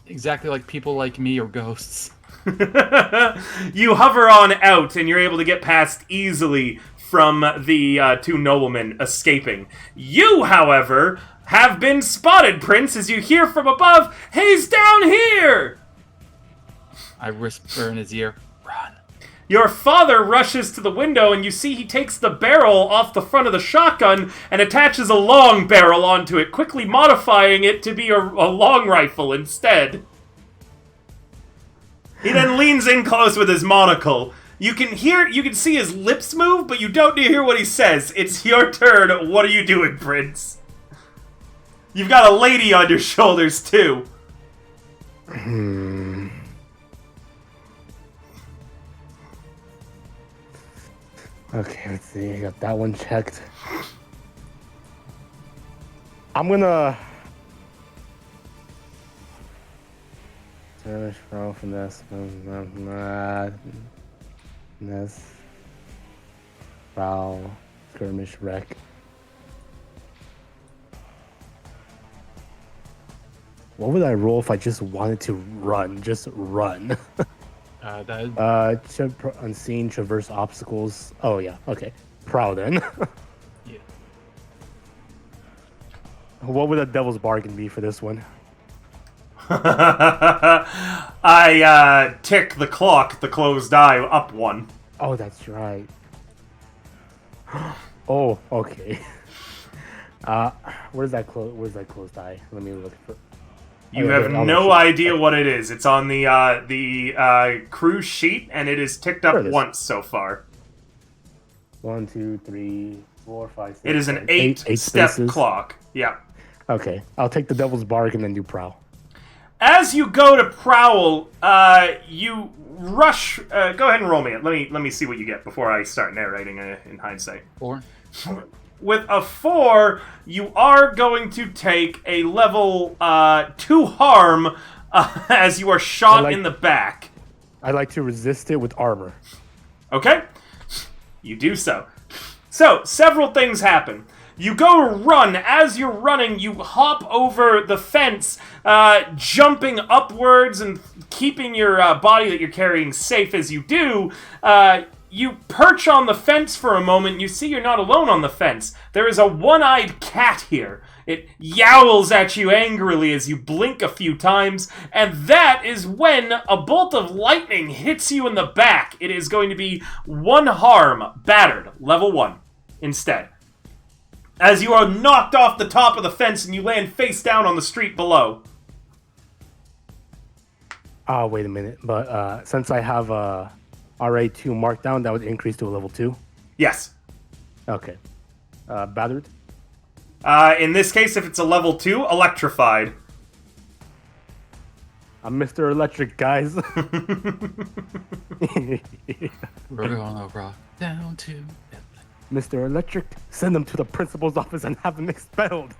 exactly like people like me or ghosts. You hover on out and you're able to get past easily from the two noblemen escaping. You, however, have been spotted, Prince, as you hear from above, "He's down here!" I whisper in his ear, "Run." Your father rushes to the window and you see he takes the barrel off the front of the shotgun and attaches a long barrel onto it, quickly modifying it to be a long rifle instead. He then leans in close with his monocle. You can see his lips move, but you don't hear what he says. It's your turn. What are you doing, Prince? You've got a lady on your shoulders, too. Okay, let's see. I got that one checked. I'm gonna... Skirmish, roll, finesse, foul, skirmish, wreck. What would I roll if I just wanted to run? Just run. Unseen, traverse obstacles. Oh yeah, okay. Prowl then. Yeah. What would a devil's bargain be for this one? I tick the clock, the closed eye, up 1. Oh, that's right. Oh, okay. Where's that closed eye? Let me look for. You have no idea what it is. It's on the cruise sheet, and it is ticked up once so far. 1, 2, 3, 4, 5, 6. It is an 8-step clock. Yeah. Okay, I'll take the devil's bargain and do prowl. As you go to prowl, you rush. Go ahead and roll me it. Let me see what you get before I start narrating in hindsight. 4. With a 4, you are going to take a level 2 harm as you are shot in the back. I like to resist it with armor. Okay, you do so. So, several things happen. You go to run. As you're running, you hop over the fence, jumping upwards and keeping your body that you're carrying safe as you do. You perch on the fence for a moment. You see you're not alone on the fence. There is a one-eyed cat here. It yowls at you angrily as you blink a few times, and that is when a bolt of lightning hits you in the back. It is going to be 1 harm, battered, level 1, instead. As you are knocked off the top of the fence and you land face down on the street below. Wait a minute. But since I have RA2 marked down, that would increase to a level 2? Yes. Okay. Battered? In this case, if it's a level 2, electrified. I'm Mr. Electric, guys. We're gonna rock down to. Mr. Electric, send him to the principal's office and have him expelled.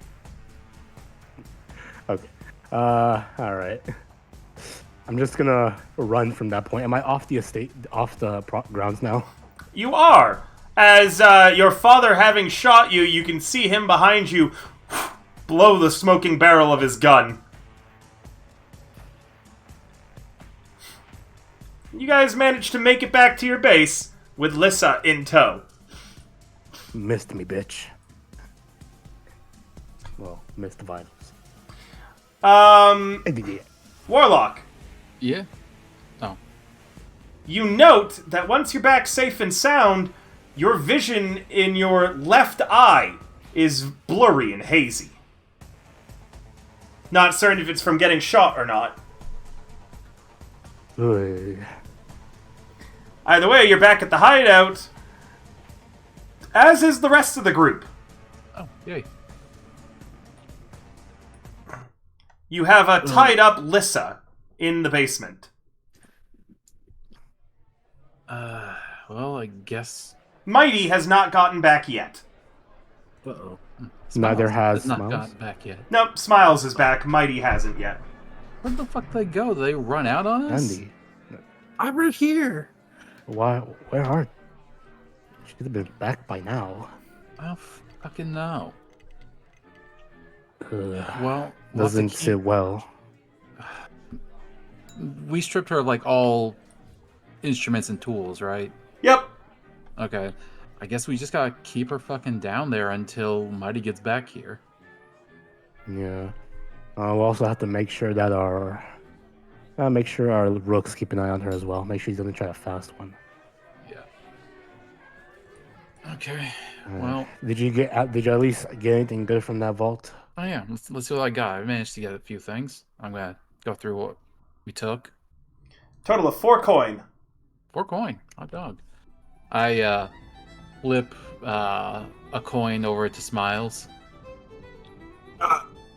Okay. Alright. I'm just gonna run from that point. Am I off the estate, off the grounds now? You are. As your father having shot you, you can see him behind you blow the smoking barrel of his gun. You guys managed to make it back to your base with Lissa in tow. Missed me, bitch. Well, missed the vitals. Warlock. Yeah. Oh. You note that once you're back safe and sound, your vision in your left eye is blurry and hazy. Not certain if it's from getting shot or not. Ugh. Either way, you're back at the hideout, as is the rest of the group. Oh, yay. You have a tied up Lissa in the basement. Well, I guess. Mighty has not gotten back yet. Uh-oh. Smiles Neither has not Smiles. gotten back yet. Nope, Smiles is back. Mighty hasn't yet. Where the fuck did they go? Did they run out on us? Andy, I'm right here. why? Where are? Should have been back by now. I don't fucking know. Ugh. Well, we'll have to Doesn't keep- sit well. We stripped her of like all instruments and tools, right? Yep. Okay. I guess we just gotta keep her fucking down there until Mighty gets back here. Yeah. We'll also have to make sure that our rooks keep an eye on her as well. Make sure he doesn't try a fast one. Yeah. Okay. Uh, Well, did you at least get anything good from that vault? oh yeah. Let's see what I got. I managed to get a few things. I'm gonna go through what we took. Total of 4 coin. 4 coin. Hot dog. I flip a coin over to Smiles.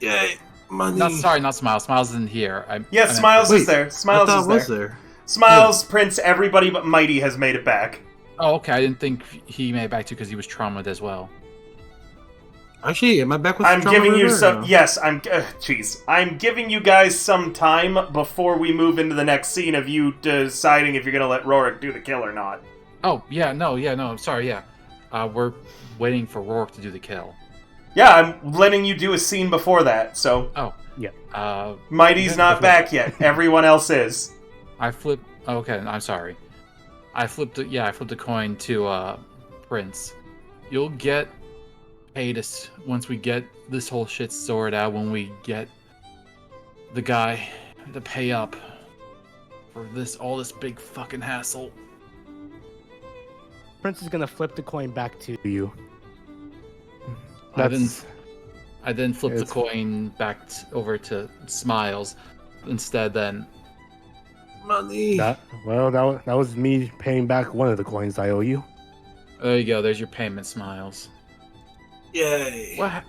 Yay, money. Not Smiles. Smiles isn't here. I meant- Smiles is Wait, there. I Smiles thought is it was there. there. Smiles, Prince, everybody but Mighty has made it back. Oh, okay. I didn't think he made it back to because he was traumatized as well. Actually, am I back with I'm Trauma giving you River or some. no? Yes, I'm giving you guys some time before we move into the next scene of you deciding if you're gonna let Rorik do the kill or not. Oh, no. Sorry, yeah. We're waiting for Rourke to do the kill. Yeah, I'm letting you do a scene before that. So Oh, Yeah. Mighty's not back yet. Everyone else is. I flip. Okay, I'm sorry. I flipped a coin to Prince. You'll get paid us once we get this whole shit sorted out. When we get the guy to pay up for all this big fucking hassle. Prince is gonna flip the coin back to You. I then flip the It's- coin back over to Smiles instead. Then Money. That was me paying back one of the coins I owe you. there you go. There's your payment, Smiles. Yay. What?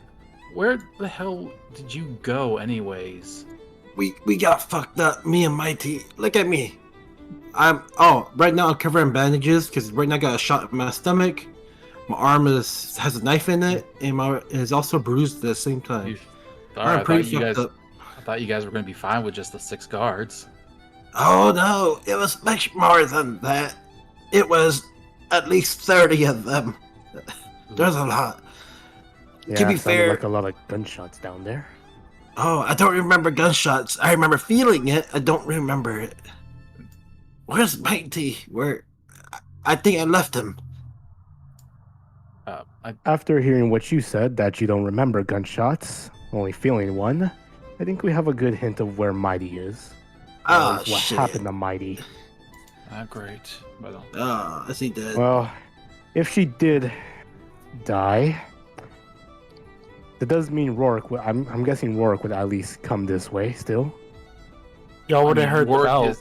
Where the hell did you go, anyways? We got fucked up. Me and Mighty. Look at me. Right now I'm covering bandages because right now I got a shot in my stomach. My arm has a knife in it, and my is also bruised at the same time. You, all right, I'm pretty fucked up. I thought you guys were going to be fine with just the 6 guards. Oh no, it was much more than that. It was at least 30 of them. There's a lot. Yeah, To be sounded fair- like a lot of gunshots down there. Oh, I don't remember gunshots. I remember feeling it. I don't remember it. Where's Mighty? I think I left him. After hearing what you said, that you don't remember gunshots, only feeling one, I think we have a good hint of where Mighty is. Or at Oh, least what shit. happened to Mighty. Great. But Oh, I see that. Well, if she did die, that does mean Rourke. I'm guessing Rourke would at least come this way still. Y'all would have heard the bell.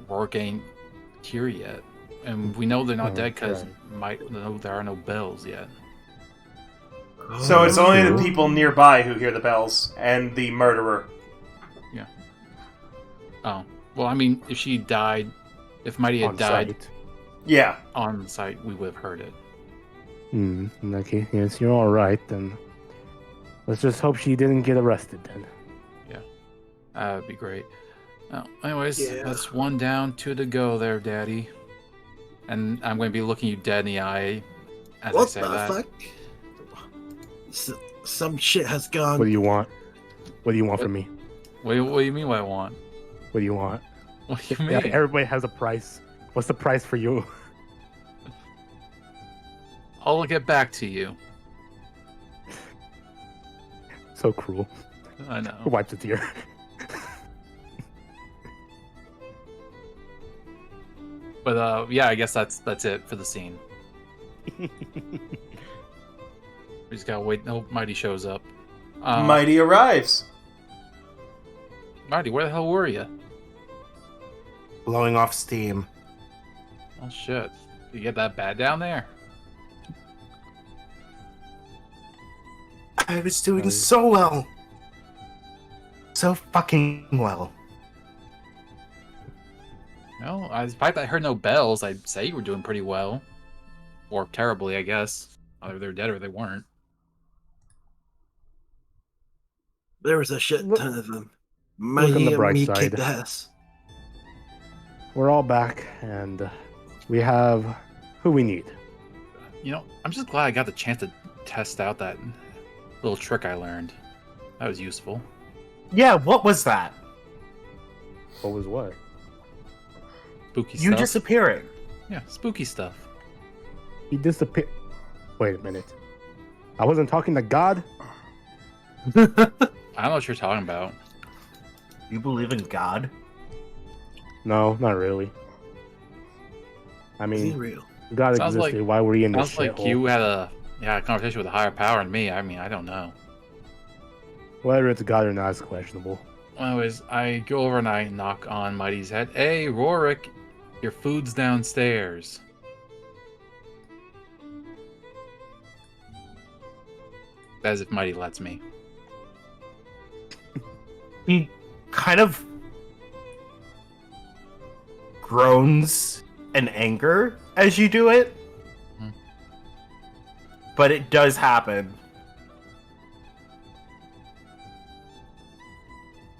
Rourke ain't here yet, and we know they're not Oh, dead because right. there are no bells yet. So it's only the true. people nearby who hear the bells and the murderer. Oh, well, I mean, if she died, if Mighty had On died site. Yeah. on site, we would have heard it. Okay, yes, you're all right, then. Let's just hope she didn't get arrested, then. That would be great. Anyways, Yeah. that's one down, 2 to go there, Daddy. And I'm going to be looking you dead in the eye as I What say the that. fuck? Some shit has gone. What do you want? What do you want from me? What do you mean what I want? What do you want? What do you Yeah, mean? everybody has a price. What's the price for you? I'll get back to you. So cruel. I know. Wipes a tear. But yeah, I guess that's it for the scene. We just gotta wait. Hope Mighty shows up. Mighty arrives. Mighty, where the hell were you? Blowing off steam. Oh shit! You get that bad down there? I was doing so well. So fucking well. No, the fact that I heard no bells, I'd say you were doing pretty well, or terribly, I guess. Either they're dead or they weren't. There was a shit Look- ton of them. look on the Me bright and me side. kicked ass. We're all back, and we have who we need. You know, I'm just glad I got the chance to test out that little trick I learned. That was useful. Yeah, what was that? What was what? Spooky You stuff. disappearing. Yeah, spooky stuff. He disappeared. Wait a minute. I wasn't talking to God? I don't know what you're talking about. You believe in God? No, not really. I Be mean, real. God Sounds existed. like- Why were we in this Sounds like shithole? you had a conversation with a higher power than me. I mean, I don't know. Whether it's God or not is questionable. Anyways, I go over and I knock on Mighty's head. Hey, Rorik, your food's downstairs. As if Mighty lets me. He kind of groans in anger as you do it. Hmm. But it does happen.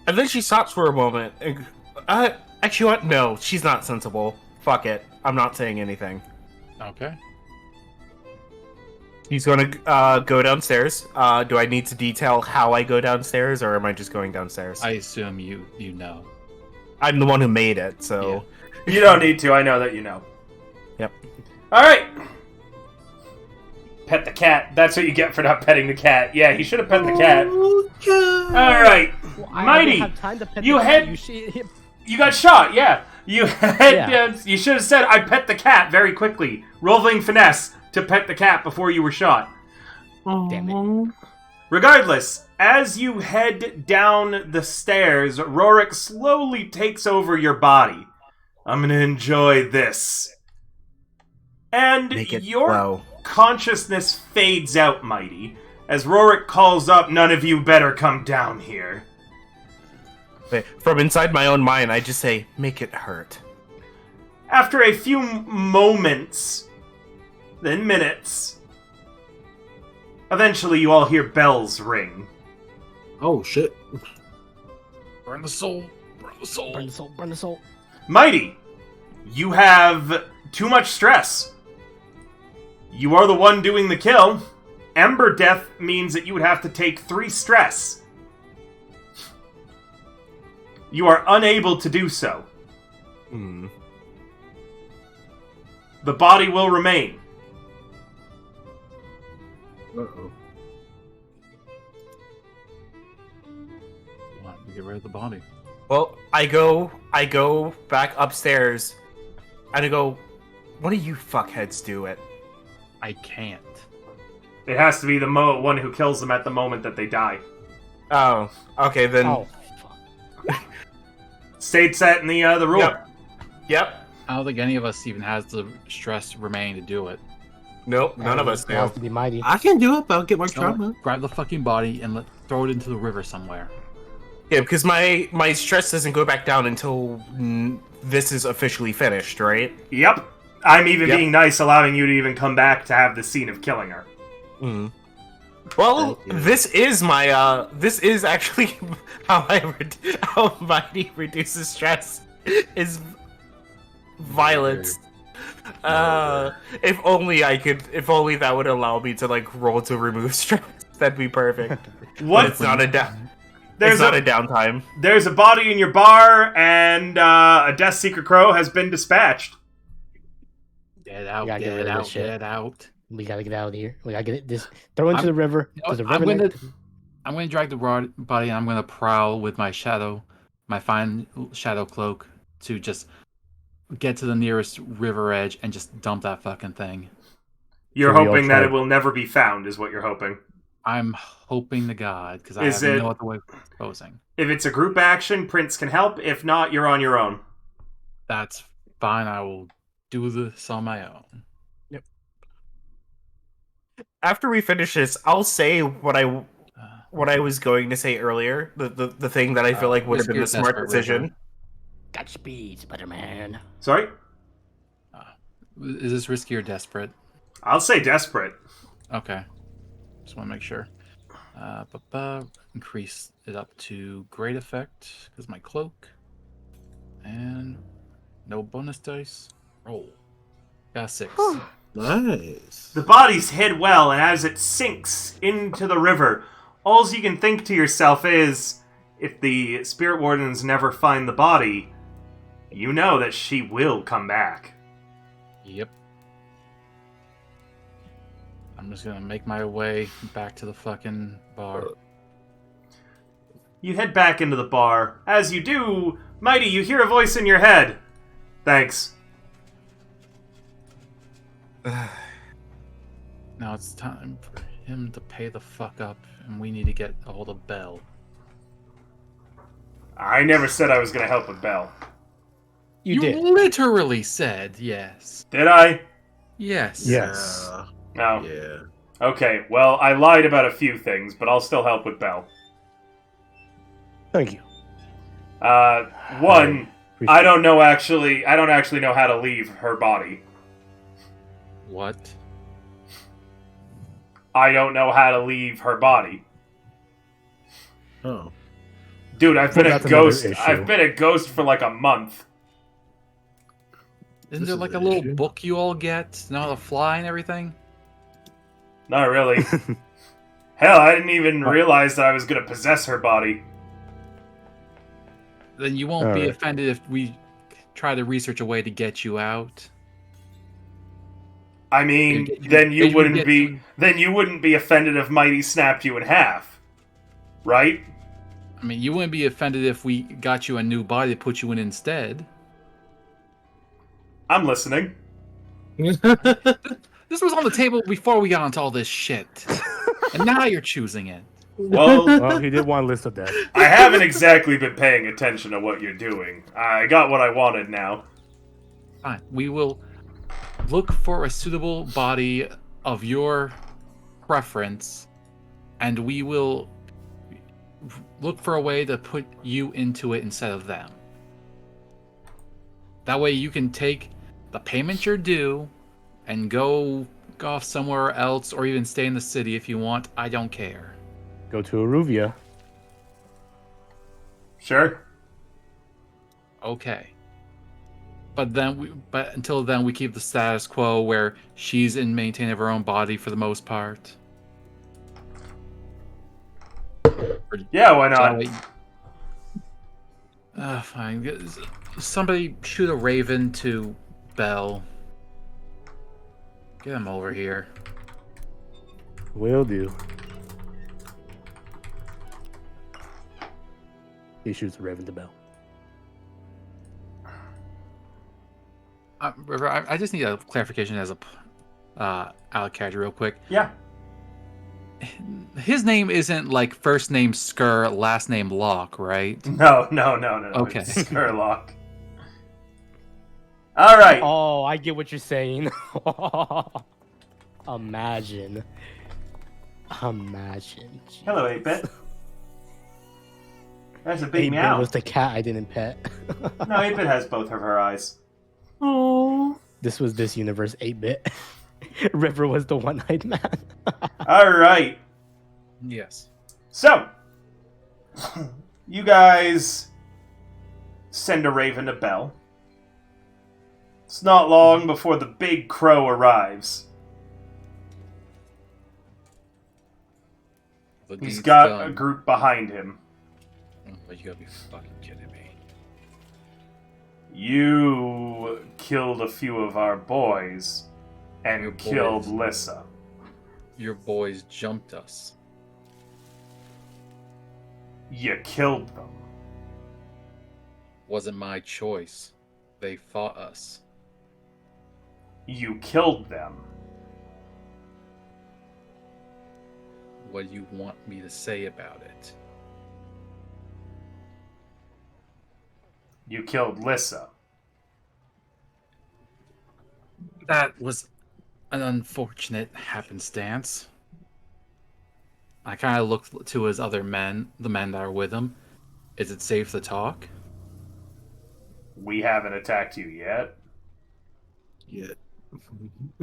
And then she stops for a moment. And, actually, what? No, she's not sensible. Fuck it. I'm not saying anything. Okay. He's gonna go downstairs. Do I need to detail how I go downstairs, or am I just going downstairs? I assume you know. I'm the one who made it, so... You don't need to. I know that you know. Yep. All right. Pet the cat. That's what you get for not petting the cat. Yeah, he should have pet the cat. Okay. All right. Well, I Mighty, didn't have time to pet you the cat. had- You got shot. Yeah. You had. Yeah. You should have said, "I pet the cat" very quickly. Rolling finesse to pet the cat before you were shot. Damn it. Regardless, as you head down the stairs, Rorik slowly takes over your body. I'm gonna enjoy this. And Make it your slow. consciousness fades out, Mighty, as Rorik calls up, "None of you better come down here." Wait, from inside my own mind, I just say, make it hurt. After a few moments, then minutes, eventually you all hear bells ring. Oh shit. Burn the soul. Burn the soul. Burn the soul, burn the soul. Mighty, you have too much stress. You are the one doing the kill. Ember death means that you would have to take 3 stress. You are unable to do so. Hmm. The body will remain. Uh-oh. Why don't we get rid of the body? Well, I go back upstairs, and I go, one of you fuckheads do it. I can't. It has to be the one who kills them at the moment that they die. Oh, okay, then... Oh, fuck. Stayed set in the room. Yep. I don't think any of us even has the stress remaining to do it. Nope, none of us It do. has to be mighty. I can do it, but I'll get more So, trauma. grab the fucking body and throw it into the river somewhere. Yeah, because my stress doesn't go back down until this is officially finished, right? Yep. I'm even Yep. being nice, allowing you to even come back to have the scene of killing her. Well, Thank you. this is my this is actually how Mighty reduces stress is violence. If only that would allow me to like roll to remove stress. That'd be perfect. What? But it's not a There's it's not a downtime. There's a body in your bar, and a Death Seeker Crow has been dispatched. Get out, We gotta get rid get of this out, shit. get out. We gotta get out of here. We gotta get it. This throw into I'm- the river. you know There's a what, river. I'm gonna drag the body and I'm gonna prowl with my fine shadow cloak to just get to the nearest river edge and just dump that fucking thing. You're So we all hoping that try- it will never be found, is what you're hoping. I'm hoping to God, because I Is have it- no other way of posing. If it's a group action, Prince can help. If not, you're on your own. That's fine. I will do this on my own. After we finish this, I'll say what I was going to say earlier. The thing that I feel like would have been the smart Desperate decision. River. Godspeed, Spider-Man. Sorry? Is this risky or desperate? I'll say desperate. Okay. Just want to make sure. Increase it up to great effect because my cloak. And no bonus dice. Roll. Got 6. Nice. The body's hid well, and as it sinks into the river, all you can think to yourself is, if the Spirit Wardens never find the body, you know that she will come back. Yep. I'm just gonna make my way back to the fucking bar. You head back into the bar. As you do, Mighty, you hear a voice in your head. Thanks. Now it's time for him to pay the fuck up, and we need to get a hold of Belle. I never said I was going to help with Belle. You did. literally said yes. Did I? Yes. Yes. No. Yeah. Okay, well, I lied about a few things, but I'll still help with Belle. Thank you. One, Appreciate I don't actually know how to leave her body. What? I don't know how to leave her body. Oh. Dude, I've been Well, a that's another ghost. issue. I've been a ghost for like a month. Isn't This there is like a an little issue. book you all get to know how to fly and everything? Not really. Hell, I didn't even realize that I was gonna possess her body. Then you won't be Alright. offended if we try to research a way to get you out. I mean, Get you- then get you you wouldn't get be to- then you wouldn't be offended if Mighty snapped you in half, right? I mean, you wouldn't be offended if we got you a new body to put you in instead. I'm listening. This was on the table before we got into all this shit. And now you're choosing it. Well, Well, he did one list of death. I haven't exactly been paying attention to what you're doing. I got what I wanted now. Fine. We will look for a suitable body of your preference, and we will look for a way to put you into it instead of them. That way you can take the payment you're due and go off somewhere else or even stay in the city if you want. I don't care. Go to Aruvia. Sure. Okay. But until then we keep the status quo where she's in maintaining of her own body for the most part. Yeah, why Shall not? we- fine. Somebody shoot a raven to Belle. Get him over here. Will do. He shoots a raven to Bell. River, I just need a clarification as a out of character real quick. Yeah. His name isn't like first name Skur, last name Locke, right? No. Okay. It's Skurlock. All right. Oh, I get what you're saying. Imagine. Hello, 8-Bit. That's a big 8-bit meow. was the cat I didn't pet. No, 8-bit has both of her eyes. Oh. This was this universe 8-bit. River was the one-eyed man. All right. Yes. So, you guys send a raven to Bell. It's not long before the big crow arrives. The He's deed's got done. a group behind him. Oh, you gotta be fucking kidding me. You killed a few of our boys and Your killed boys. Lissa. Your boys jumped us. You killed them. Wasn't my choice. They fought us. You killed them. What do you want me to say about it? You killed Lissa. That was an unfortunate happenstance. I kind of looked to his other men, the men that are with him. Is it safe to talk? We haven't attacked you yet. Yeah.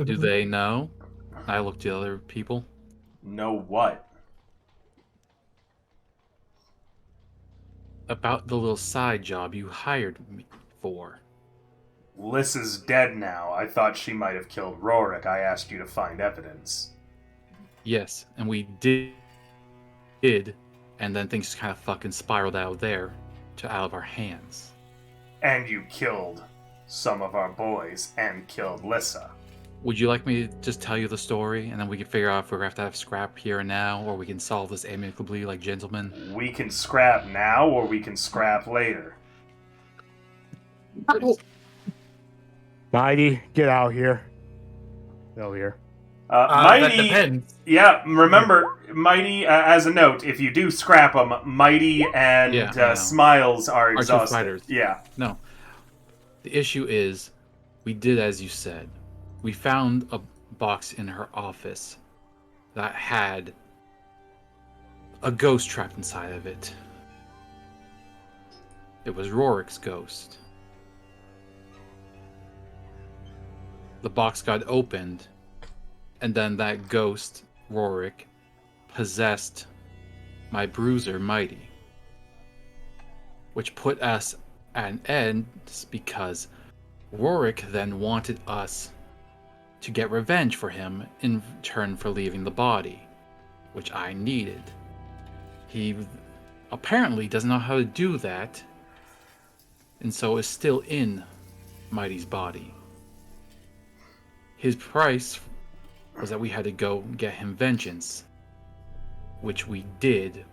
Do they know? I looked to other people. Know what? About the little side job you hired me for. Lissa's dead now. I thought she might have killed Rorik. I asked you to find evidence. Yes, and we did, and then things kind of fucking spiraled out of there to out of our hands. And you killed some of our boys and killed Lissa. Would you like me to just tell you the story, and then we can figure out if we're gonna have to have scrap here and now, or we can solve this amicably like gentlemen? We can scrap now or we can scrap later. Mighty, get out here. Get over here. That Mighty, depends. yeah, remember, Mighty, as a note, if you do scrap them, Mighty and Yeah, I know. Smiles are Our two exhausted. fighters. Yeah. No. The issue is, we did as you said. We found a box in her office that had a ghost trapped inside of it. It was Rorik's ghost. The box got opened, and then that ghost, Rorik, possessed my bruiser, Mighty. Which put us at an end because Rorik then wanted us to get revenge for him in return for leaving the body, which I needed. He apparently doesn't know how to do that, and so is still in Mighty's body. His price was that we had to go get him vengeance, which we did,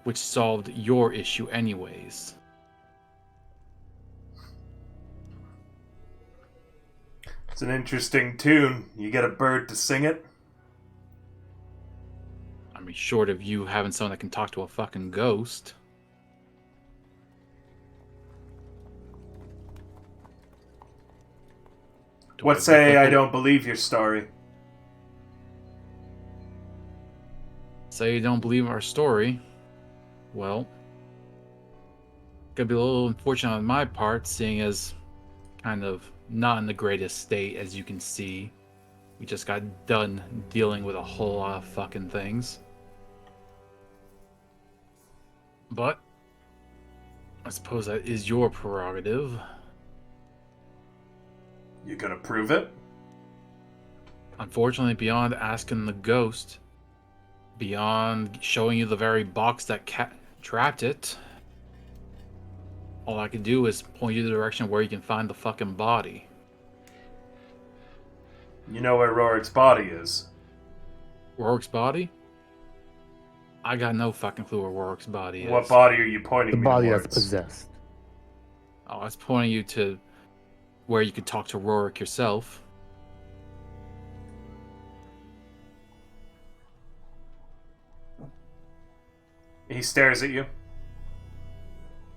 which solved your issue anyways. It's an interesting tune. You get a bird to sing it? I mean, short of you having someone that can talk to a fucking ghost. What say I don't believe your story? Say you don't believe our story. Well, gonna be a little unfortunate on my part, seeing as kind of not in the greatest state, as you can see. We just got done dealing with a whole lot of fucking things. But I suppose that is your prerogative. You gonna prove it? Unfortunately, beyond asking the ghost, beyond showing you the very box that trapped it, all I can do is point you the direction where you can find the fucking body. You know where Rorik's body is. Rorik's body? I got no fucking clue where Rorik's body is. What body are you pointing The me body that's towards? possessed. Oh, I was pointing you to where you could talk to Rorik yourself. He stares at you.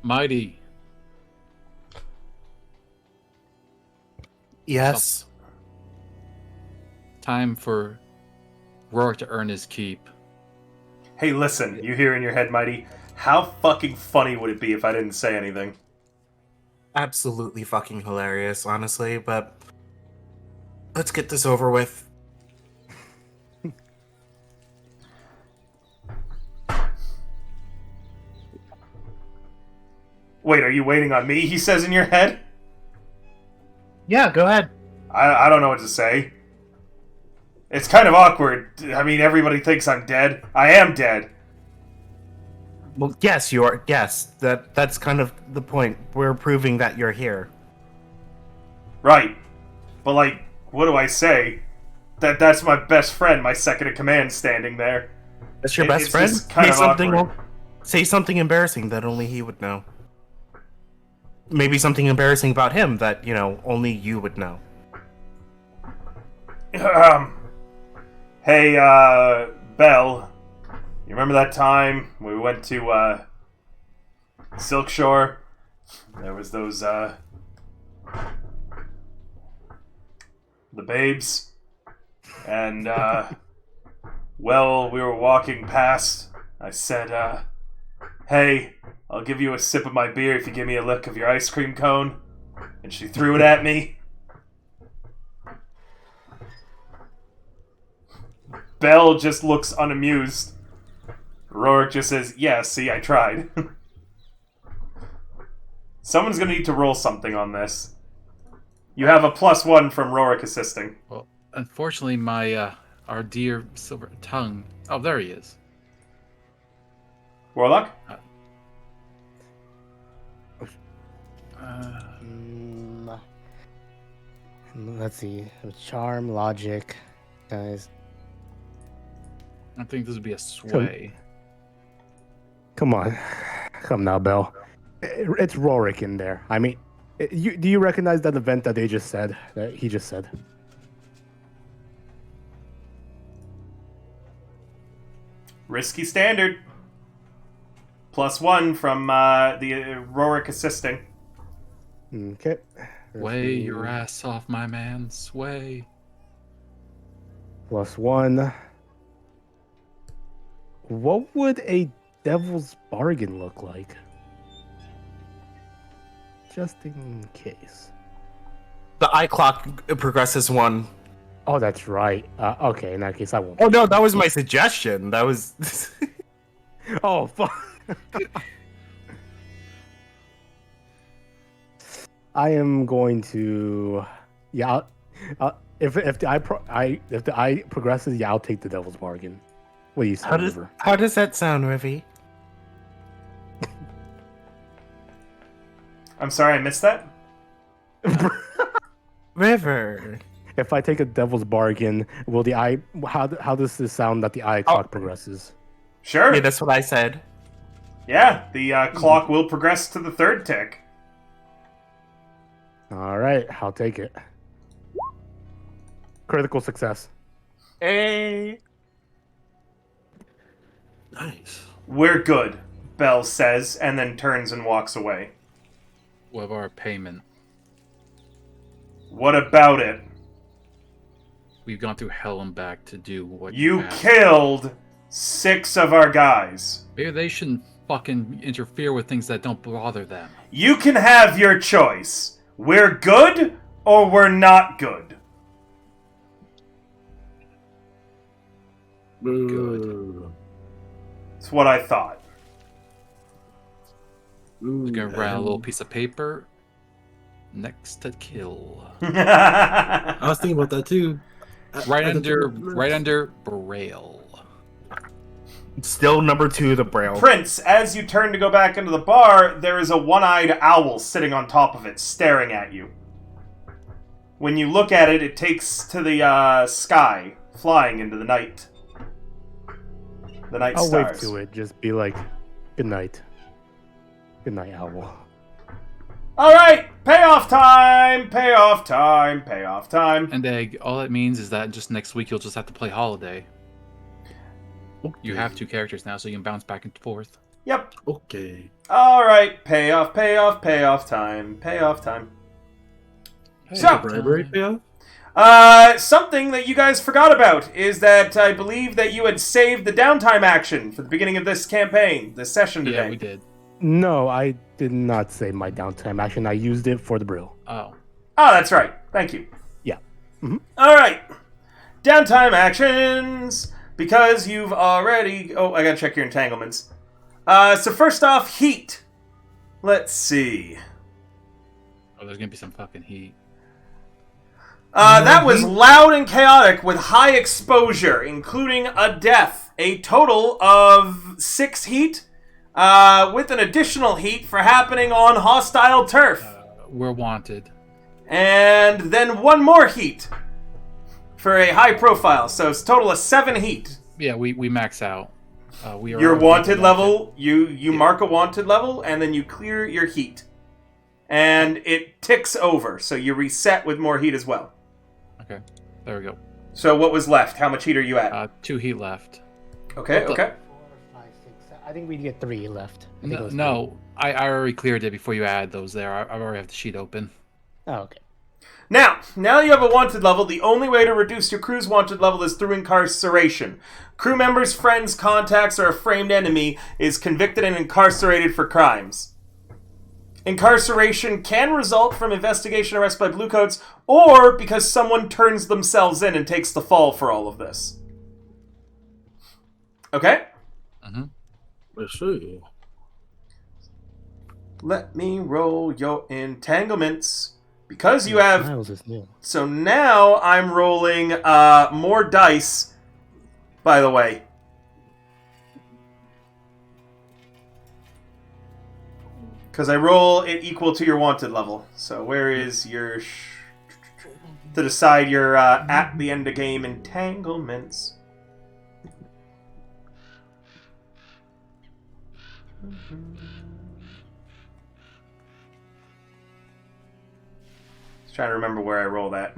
Mighty, Yes. time for Rorik to earn his keep. Hey, listen, you hear in your head, Mighty. How fucking funny would it be if I didn't say anything? Absolutely fucking hilarious, honestly, but let's get this over with. Wait, are you waiting on me? He says in your head? Yeah, go ahead. I don't know what to say. It's kind of awkward. I mean, everybody thinks I'm dead. I am dead. Well, yes, you are. Yes, that's kind of the point. We're proving that you're here. Right. But, like, what do I say? That's my best friend, my second in command, standing there. That's your best It's friend? just kind of awkward. Say something embarrassing that only he would know. Maybe something embarrassing about him that, only you would know. Hey, Belle. You remember that time we went to, Silk Shore? There was those, the babes. And, well, we were walking past. I said, hey, I'll give you a sip of my beer if you give me a lick of your ice cream cone. And she threw it at me. Belle just looks unamused. Rorik just says, yeah, see, I tried. Someone's gonna need to roll something on this. You have a +1 from Rorik assisting. Well, unfortunately, our dear silver tongue. Oh, there he is. Warlock? Let's see. Charm, logic, guys. I think this would be a sway. Come on. Come now, Belle. It's Rorik in there. I mean, do you recognize that event that they just said? That he just said? Risky standard. +1 from the Rorik assisting. Okay. Sway your ass off, my man. Sway. +1. What would a devil's bargain look like? Just in case. The eye clock progresses 1. Oh, that's right. Okay, in that case, I won't. Oh no, that was my suggestion. That was. Oh, fuck. I am going to. Yeah, if the eye progresses, yeah, I'll take the devil's bargain. What do you say, River? How does that sound, Rivy? I'm sorry, I missed that? River. If I take a devil's bargain, will the eye? How does this sound that the eye clock progresses? Sure. Yeah, that's what I said. Yeah, the clock will progress to the 3rd tick. All right, I'll take it. Critical success. Hey. Nice. We're good, Belle says, and then turns and walks away. What about our payment? What about it? We've gone through hell and back to do what You asked. killed 6 of our guys. Maybe they shouldn't fucking interfere with things that don't bother them. You can have your choice. We're good or we're not good. Good. That's what I thought. We're gonna write a little piece of paper. Next to kill. I was thinking about that too. Right under Braille. Still number 2, the Braille. Prince, as you turn to go back into the bar, there is a one-eyed owl sitting on top of it, staring at you. When you look at it, it takes to the sky, flying into the night. The night I'll stars. wave to it. Just be like, "Good night, good night, owl." All right, payoff time, payoff time, payoff time. And Egg, all it means is that just next week you'll just have to play Holiday. You have 2 characters now, so you can bounce back and forth. Yep. Okay. All right, payoff, payoff, payoff time, payoff time. Hey, So- Bribery payoff? Something that you guys forgot about is that I believe that you had saved the downtime action for the beginning of this campaign, this session today. Yeah, we did. No, I did not save my downtime action. I used it for the brew. Oh. Oh, that's right. Thank you. Yeah. All right. Downtime actions. Because you've already... Oh, I gotta check your entanglements. So first off, heat. Let's see. Oh, there's gonna be some fucking heat. That was loud and chaotic with high exposure, including a death. A total of 6 heat, with an additional heat for happening on hostile turf. We're wanted. And then 1 more heat for a high profile. So it's a total of 7 heat. Yeah, we max out. We are Your already wanted level, you mark a wanted level, and then you clear your heat. And it ticks over, so you reset with more heat as well. Okay, there we go. So what was left? How much heat are you at? 2 heat left. Okay, what the- okay. 4, 5, 6. I think we get 3 left. I think it No, was no, I already cleared it before you add those there. I already have the sheet open. 3. Oh, okay. Now you have a wanted level. The only way to reduce your crew's wanted level is through incarceration. Crew members, friends, contacts, or a framed enemy is convicted and incarcerated for crimes. Incarceration can result from investigation arrest by bluecoats, or because someone turns themselves in and takes the fall for all of this. Okay? Let's see. Let me roll your entanglements. Because you have... Miles is new. So now I'm rolling more dice, by the way. Because I roll it equal to your wanted level. So where is your... to decide your at the end of game entanglements. Just trying to remember where I roll that.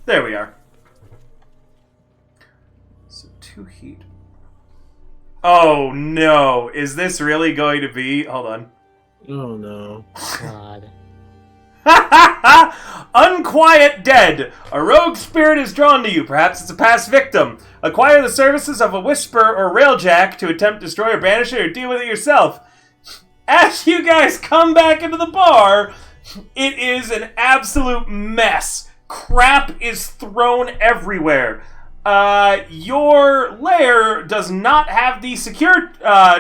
There we are. So 2 heat. Oh no! Is this really going to be... Hold on. Oh no. God. Unquiet Dead. A rogue spirit is drawn to you. Perhaps it's a past victim. Acquire the services of a whisper or railjack to attempt to destroy or banish it or deal with it yourself. As you guys come back into the bar, it is an absolute mess. Crap is thrown everywhere. Your lair does not have the secure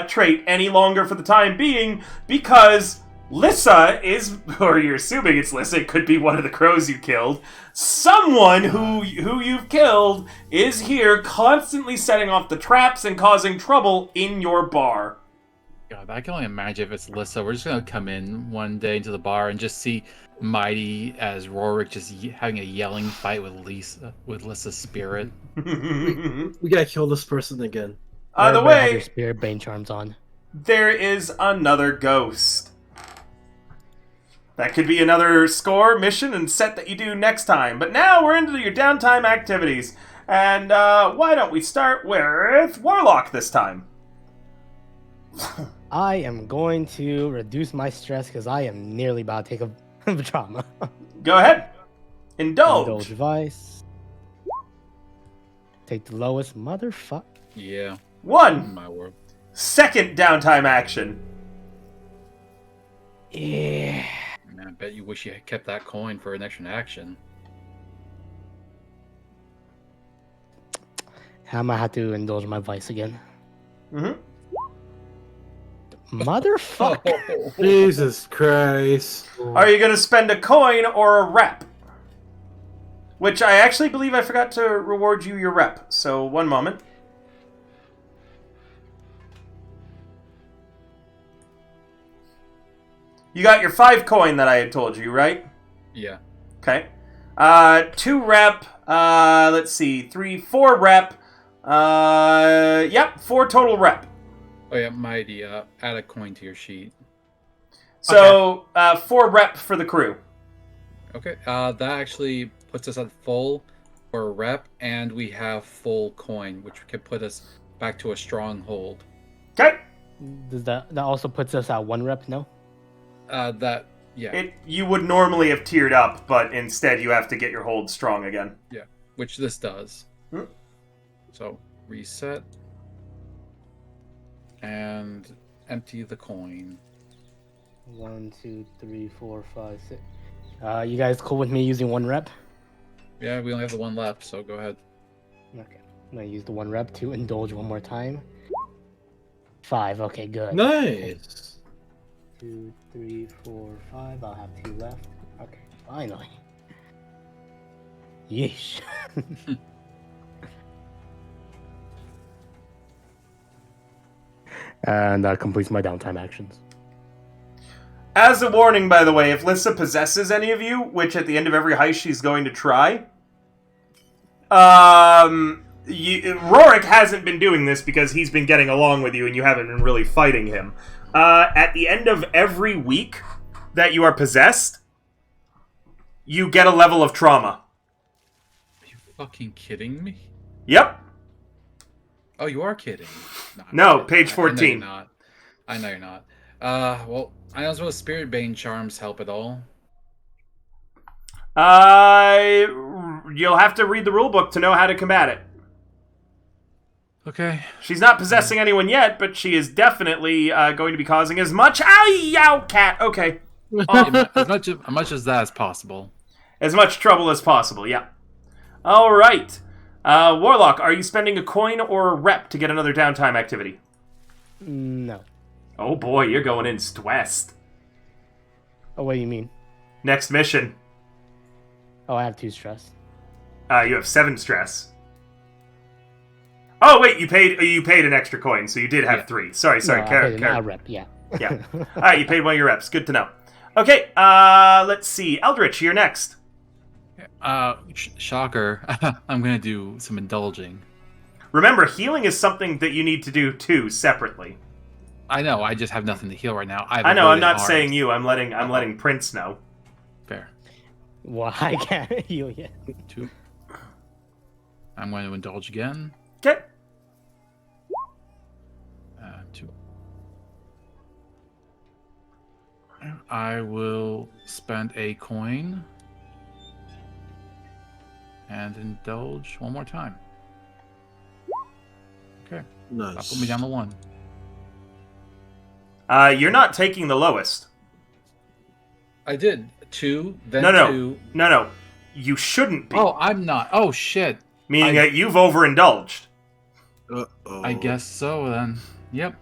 trait any longer for the time being because Lissa is, or you're assuming it's Lissa, it could be one of the crows you killed. Someone who you've killed is here constantly setting off the traps and causing trouble in your bar. God, I can only imagine if it's Lissa. We're just gonna come in one day into the bar and just see Mighty as Rorik just having a yelling fight with Lissa's spirit. We gotta kill this person again. The Everybody have way, your spirit bane charms on. there is another ghost. That could be another score, mission, and set that you do next time. But now we're into your downtime activities. And why don't we start with Warlock this time? I am going to reduce my stress because I am nearly about to take a trauma. Go ahead. Indulge Indulge. vice. Take the lowest, motherfucker. Yeah, 1. my world. Second downtime action. Yeah. Man, I bet you wish you had kept that coin for an extra action. I might have to indulge my vice again. Mm-hmm. Motherfucker. Jesus Christ. Are you going to spend a coin or a rep? Which I actually believe I forgot to reward you your rep. So, one moment. You got your 5 coin that I had told you, right? Yeah. Okay. 2 rep. Let's see. 3, 4 rep. Yep, 4 total rep. Oh yeah, Mighty, add a coin to your sheet. So, 4 rep for the crew. Okay, that actually puts us at full. for a rep, and we have full coin, which can put us back to a stronghold. Okay. Does that also puts us at 1 rep? No. You would normally have tiered up, but instead you have to get your hold strong again. Yeah, which this does. Hmm. So reset and empty the coin. 1, 2, 3, 4, 5, 6. You guys cool with me using 1 rep? Yeah, we only have the one left, so go ahead. Okay. I'm gonna use the 1 rep to indulge one more time. 5. Okay, good. Nice. 2, 3, 4, 5. I'll have 2 left. Okay, finally. Yeesh. And that completes my downtime actions. As a warning, by the way, if Lissa possesses any of you, which at the end of every heist she's going to try, Rorik hasn't been doing this because he's been getting along with you and you haven't been really fighting him. At the end of every week that you are possessed, you get a level of trauma. Are you fucking kidding me? Yep. Oh, you are kidding. No, page 14. I know you're not. Well, I don't suppose Spirit Bane charms help at all. You'll have to read the rulebook to know how to combat it. Okay. She's not possessing anyone yet, but she is definitely going to be causing as much cat. Okay. As much as that as possible. As much trouble as possible, yeah. All right. Warlock, are you spending a coin or a rep to get another downtime activity? No. Oh boy, you're going east west. Oh, what do you mean? Next mission. Oh, I have 2 stress. You have 7 stress. Oh wait, you paid an extra coin, so you did have 3. Sorry. No, I paid a rep, yeah. Yeah. All right, you paid one of your reps. Good to know. Okay, let's see. Eldritch, you're next. Shocker. I'm gonna do some indulging. Remember, healing is something that you need to do too separately. I know. I just have nothing to heal right now. I know. I'm not saying you. I'm letting Prince know. Fair. Well, I can't heal yet. 2. I'm going to indulge again. Okay. 2. I will spend a coin and indulge one more time. Okay. Nice. That'll put me down to 1. You're not taking the lowest. I did 2, then No. 2. No. You shouldn't be. Oh, I'm not. Oh, shit. Meaning that you've overindulged. Uh-oh. I guess so, then. Yep.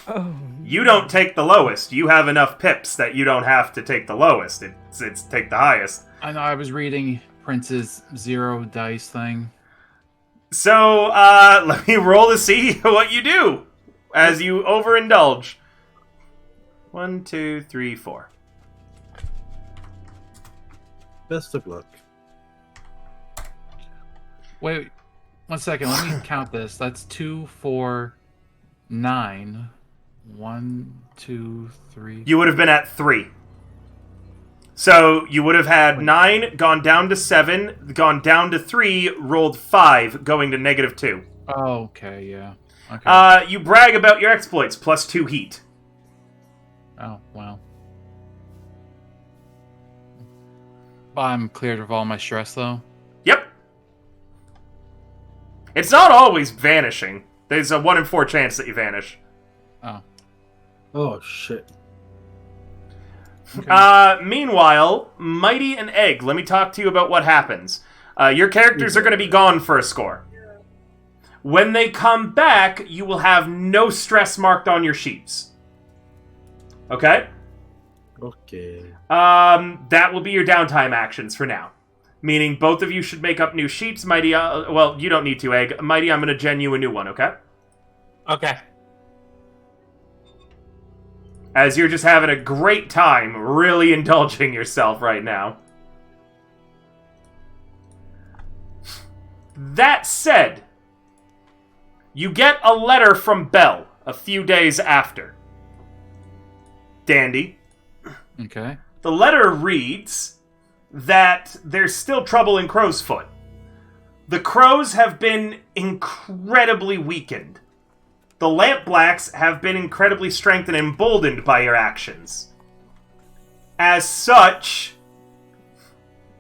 Oh. You don't take the lowest. You have enough pips that you don't have to take the lowest. It's take the highest. I know. I was reading Prince's 0 dice thing. So, let me roll to see what you do as you overindulge. 1, 2, 3, 4. Best of luck. Wait, 1 second. Let me count this. That's 2, 4, 9. 1, 2, 3. You would have been at 3. So you would have had 9, gone down to 7, gone down to 3, rolled 5, going to -2. Oh, okay, yeah. Okay. You brag about your exploits, plus 2 heat. Oh, well. I'm cleared of all my stress, though. Yep. It's not always vanishing. There's a 1 in 4 chance that you vanish. Oh. Oh, shit. Okay. Meanwhile, Mighty and Egg, let me talk to you about what happens. Your characters are going to be gone for a score. When they come back, you will have no stress marked on your sheets. Okay? Okay. That will be your downtime actions for now. Meaning both of you should make up new sheets. Mighty, well, you don't need to, Egg. Mighty, I'm going to gen you a new one, okay? Okay. As you're just having a great time, really indulging yourself right now. That said, you get a letter from Belle a few days after. Dandy. Okay. The letter reads that there's still trouble in Crow's Foot. The crows have been incredibly weakened. The lampblacks have been incredibly strengthened and emboldened by your actions. As such,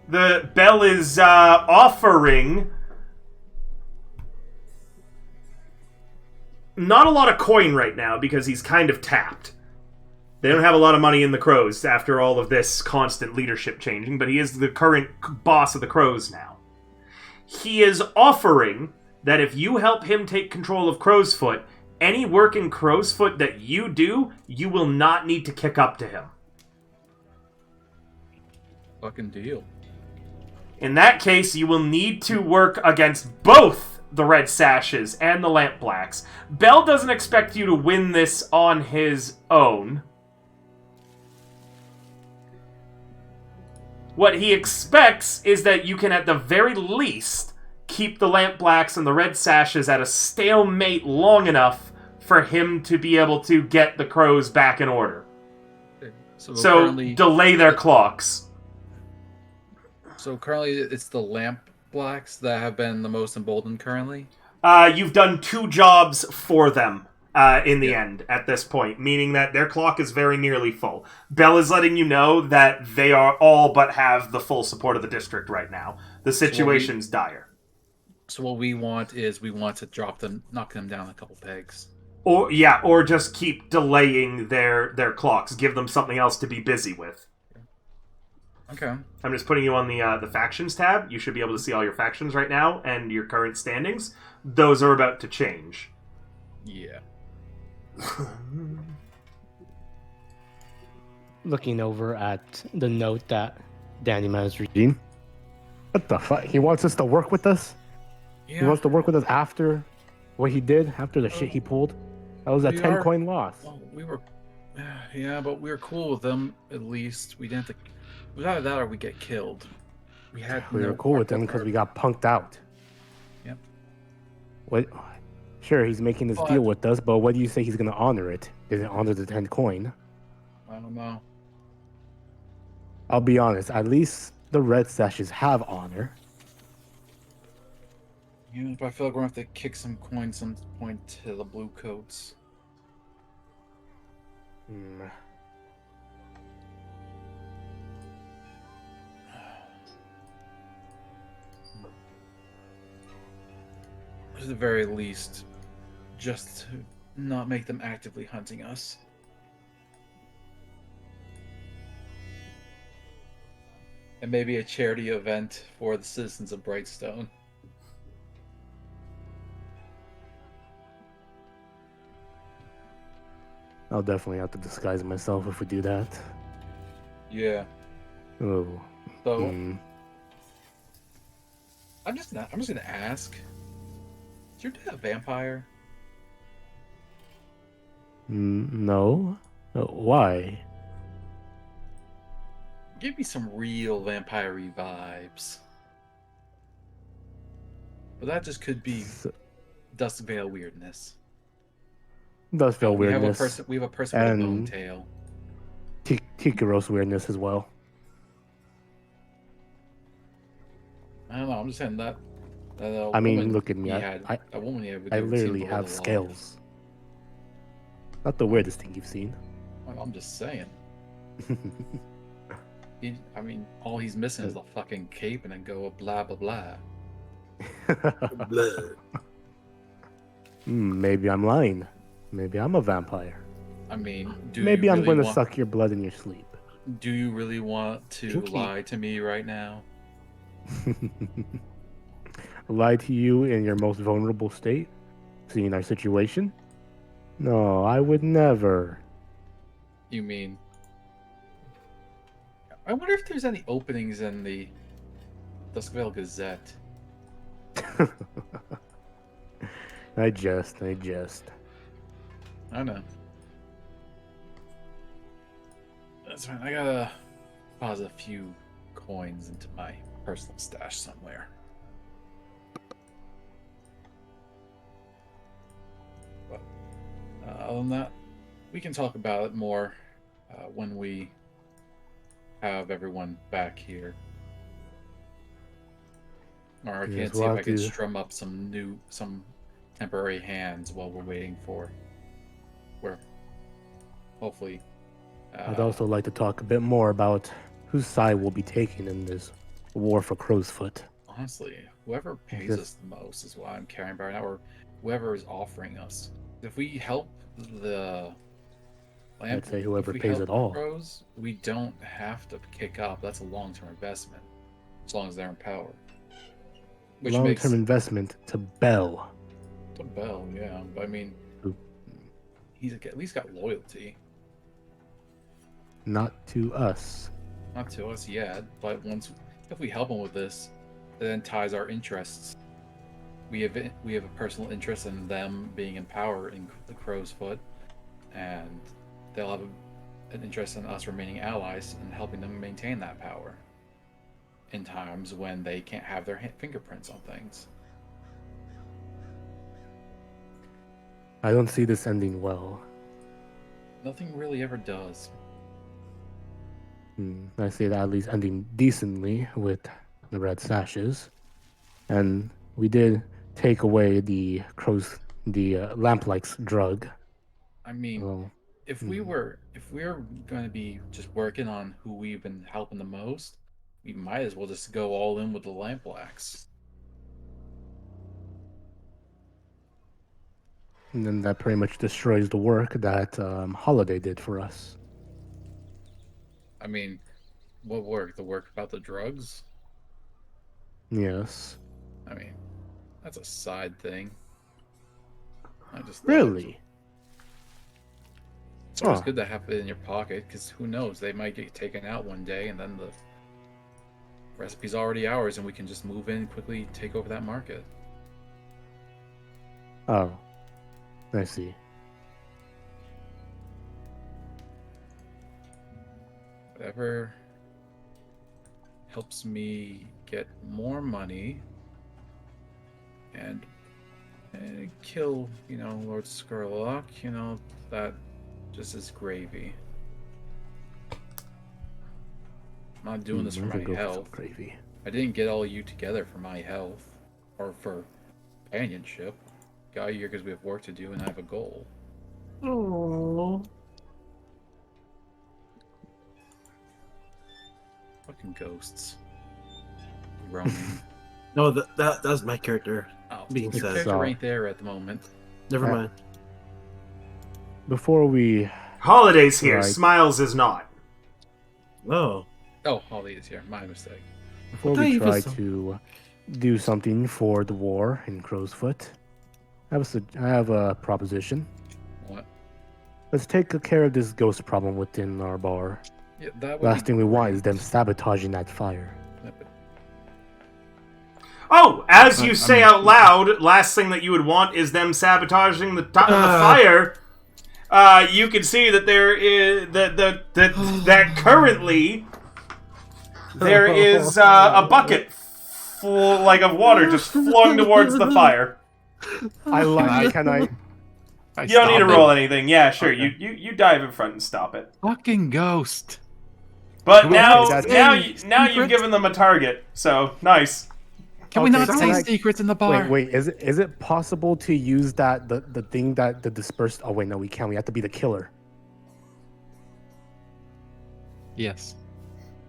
the Bell is offering not a lot of coin right now because he's kind of tapped. They don't have a lot of money in the crows after all of this constant leadership changing, but he is the current boss of the crows now. He is offering that if you help him take control of Crowsfoot, any work in Crowsfoot that you do, you will not need to kick up to him. Fucking deal. In that case, you will need to work against both the Red Sashes and the Lampblacks. Bell doesn't expect you to win this on his own. What he expects is that you can, at the very least, keep the Lampblacks and the Red Sashes at a stalemate long enough for him to be able to get the crows back in order. So delay their clocks. So currently it's the Lamp Blacks that have been the most emboldened currently? You've done 2 jobs for them in the end at this point, meaning that their clock is very nearly full. Bell is letting you know that they are all but have the full support of the district right now. The situation's dire. So what we want is we want to knock them down a couple pegs. Or just keep delaying their clocks. Give them something else to be busy with. Okay. I'm just putting you on the factions tab. You should be able to see all your factions right now and your current standings. Those are about to change. Yeah. Looking over at the note that Danny Man is reading. Gene? What the fuck? He wants us to work with us? Yeah. He wants to work with us after what he did, after the shit he pulled? That was a 10 coin loss. Well, we were... Yeah, but we were cool with them, at least. We didn't have to... It was either that or we get killed. We were cool with them because we got punked out. Yep. What? Sure, he's making this deal with us, but what do you say he's going to honor it? Did it honor the 10 coin? I don't know. I'll be honest, at least the Red Sashes have honor. Yeah, but I feel like we're going to have to kick some coins some point to the Blue Coats. At the very least, just to not make them actively hunting us. And maybe a charity event for the citizens of Brightstone. I'll definitely have to disguise myself if we do that. Yeah. Oh. So I'm just gonna ask. Is your dad a vampire? No. Why? Give me some real vampire-y vibes. But that just could be Dust Veil weirdness. Dust Veil weirdness. We have a person with a bone tail. Tikaros weirdness as well. I don't know. I'm just saying that. I mean, look at me. A woman I literally have scales. Not the weirdest thing you've seen. I'm just saying. I mean, all he's missing is a fucking cape and then go blah blah blah. Maybe I'm lying. Maybe I'm a vampire. I mean, maybe I'm going to suck your blood in your sleep. Do you really want to lie to me right now? Lie to you in your most vulnerable state? Seeing our situation? No, I would never. You mean... I wonder if there's any openings in the Duskvale Gazette. I jest. I know. That's fine. I gotta pause a few coins into my personal stash somewhere. But other than that, we can talk about it more when we have everyone back here. Or I Yes, can't see we'll if I have can to- strum up some temporary hands while we're waiting for where hopefully. I'd also like to talk a bit more about whose side we'll be taking in this war for Crowsfoot. Honestly, whoever pays Yes. us the most is what I'm caring about now, or whoever is offering us. If we help the lamp, I'd say whoever if we pays help it all. Crows, we don't have to kick up. That's a long-term investment, as long as they're in power. Which makes Long-term investment to Bell. the Bell, yeah. But I mean, Who- he's at least got loyalty. Not to us. Not to us yet, but if we help him with this, it then ties our interests. We have a personal interest in them being in power in the Crow's Foot, and they'll have an interest in us remaining allies and helping them maintain that power in times when they can't have their fingerprints on things. I don't see this ending well. Nothing really ever does. I see that at least ending decently with the red sashes. And we did take away the lamp-like's drug. I mean, Well, if we're going to be just working on who we've been helping the most, we might as well just go all in with the Lamplacks. and then that pretty much destroys the work that Holiday did for us. I mean, what work? The work about the drugs? Yes. I mean, that's a side thing. I just thought Really? it's always Huh. good to have it in your pocket, because who knows? They might get taken out one day, and then the recipe's already ours, and we can just move in quickly, take over that market. Oh. I see. Whatever helps me get more money and kill, Lord Skurlock, that just is gravy. I'm not doing this for I my can go some health. gravy. I didn't get all you together for my health or for companionship. Got you here because we have work to do and I have a goal. Oh. Fucking ghosts. Roaming. No, that's my character. Oh, Being your said. character So- ain't there at the moment. Never mind. Before we Holiday's here. Right. Smiles is not. Oh. Oh, Holly is here. My mistake. Before thought we you try said to do something for the war in Crowsfoot, I have a proposition. What? Let's take care of this ghost problem within our bar. Yeah, that would Last be thing we want is great. them sabotaging that fire. Oh, as you I say mean- out loud, last thing that you would want is them sabotaging the top of the Uh. fire. You can see that there is that currently there is a bucket full of water just flowing towards the fire. I like. Can I? You don't need to Stop roll it. anything. Yeah, sure. Okay. You dive in front and stop it. Fucking ghost. But Okay, now that's- now you've Secret? given them a target. So nice. Can we Okay, not so say like- secrets in the bar? Wait. Is it possible to use the thing that the dispersed? Oh wait, no, we can't. We have to be the killer. Yes.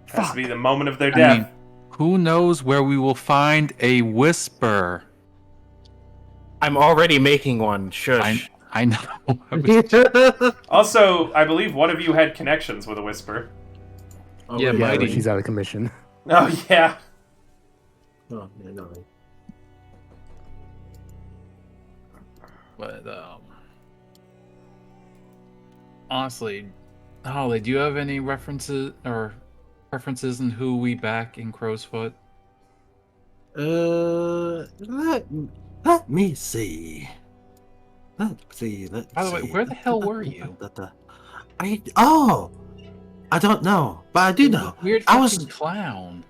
Has to be the moment of their I death. mean, who knows where we will find a whisper? I'm already making one. Shush. I know. I was- Also, I believe one of you had connections with a whisper. Oh, Yeah, wait, Yeah, Mighty. but she's out of commission. Oh yeah. Oh, yeah, no. But honestly, Holly, do you have any references or preferences in who we back in Crow's Foot? Let me see. Let's see. By the way, where the hell were you? I don't know, but I do know. Weird I fucking was clown.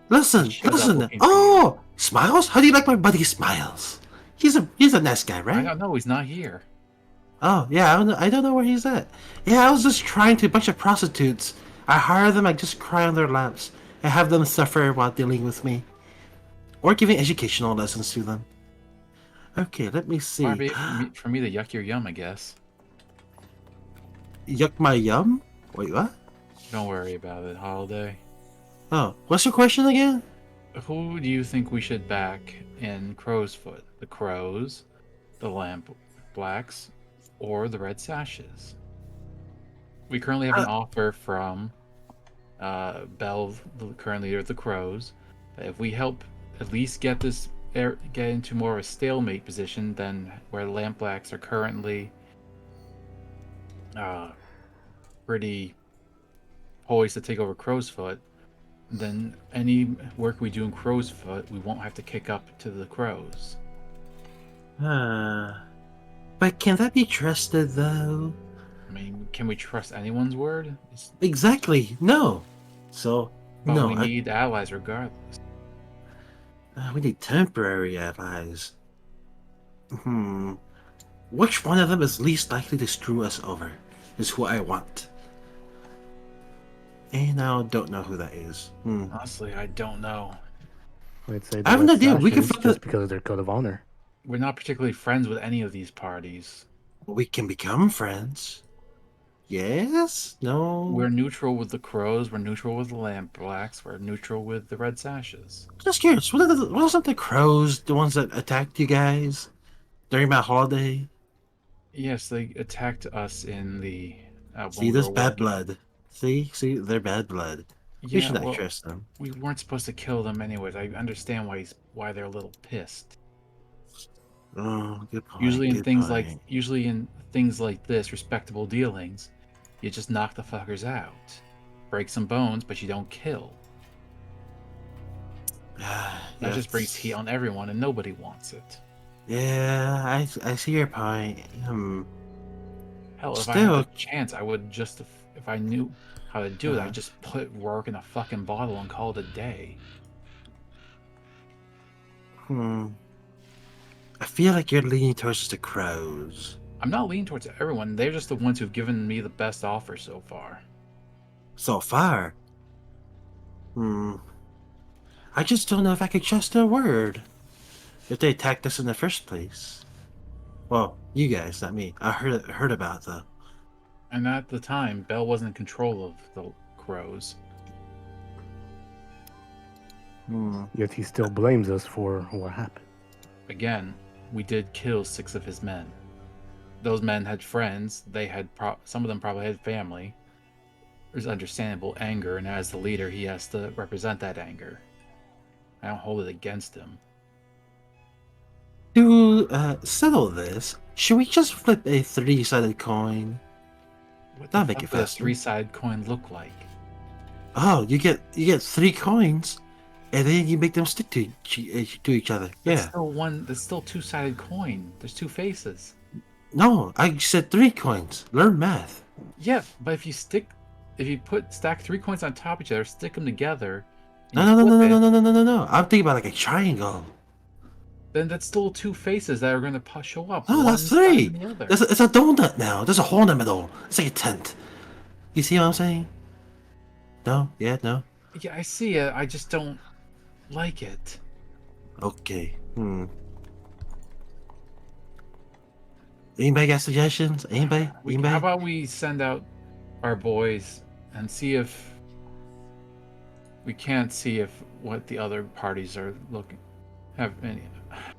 listen. Shut up Listen. looking for Oh, Smiles. How do you like my buddy Smiles? He's a nice guy, I right? don't know. He's not here. Oh yeah, I don't know where he's at. Yeah, I was just trying to a bunch of prostitutes. I hire them. I just cry on their laps and have them suffer while dealing with me. or giving educational lessons to them. Okay, let me see. Far be it for me to yuck your yum, I guess. Yuck my yum? Wait, what? Don't worry about it, Holiday. Oh, what's your question again? Who do you think we should back in Crow's Foot? The Crows, the Lamp Blacks, or the Red Sashes? We currently have an offer from Bell, the current leader of the Crows, that if we help at least get get into more of a stalemate position than where the Lamp Blacks are currently pretty poised to take over Crow's Foot, then any work we do in Crow's Foot, we won't have to kick up to the Crows. But can that be trusted though? I mean, can we trust anyone's word? Exactly, no. So, But no, we need allies regardless. we need temporary allies. Which one of them is least likely to screw us over? Is who I want. And I don't know who that is. Honestly, I don't know. I'd say I have an idea. We can Sashes, flip just it. because of their code of honor. We're not particularly friends with any of these parties. We can become friends. Yes? No? We're neutral with the Crows, we're neutral with the Lamp Blacks, we're neutral with the Red Sashes. Just curious. Wasn't the crows the ones that attacked you guys during my holiday? Yes, they attacked us in the... See, there's bad blood. See, they're bad blood. We Yeah, should not well, trust them. we weren't supposed to kill them anyways. I understand why they're a little pissed. Oh, good point. Usually in good things like this, respectable dealings, you just knock the fuckers out. Break some bones, but you don't kill. That just brings heat on everyone, and nobody wants it. Yeah, I see your point. Hell, if I Still- had the chance, I would just, if I knew how to do it, I'd just put Rourke in a fucking bottle and call it a day. I feel like you're leaning towards the crows. I'm not leaning towards everyone. They're just the ones who've given me the best offer so far. So far. I just don't know if I could trust their word. If they attacked us in the first place. Well, you guys, not me. I heard about them. And at the time, Bell wasn't in control of the Crows. Yet he still blames us for what happened. Again, we did kill 6 of his men. Those men had friends. They had some of them probably had family. There's understandable anger, and as the leader, he has to represent that anger. I don't hold it against him. To settle this, should we just flip a 3-sided coin? What That'll the make fuck it does a faster. 3-sided coin look like? Oh, you get 3 coins, and then you make them stick to each other. That's Yeah. still that's still 2-sided coin. There's 2 faces. No, I said 3 coins. Learn math. Yeah, but if you stack 3 coins on top of each other, stick them together. and No, you no, no, flip no, no, it, no, no, no, no, no. I'm thinking about like a triangle. Then that's still 2 faces that are going to show up. No, one that's side 3. and the other. It's a donut now. There's a hole in the middle. It's like a tent. You see what I'm saying? No? Yeah, no? Yeah, I see it. I just don't like it. Okay. Anybody got suggestions? Anybody? How about we send out our boys and see if we can't see if what the other parties are have any.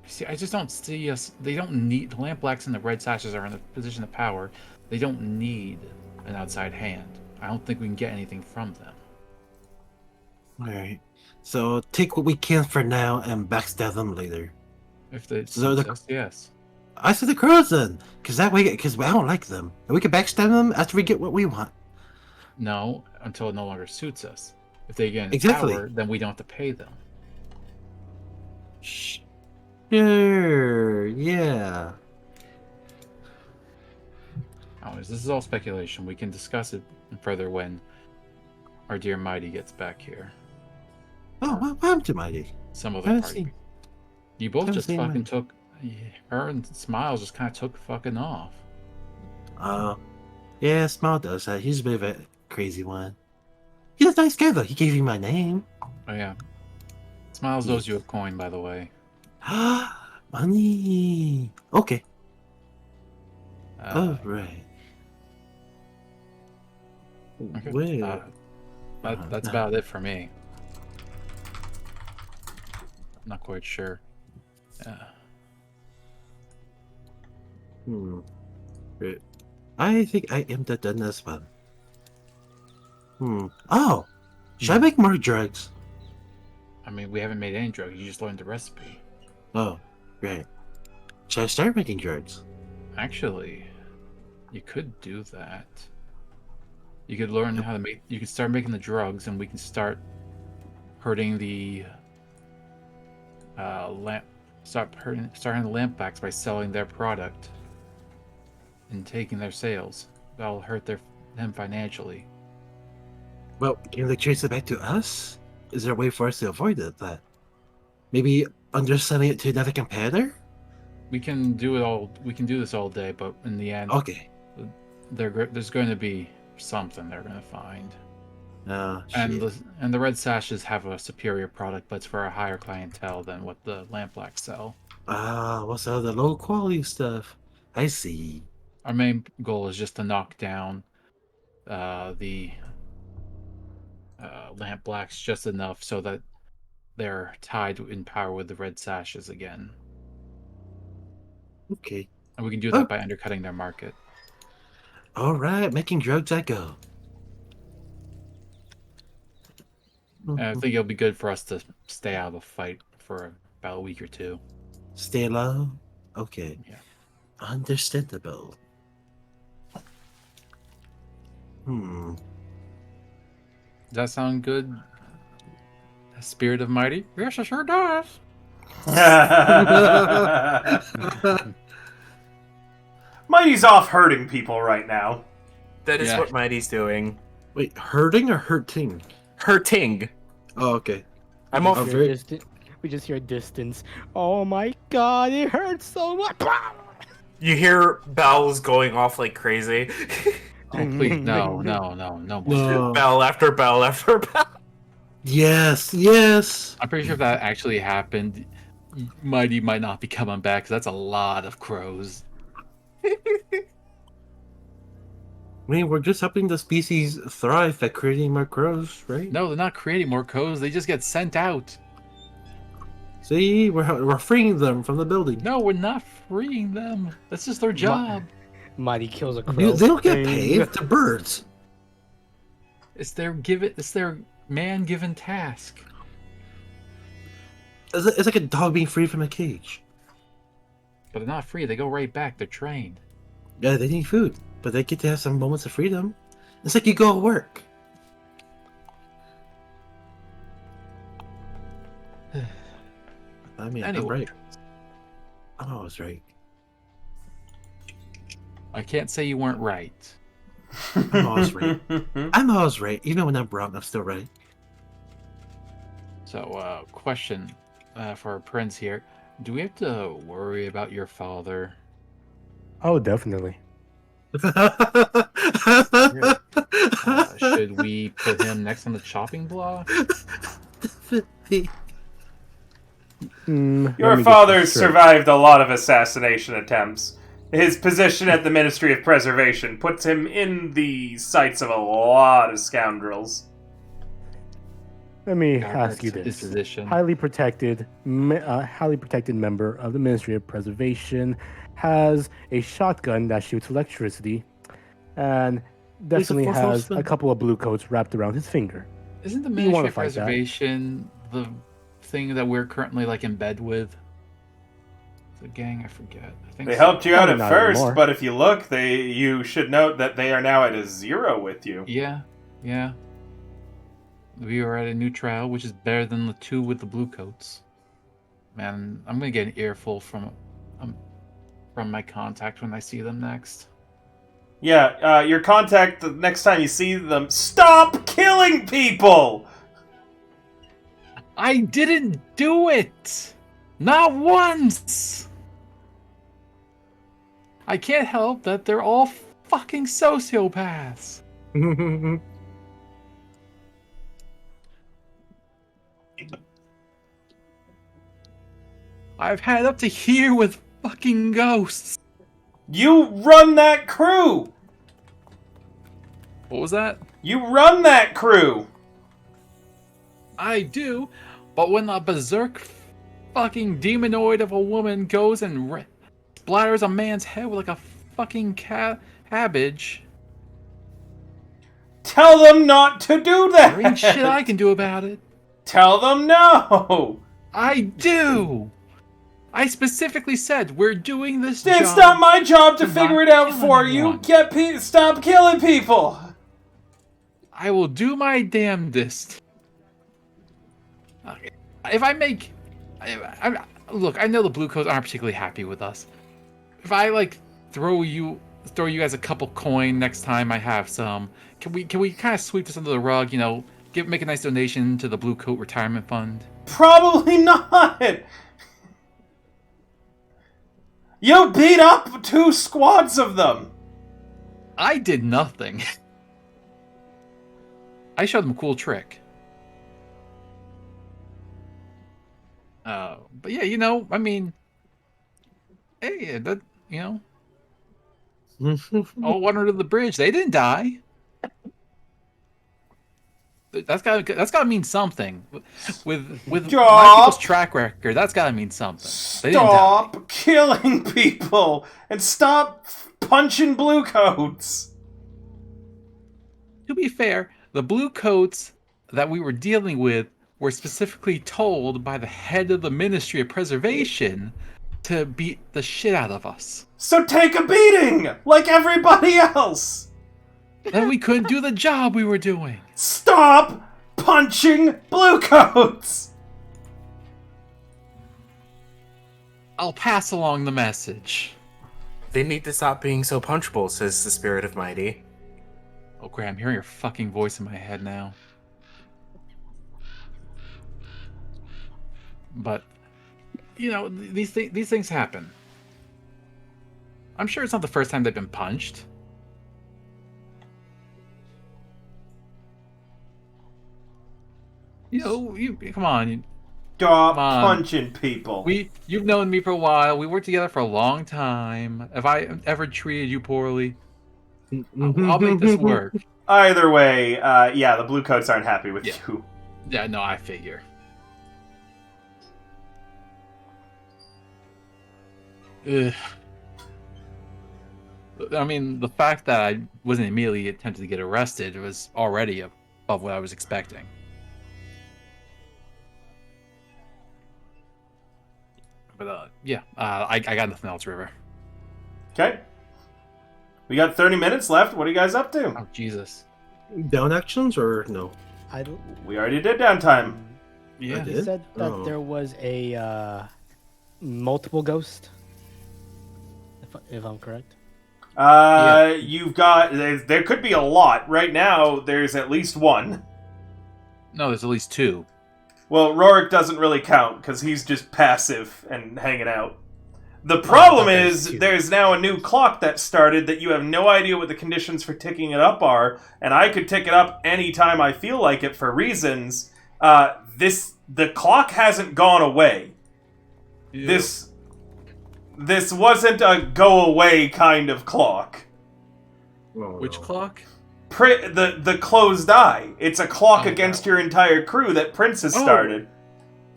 See, I just don't see us. They don't need the Lamp Blacks and the Red Sashes are in a position of power. They don't need an outside hand. I don't think we can get anything from them. Alright. So take what we can for now and backstab them later. If they So the- suits us, yes. I said the crows then, because that way, because I don't like them, and we can backstab them after we get what we want. No, until it no longer suits us. If they get into Exactly. power, then we don't have to pay them. Sure. Yeah. Anyways, this is all speculation. We can discuss it further when our dear Mighty gets back here. Oh, what happened to Mighty? Some other Haven't party. seen- You both haven't just seen fucking Mighty. took. Her and Smiles just kind of took fucking off. Yeah, Smile does that. He's a bit of a crazy one. He's a nice guy though. He gave you my name. Oh yeah. Smiles owes you a coin, by the way. Money. Okay. Uh, All right. okay. Where? That's about it for me. I'm not quite sure. Right. I think I am done as well. Oh, should I make more drugs? I mean, we haven't made any drugs. You just learned the recipe. Oh, right. Should I start making drugs? Actually, you could do that. You could learn how to make. You could start making the drugs, and we can start hurting the starting the lampbacks by selling their product and taking their sales. That'll hurt them financially. Well, can they trace it back to us? Is there a way for us to avoid that? Maybe underselling it to another competitor? We can do it all. We can do this all day, but in the end, Okay. there's going to be something they're going to find. Shit. And the red sashes have a superior product, but it's for a higher clientele than what the lampblacks sell. What's all the low quality stuff? I see. Our main goal is just to knock down the lampblacks just enough so that they're tied in power with the red sashes again. Okay. And we can do that by undercutting their market. All right, making drugs I go. And I think it'll be good for us to stay out of the fight for about a week or two. Stay low? Okay. Yeah. Understandable. Does that sound good? Spirit of Mighty? Yes, it sure does. Mighty's off hurting people right now. That is Yeah. what Mighty's doing. Wait, hurting or hurting? Hurting. Oh, okay. I'm off. We just hear distance. Oh my god, it hurts so much. You hear bells going off like crazy. Oh, please, no more. No. Bell after bell after bell. Yes, yes. I'm pretty sure if that actually happened, Mighty might not be coming back, because that's a lot of crows. I mean, we're just helping the species thrive by creating more crows, right? No, they're not creating more crows, they just get sent out. See, we're freeing them from the building. No, we're not freeing them. That's just their job. Mighty kills a crow. They don't get paid. They're birds. It's their man-given task. It's like a dog being free from a cage. But they're not free, they go right back, they're trained. Yeah, they need food, but they get to have some moments of freedom. It's like you go to work. I mean, Anyway. I'm right. I'm always right. I can't say you weren't right. I'm always right. I'm always right. Even when I'm wrong, I'm still right. So, question for our prince here. Do we have to worry about your father? Oh, definitely. Should we put him next on the chopping block? Your father survived a lot of assassination attempts. His position at the Ministry of Preservation puts him in the sights of a lot of scoundrels. Let me God, ask you his this: position. highly protected member of the Ministry of Preservation has a shotgun that shoots electricity, and definitely fourth has horseman. a couple of blue coats wrapped around his finger. Isn't the You Ministry wanna of fight that? Preservation the thing that we're currently like in bed with? The gang, I forget. I think They so. helped you out Probably at not first, anymore. but if you look, you should note that they are now at a 0 with you. Yeah. We are at a new trial, which is better than the 2 with the blue coats. Man, I'm gonna get an earful from my contact when I see them next. Yeah, your contact, the next time you see them, stop killing people! I didn't do it! Not once! I can't help that they're all fucking sociopaths. I've had up to here with fucking ghosts. You run that crew! What was that? You run that crew! I do, but when a berserk fucking demonoid of a woman goes and splatters a man's head with like a fucking cabbage, Tell them not to do that! there ain't shit I can do about it. Tell them no! I do! I specifically said we're doing this It's job. not my job to to figure not it out kill for anyone. you! Stop killing people! I will do my damnedest. If I make... look, I know the Blue Coats aren't particularly happy with us. If I, like, throw you guys a couple coin next time I have some, can we kind of sweep this under the rug, you know, make a nice donation to the Blue Coat Retirement Fund? Probably not! You beat up 2 squads of them! I did nothing. I showed them a cool trick. But yeah, you know, I mean, hey, that, you know, all went under the bridge. They didn't die. That's gotta mean something. With my people's track record, that's gotta mean something. They didn't die. Stop killing people! And stop punching blue coats! To be fair, the Blue Coats that we were dealing with were specifically told by the head of the Ministry of Preservation to beat the shit out of us. So take a beating! Like everybody else! Then we couldn't do the job we were doing. Stop punching blue coats! I'll pass along the message. They need to stop being so punchable, says the Spirit of Mighty. Oh, Graham, I'm hearing your fucking voice in my head now. But, you know, these things happen. I'm sure it's not the first time they've been punched. You know, come on. Stop Come on. punching people. You've known me for a while. We worked together for a long time. Have I ever treated you poorly? I'll make this work. Either way, yeah, the blue coats aren't happy with you. Yeah, no, I figure. Ugh. I mean, the fact that I wasn't immediately attempted to get arrested was already above what I was expecting. But, yeah, I got nothing else, River. Okay. We got 30 minutes left. What are you guys up to? Oh, Jesus. Down actions or no? I don't. We already did downtime. Yeah. You said that Oh. there was a multiple ghost. If I'm correct. You've got... There could be a lot. Right now, there's at least one. No, there's at least 2. Well, Rorik doesn't really count, because he's just passive and hanging out. The problem is, there's now a new clock that started that you have no idea what the conditions for ticking it up are, and I could tick it up anytime I feel like it for reasons. The clock hasn't gone away. Yeah. This wasn't a go-away kind of clock. Which clock? The closed eye. It's a clock Oh, against that your entire crew that Prince has started.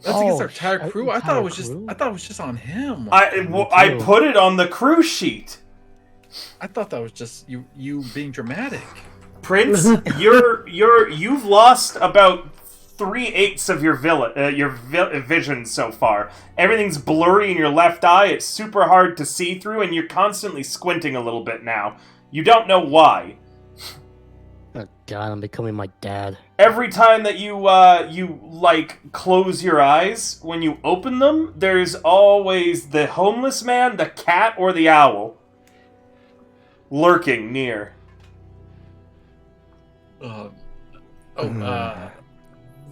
That's against Oh, our entire crew. I thought it was just. crew? I thought it was just on him. I put it on the crew sheet. I thought that was just you being dramatic. Prince, you've lost about 3/8 of your vision so far. Everything's blurry in your left eye. It's super hard to see through, and you're constantly squinting a little bit now. You don't know why. Oh God, I'm becoming my dad. Every time that you close your eyes, when you open them, there's always the homeless man, the cat, or the owl lurking near.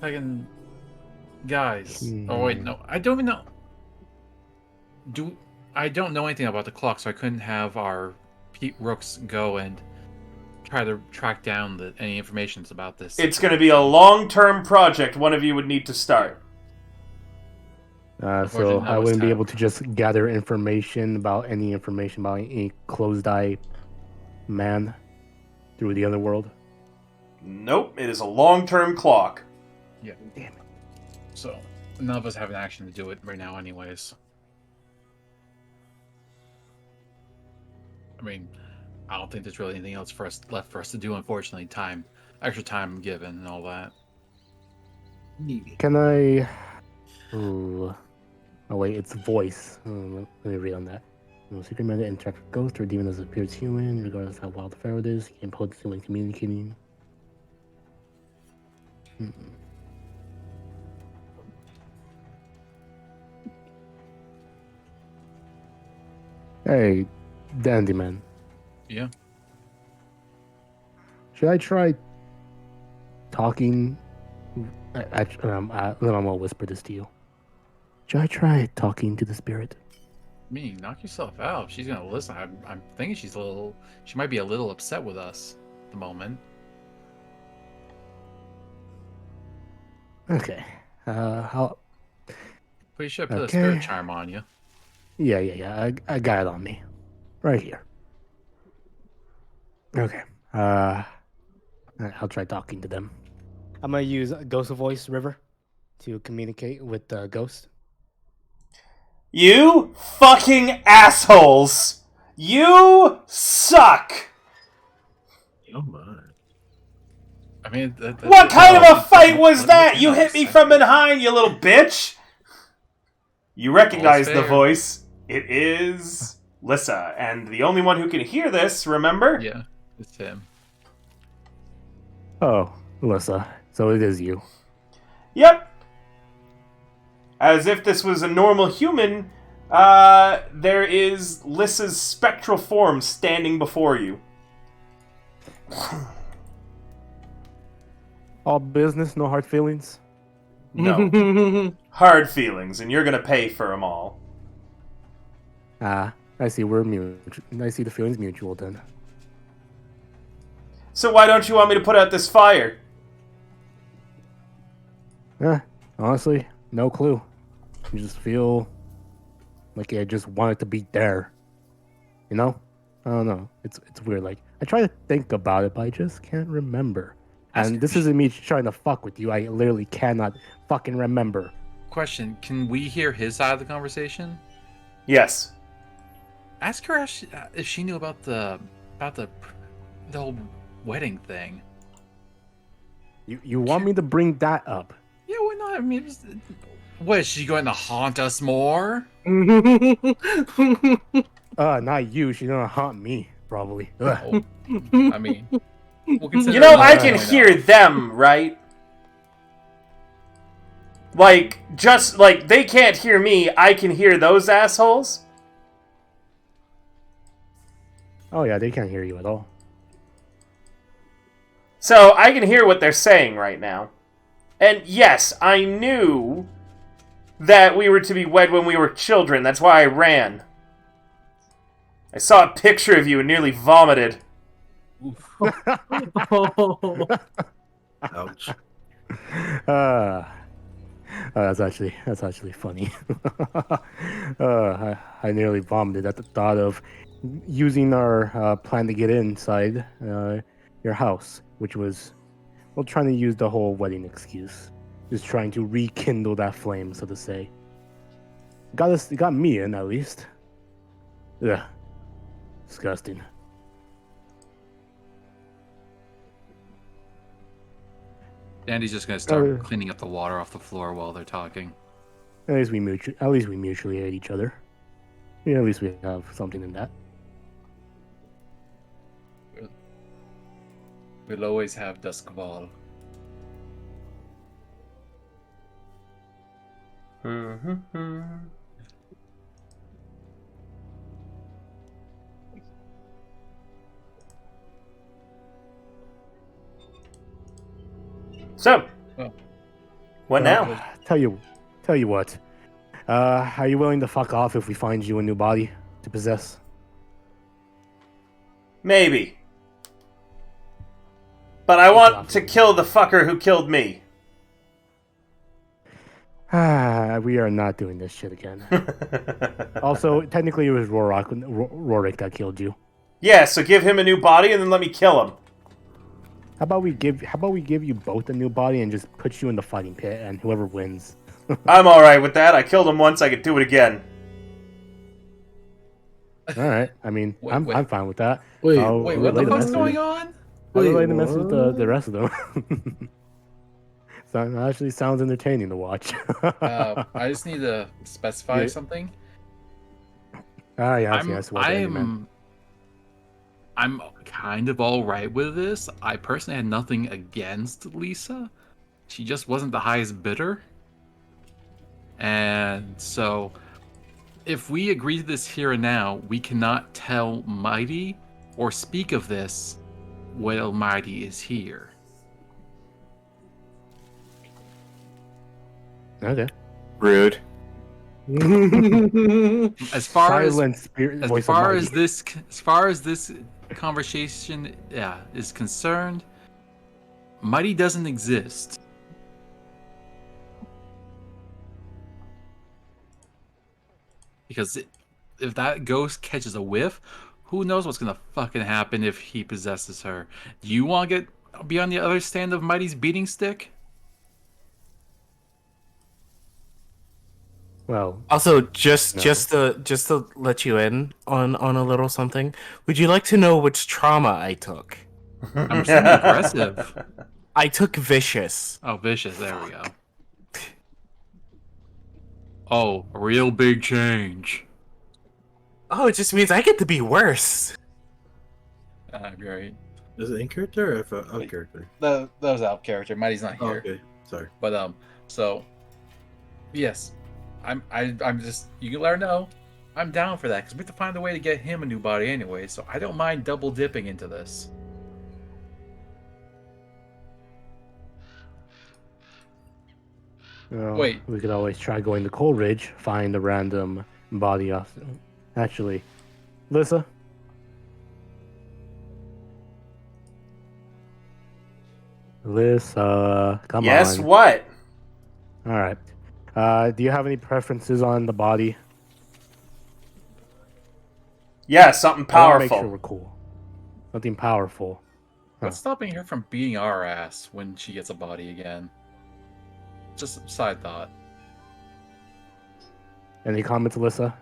Fucking guys. Oh wait, no, I don't even know. I don't know anything about the clock, so I couldn't have our Pete Rooks go and try to track down any information about this. It's going to be a long-term project one of you would need to start. So Unfortunately, I now it's wouldn't be time. able to just gather information about any closed-eye man through the other world. Nope, it is a long-term clock. Yeah. Damn it. So none of us have an action to do it right now, anyways. I mean, I don't think there's really anything else left for us to do. Unfortunately, extra time given, and all that. Can I? Ooh. Oh wait, it's voice. Let me read on that. No secret method interact with ghost or demon that appears human, regardless of how wild the pharaoh is. He can pose when communicating. Mm-mm. Hey, Dandy Man. Yeah. Should I try talking? I'm gonna whisper this to you. Should I try talking to the spirit? I mean, knock yourself out. She's gonna listen. I'm thinking she might be a little upset with us at the moment. Okay. How? Pretty sure I put a Okay. spirit charm on you. Yeah. I got it on me, right here. Okay. I'll try talking to them. I'm gonna use Ghost Voice River to communicate with the ghost. You fucking assholes! You suck! Oh my. I mean, What kind of a that's- fight was what that? can You I hit me say? from behind, you little bitch! You recognize the fair. voice. It is Lissa, and the only one who can hear this, remember? Yeah, it's him. Oh, Alyssa. So it is you. Yep. As if this was a normal human, there is Lissa's spectral form standing before you. All business, no hard feelings. No. Hard feelings, and you're gonna pay for them all. Ah, I see. We're mutual. I see the feelings mutual then. So why don't you want me to put out this fire? Honestly, no clue. I just feel like I just want it to be there. You know? I don't know. It's weird. Like I try to think about it, but I just can't remember. And this isn't me trying to fuck with you. I literally cannot fucking remember. Question: can we hear his side of the conversation? Yes. Ask her if she knew about the whole wedding thing. You want me to bring that up? Yeah, why not? I mean, what is she going to haunt us more? Not you. She's gonna haunt me, probably. Ugh. Oh, I mean, we'll consider You know, it I another can point hear out. them, right? Like, just like they can't hear me, I can hear those assholes. Oh yeah, they can't hear you at all. So I can hear what they're saying right now. And yes, I knew that we were to be wed when we were children. That's why I ran. I saw a picture of you and nearly vomited. Ouch. That's actually funny. I nearly vomited at the thought of using our plan to get inside your house, which was trying to use the whole wedding excuse, just trying to rekindle that flame, so to say. Got me in at least. Ugh, disgusting. Andy's just gonna start Uh, cleaning up the water off the floor while they're talking. At least we mutually hate each other. Yeah, at least we have something in that. We'll always have Duskball. So, Oh. what now? Tell you what. Are you willing to fuck off if we find you a new body to possess? Maybe. But I want to kill the fucker who killed me. We are not doing this shit again. Also, technically, it was Rorik that killed you. Yeah, so give him a new body and then let me kill him. How about we give you both a new body and just put you in the fighting pit, and whoever wins. I'm alright with that. I killed him once, I could do it again. All right. I mean, I'm fine with that. Wait, I'll what relay the the fuck's message. going on? I'll relay Wait, the message what? to the rest of them. So it actually sounds entertaining to watch. I just need to specify Yeah. something. Yes. Well, I'm kind of all right with this. I personally had nothing against Lisa. She just wasn't the highest bidder. And so, if we agree to this here and now, we cannot tell Mighty or speak of this while Mighty is here. Okay. Rude. As far Silent spirit as voice far of as Mighty. this conversation is concerned, Mighty doesn't exist. Because if that ghost catches a whiff, who knows what's gonna fucking happen if he possesses her? Do you want to be on the other stand of Mighty's beating stick? Well, Also, just No. to let you in on a little something, would you like to know which trauma I took? I'm assuming aggressive. I took vicious. Oh, vicious. There we go. Oh, a real big change. Oh, it just means I get to be worse. You're right. Is it in character or out of character? That was out of character. Mighty's not Oh, here. okay, sorry. But so yes, I'm just, you can let her know. I'm down for that because we have to find a way to get him a new body anyway. So I don't mind double dipping into this. Well, Wait. we could always try going to Coleridge, find a random body off. Actually, Lissa. Lissa, come on. Yes, what? All right. Do you have any preferences on the body? Yeah, something I wanna make powerful. sure we're cool. Something powerful. What's stopping her from beating our ass when she gets a body again? Just a side thought. Any comments, Alyssa?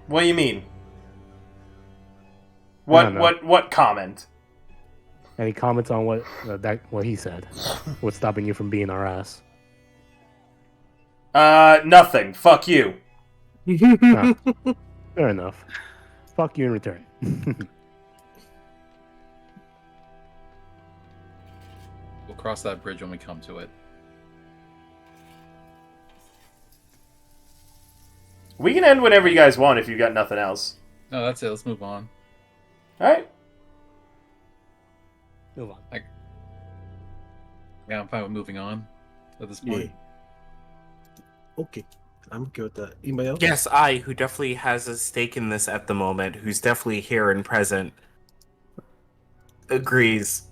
What do you mean? I don't know. What comment? Any comments on what he said? What's stopping you from being our ass? Nothing. Fuck you. Ah, fair enough. Fuck you in return. We'll cross that bridge when we come to it. We can end whenever you guys want if you've got nothing else. No, that's it. Let's move on. Alright. Move on. Yeah, I'm fine with moving on at this point. Okay, I'm good with that. Anybody else? Yes, I, who definitely has a stake in this at the moment, who's definitely here and present, agrees.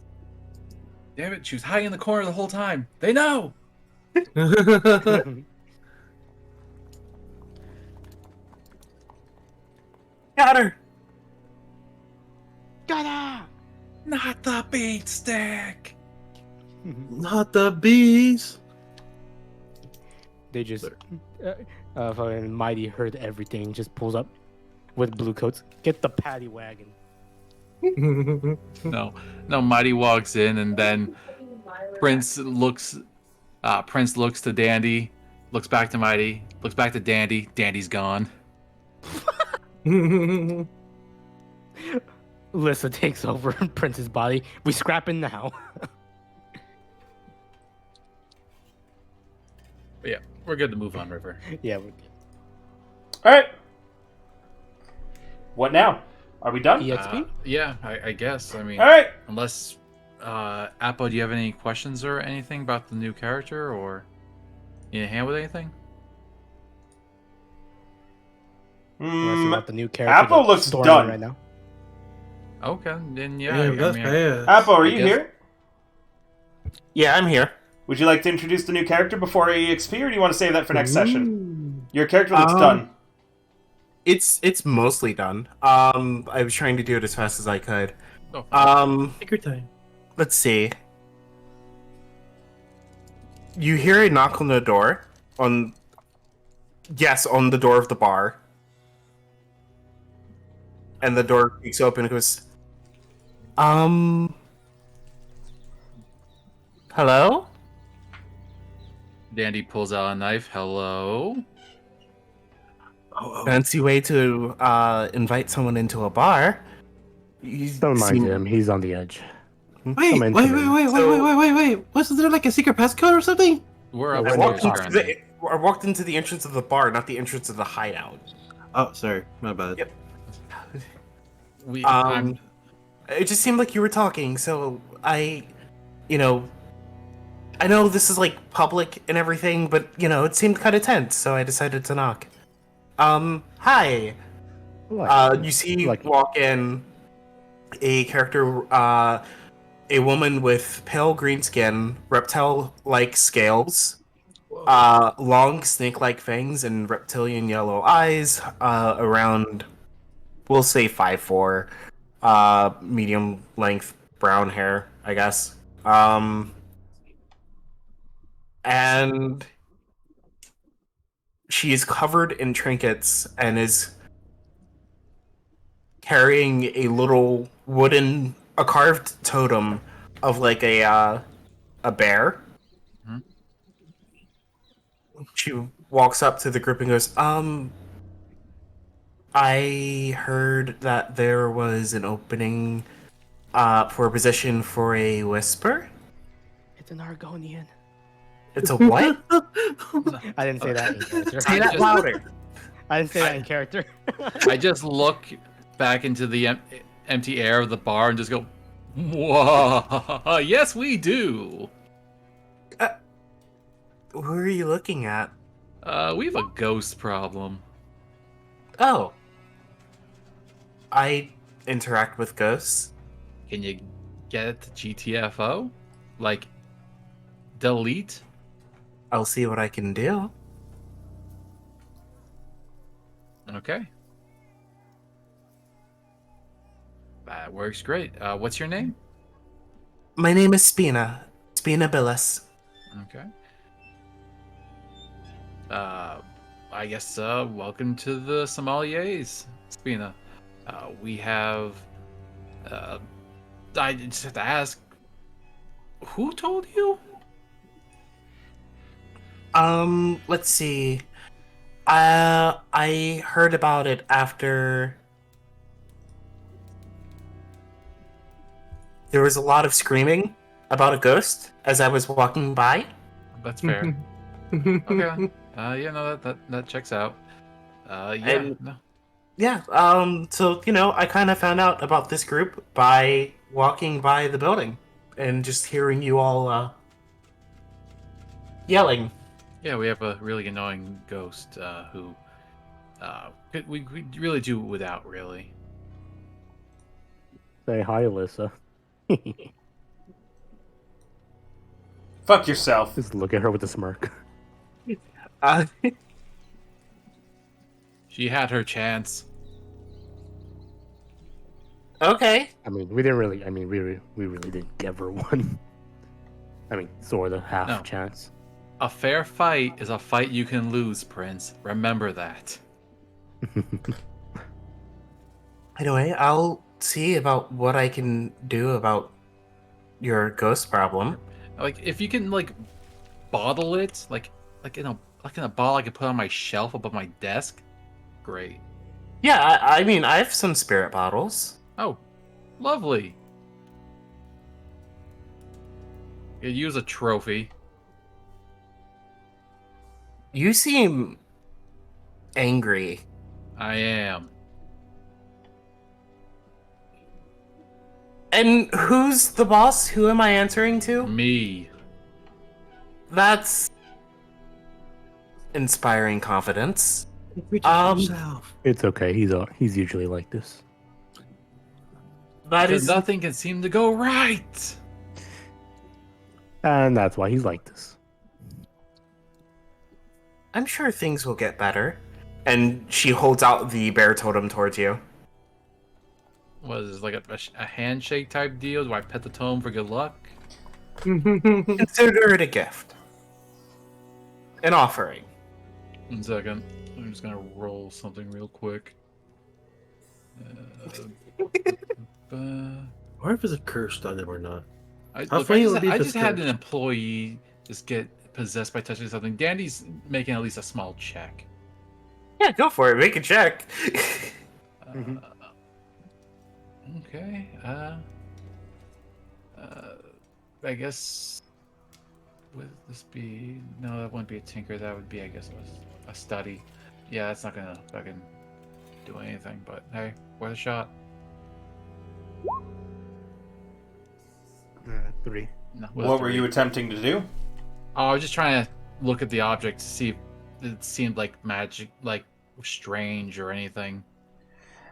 Damn it, she was hiding in the corner the whole time. They know! Got her! Not the beat stick! Not the bees. They just fucking Mighty heard everything, just pulls up with blue coats. Get the paddy wagon. No, Mighty walks in, and then Prince looks to Dandy, looks back to Mighty, looks back to Dandy. Dandy's gone. Lissa takes over Prince's body. We scrapping now. But yeah, we're good to move on, River. Yeah, we're good. Alright. What now? Are we done? EXP? Yeah, I guess. I mean, Alright. unless Apple, do you have any questions or anything about the new character, or you need a hand with anything? Unless you want the new character. Apple that's looks storming done. right now. Okay, then Yeah, yeah. that's I mean, bad. Apple, are I you guess- here? Yeah, I'm here. Would you like to introduce the new character before EXP, or do you want to save that for next session? Your character looks done. It's mostly done. I was trying to do it as fast as I could. Oh, Take your time. Let's see. You hear a knock on the door. On the door of the bar. And the door creaks open and goes, hello? Dandy pulls out a knife. Hello. Fancy way to invite someone into a bar. Don't mind him. He's on the edge. Wait, Come wait, in, wait, come in. wait, wait, wait, wait, wait, wait. Wasn't there like a secret passcode or something? We're I I upstairs walked, currently. I walked into the entrance of the bar, not the entrance of the hideout. Oh, sorry, my bad. Yep. We, It just seemed like you were talking, so I know this is like public and everything, but it seemed kind of tense, so I decided to knock. Hi. You see walk in a character, a woman with pale green skin, reptile-like scales, long snake-like fangs, and reptilian yellow eyes, around, we'll say 5'4", medium length brown hair, I guess. And she is covered in trinkets and is carrying a little a carved totem of like a bear. Mhm. She walks up to the group and goes, I heard that there was an opening for a position for a whisper. It's an Argonian. It's a what? I didn't say that in character. Say that louder. I didn't say that in character. I just look back into the empty air of the bar and just go, "Whoa! Yes, we do. Who are you looking at? We have a ghost problem." Oh. I interact with ghosts. Can you get it to GTFO? Like, delete? I'll see what I can do. Okay. That works great. What's your name? My name is Spina. Spina Billis. Okay. I guess, welcome to the Sommeliers, Spina. We have, I just have to ask, who told you? Let's see. I heard about it after there was a lot of screaming about a ghost as I was walking by. That's fair. Okay. Yeah, no, that checks out. Yeah. And- No. Yeah, so, I kind of found out about this group by walking by the building and just hearing you all, yelling. Yeah, we have a really annoying ghost who we really do without, really. Say hi, Alyssa. Fuck yourself. Just look at her with a smirk. She had her chance. Okay. I mean, we didn't really. I mean, we really didn't give her one. I mean, sort of half No. chance. A fair fight is a fight you can lose, Prince. Remember that. Anyway, I'll see about what I can do about your ghost problem. Like, if you can, like, bottle it, like in a bottle I could put on my shelf above my desk, great. Yeah, I mean, I have some spirit bottles. Oh, lovely. Could use a trophy. You seem angry. I am. And who's the boss? Who am I answering to? Me. That's inspiring confidence. Yourself. It's okay. He's usually like this. That Because is nothing can seem to go right. And that's why he's like this. I'm sure things will get better. And she holds out the bear totem towards you. What is this, like a handshake type deal? Do I pet the tome for good luck? Consider it a gift. An offering. 1 second. I'm just gonna roll something real quick. Or if it's a curse on him or not. I How funny it would be if I it's just had cursed. an employee just get possessed by touching something. Dandy's making at least a small check. Yeah, go for it. Make a check. Okay. I guess. Would this be? No, that wouldn't be a tinker. That would be, I guess, a study. Yeah, that's not gonna fucking do anything. But hey, worth a shot. 3. No, What were you attempting to do? Oh, I was just trying to look at the object to see if it seemed like magic, like strange or anything.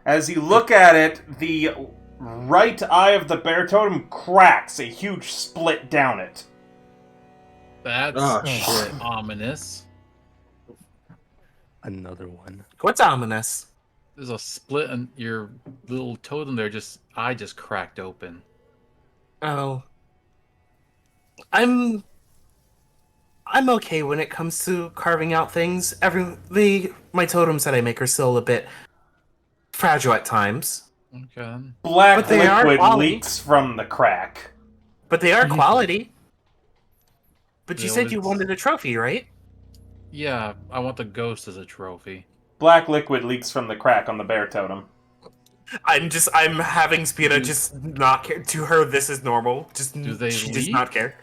As you look at it, the right eye of the bear totem cracks, a huge split down it. That's Oh, shit. ominous. Another one. What's ominous? There's a split in your little totem there. Eye just cracked open. Oh. I'm okay when it comes to carving out things. My totems that I make are still a bit fragile at times. Okay. Black But they are liquid quality. leaks from the crack. But they are quality. But you Yeah, said you it's- wanted a trophy, right? Yeah, I want the ghost as a trophy. Black liquid leaks from the crack on the bear totem. I'm having Spina just not care. To her, this is normal. Do they She does leak? not care.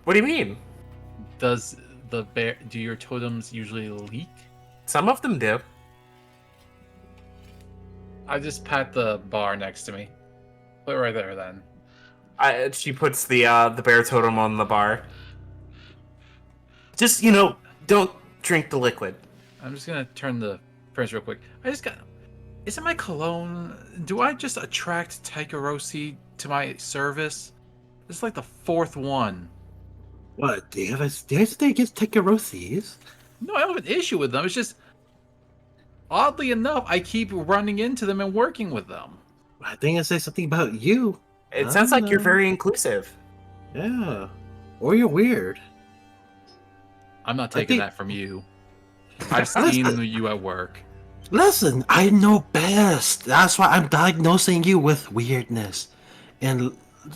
What do you mean? Do your totems usually leak? Some of them do. I just pat the bar next to me. Put it right there then. She puts the bear totem on the bar. Just, don't drink the liquid. I'm just gonna turn the furnace real quick. Isn't my cologne? Do I just attract Taikarosi to my service? This is like the 4th one. What? Do you have anything against Tekeroses? No, I don't have an issue with them. It's just oddly enough, I keep running into them and working with them. I think I say something about you. It sounds like you're very inclusive. Yeah. Or you're weird. I'm not I taking think- that from you. I've seen you at work. Listen, I know best. That's why I'm diagnosing you with weirdness and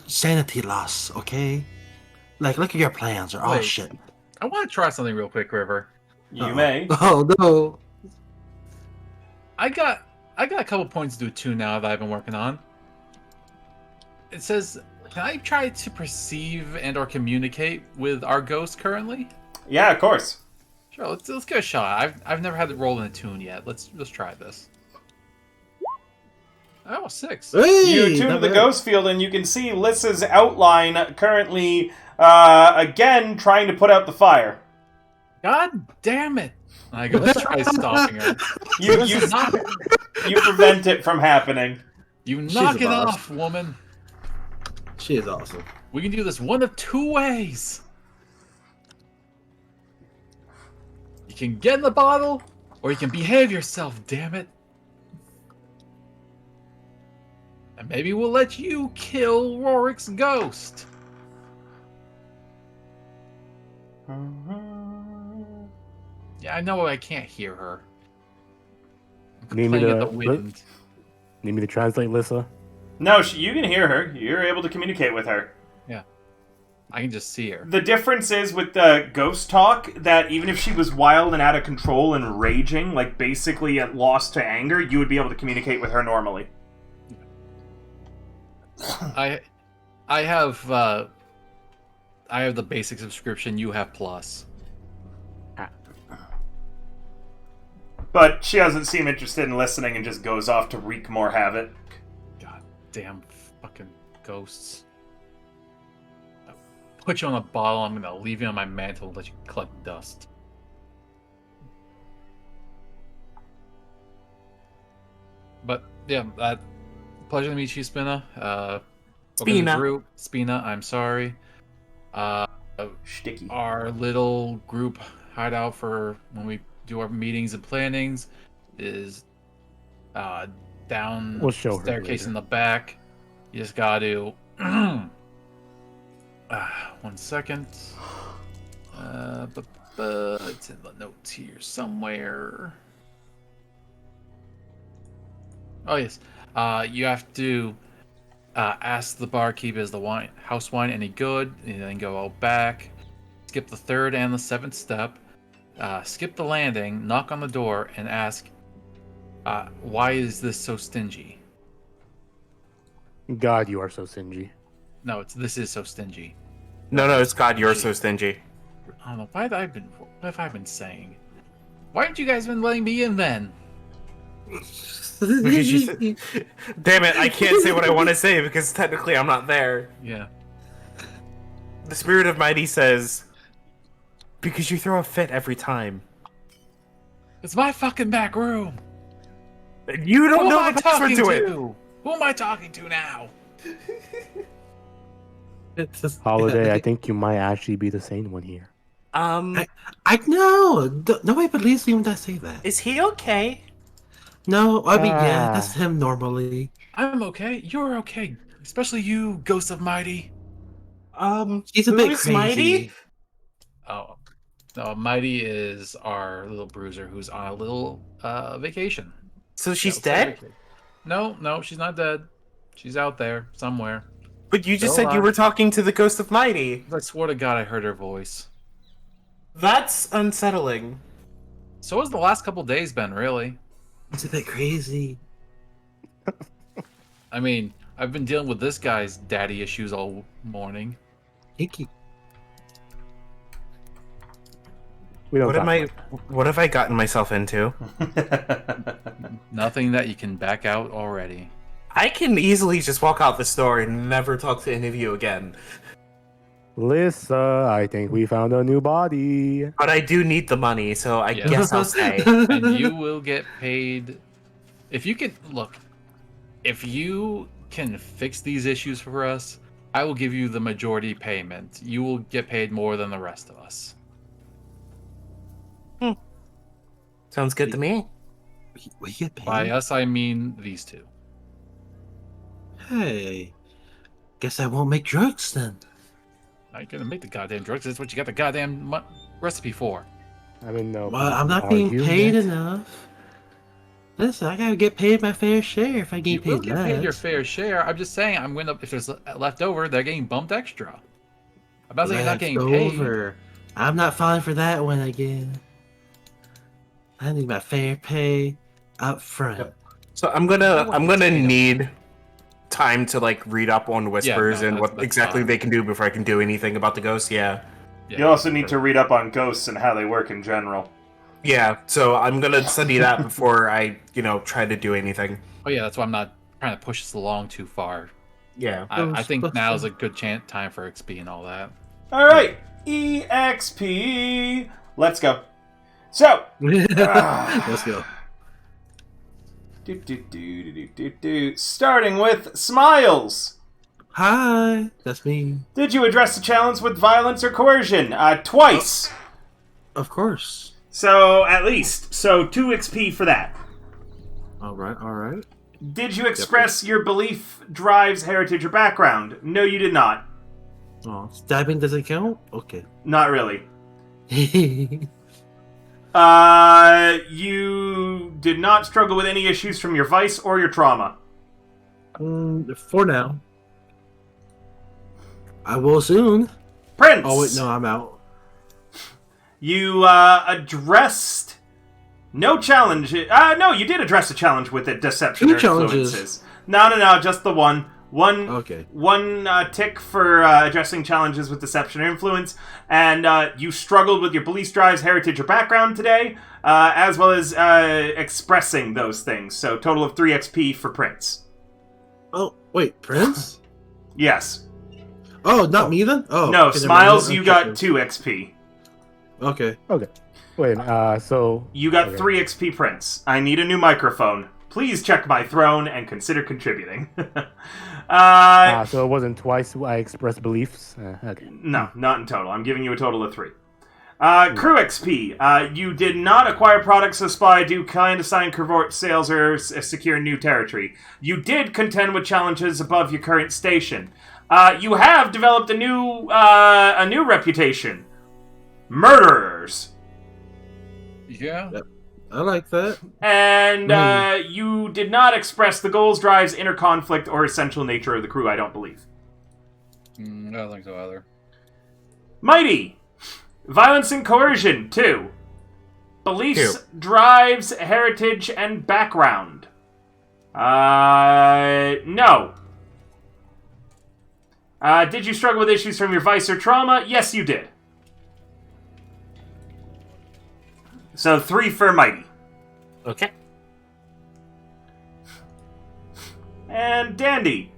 sanity loss, okay? Like, look at your plans. They're all Wait. shit. I want to try something real quick, River. You Uh-oh. may. Oh, no. I got a couple points to do too now that I've been working on. It says, can I try to perceive and or communicate with our ghost currently? Yeah, of course. Sure, let's give it a shot. I've never had it roll in a tune yet. Let's try this. Oh, 6. Hey, You tune to not the bad. ghost field and you can see Lissa's outline currently, again, trying to put out the fire. God damn it! I go try stopping her. You Knock- you prevent it from happening. you She's knock a it boss. off, woman. She is awesome. We can do this one of 2 ways. You can get in the bottle, or you can behave yourself, damn it. And maybe we'll let you kill Rorik's ghost. Yeah, I know I can't hear her. I'm Need me complaining at to- the wind. Need me to translate, Lissa? No, you can hear her. You're able to communicate with her. I can just see her. The difference is with the ghost talk that even if she was wild and out of control and raging, like basically at loss to anger, you would be able to communicate with her normally. I have the basic subscription. You have Plus. But she doesn't seem interested in listening and just goes off to wreak more havoc. God damn fucking ghosts. I'll put you on a bottle. I'm gonna leave you on my mantle and let you collect dust. But yeah, pleasure to meet you, Spinna. Okay, Spina. group, Spina, I'm sorry. Sticky. Our little group hideout for when we do our meetings and plannings is down We'll show her staircase later. in the back. You just gotta 1 second. It's in the notes here somewhere. Oh yes. You have to ask the barkeep, is the house wine any good? And then go out back. Skip the 3rd and the 7th step. Skip the landing, knock on the door, and ask, why is this so stingy? God, you are so stingy. No, this is so stingy. No, it's God, you're so stingy. I don't know. What have I been saying? Why haven't you guys been letting me in then? Because you Damn it, I can't say what I want to say because technically I'm not there. Yeah. The spirit of Mighty says, because you throw a fit every time. It's my fucking back room. You don't Who know am I the password talking to it. to? Who am I talking to now? Holiday, I think you might actually be the sane one here. I know. Nobody believes me when I say that. Is he okay? No, I mean, yeah, that's Ah. him normally. I'm okay. You're okay. Especially you, Ghost of Mighty. He's a bit who's crazy. Mighty? Oh. No, Mighty is our little bruiser who's on a little vacation. So she's Outside dead? vacation. No, she's not dead. She's out there somewhere. But you just Still said you alive. were talking to the ghost of Mighty. I swear to God, I heard her voice. That's unsettling. So has the last couple days been, really. He's a bit crazy. I mean, I've been dealing with this guy's daddy issues all morning. Icky. We don't What talk am I? about What have I gotten myself into? Nothing that you can back out already. I can easily just walk out the store and never talk to any of you again. Lissa, I think we found a new body. But I do need the money, so I Yeah. guess I'll stay. And you will get paid. If you can, look, if you can fix these issues for us, I will give you the majority payment. You will get paid more than the rest of us. Sounds good to me. We get paid. By us, I mean these two. Hey, guess I won't make drugs then. Now you're gonna make the goddamn drugs. That's what you got the goddamn recipe for. I mean, no. Well, I'm not are being you paid yet? enough. Listen, I gotta get paid my fair share if I You get will paid get less. paid your fair share. I'm just saying, I'm gonna. If there's left over, they're getting bumped extra. I'm not saying you're not getting paid. Over. I'm not falling for that one again. I need my fair pay up front. So I'm gonna need time to like read up on whispers no, and what that's exactly fine. they can do before I can do anything about the ghosts. Yeah. You also need to read up on ghosts and how they work in general. Yeah, so I'm gonna study that before I, try to do anything. Oh yeah, that's why I'm not trying to push this along too far. Yeah. I think now's a good time for XP and all that. All right, EXP. Let's go. So, Let's go. starting with Smiles. Hi, that's me. Did you address the challenge with violence or coercion? Twice. Of course. So, at least. So, 2 XP for that. All right. Did you express your belief, drives, heritage, or background? No, you did not. Oh, stabbing doesn't count? Okay. Not really. You did not struggle with any issues from your vice or your trauma. For now. I will soon. Prince! Oh, wait, no, I'm out. You addressed no challenge. No, you did address a challenge with it. Deception Two or challenges. influences. No, just the one. Okay. One tick for addressing challenges with deception or influence, and you struggled with your belief, drives, heritage, or background today, as well as expressing those things. So total of 3 XP for Prince. Oh, wait, Prince? Yes. Oh, not me then? Oh. No, okay, never Smiles, mind. you got 2 XP. Okay. Okay. Wait, so... You got Okay. 3 XP, Prince. I need a new microphone. Please check my throne and consider contributing. So it wasn't twice I expressed beliefs? Okay. No, not in total. I'm giving you a total of 3. Crew XP. You did not acquire products or supply, do kind assign covert sales, or secure new territory. You did contend with challenges above your current station. You have developed a new reputation. Murderers. Yeah. Yep. I like that. And you did not express the goals, drives, inner conflict, or essential nature of the crew, I don't believe. I don't think so either. Mighty. Violence and coercion, 2. Beliefs, 2. drives, heritage, and background. No. Did you struggle with issues from your vice or trauma? Yes, you did. So 3 for Mighty. Okay. And Dandy.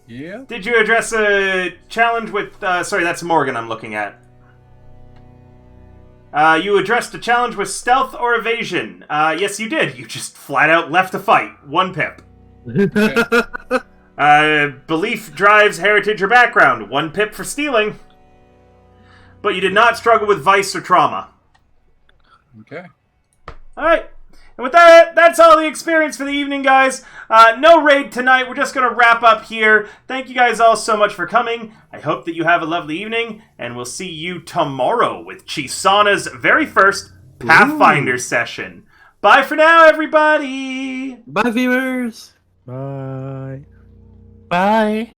Yeah. Did you address a challenge with... sorry, that's Morgan I'm looking at. You addressed a challenge with stealth or evasion. Yes, you did. You just flat out left a fight. 1 pip. Belief, drives, heritage, or background. 1 pip for stealing. But you did not struggle with vice or trauma. Okay. Alright. And with that, that's all the experience for the evening, guys. No raid tonight. We're just going to wrap up here. Thank you guys all so much for coming. I hope that you have a lovely evening, and we'll see you tomorrow with Chisana's very first Pathfinder session. Bye for now, everybody! Bye, viewers. Bye. Bye.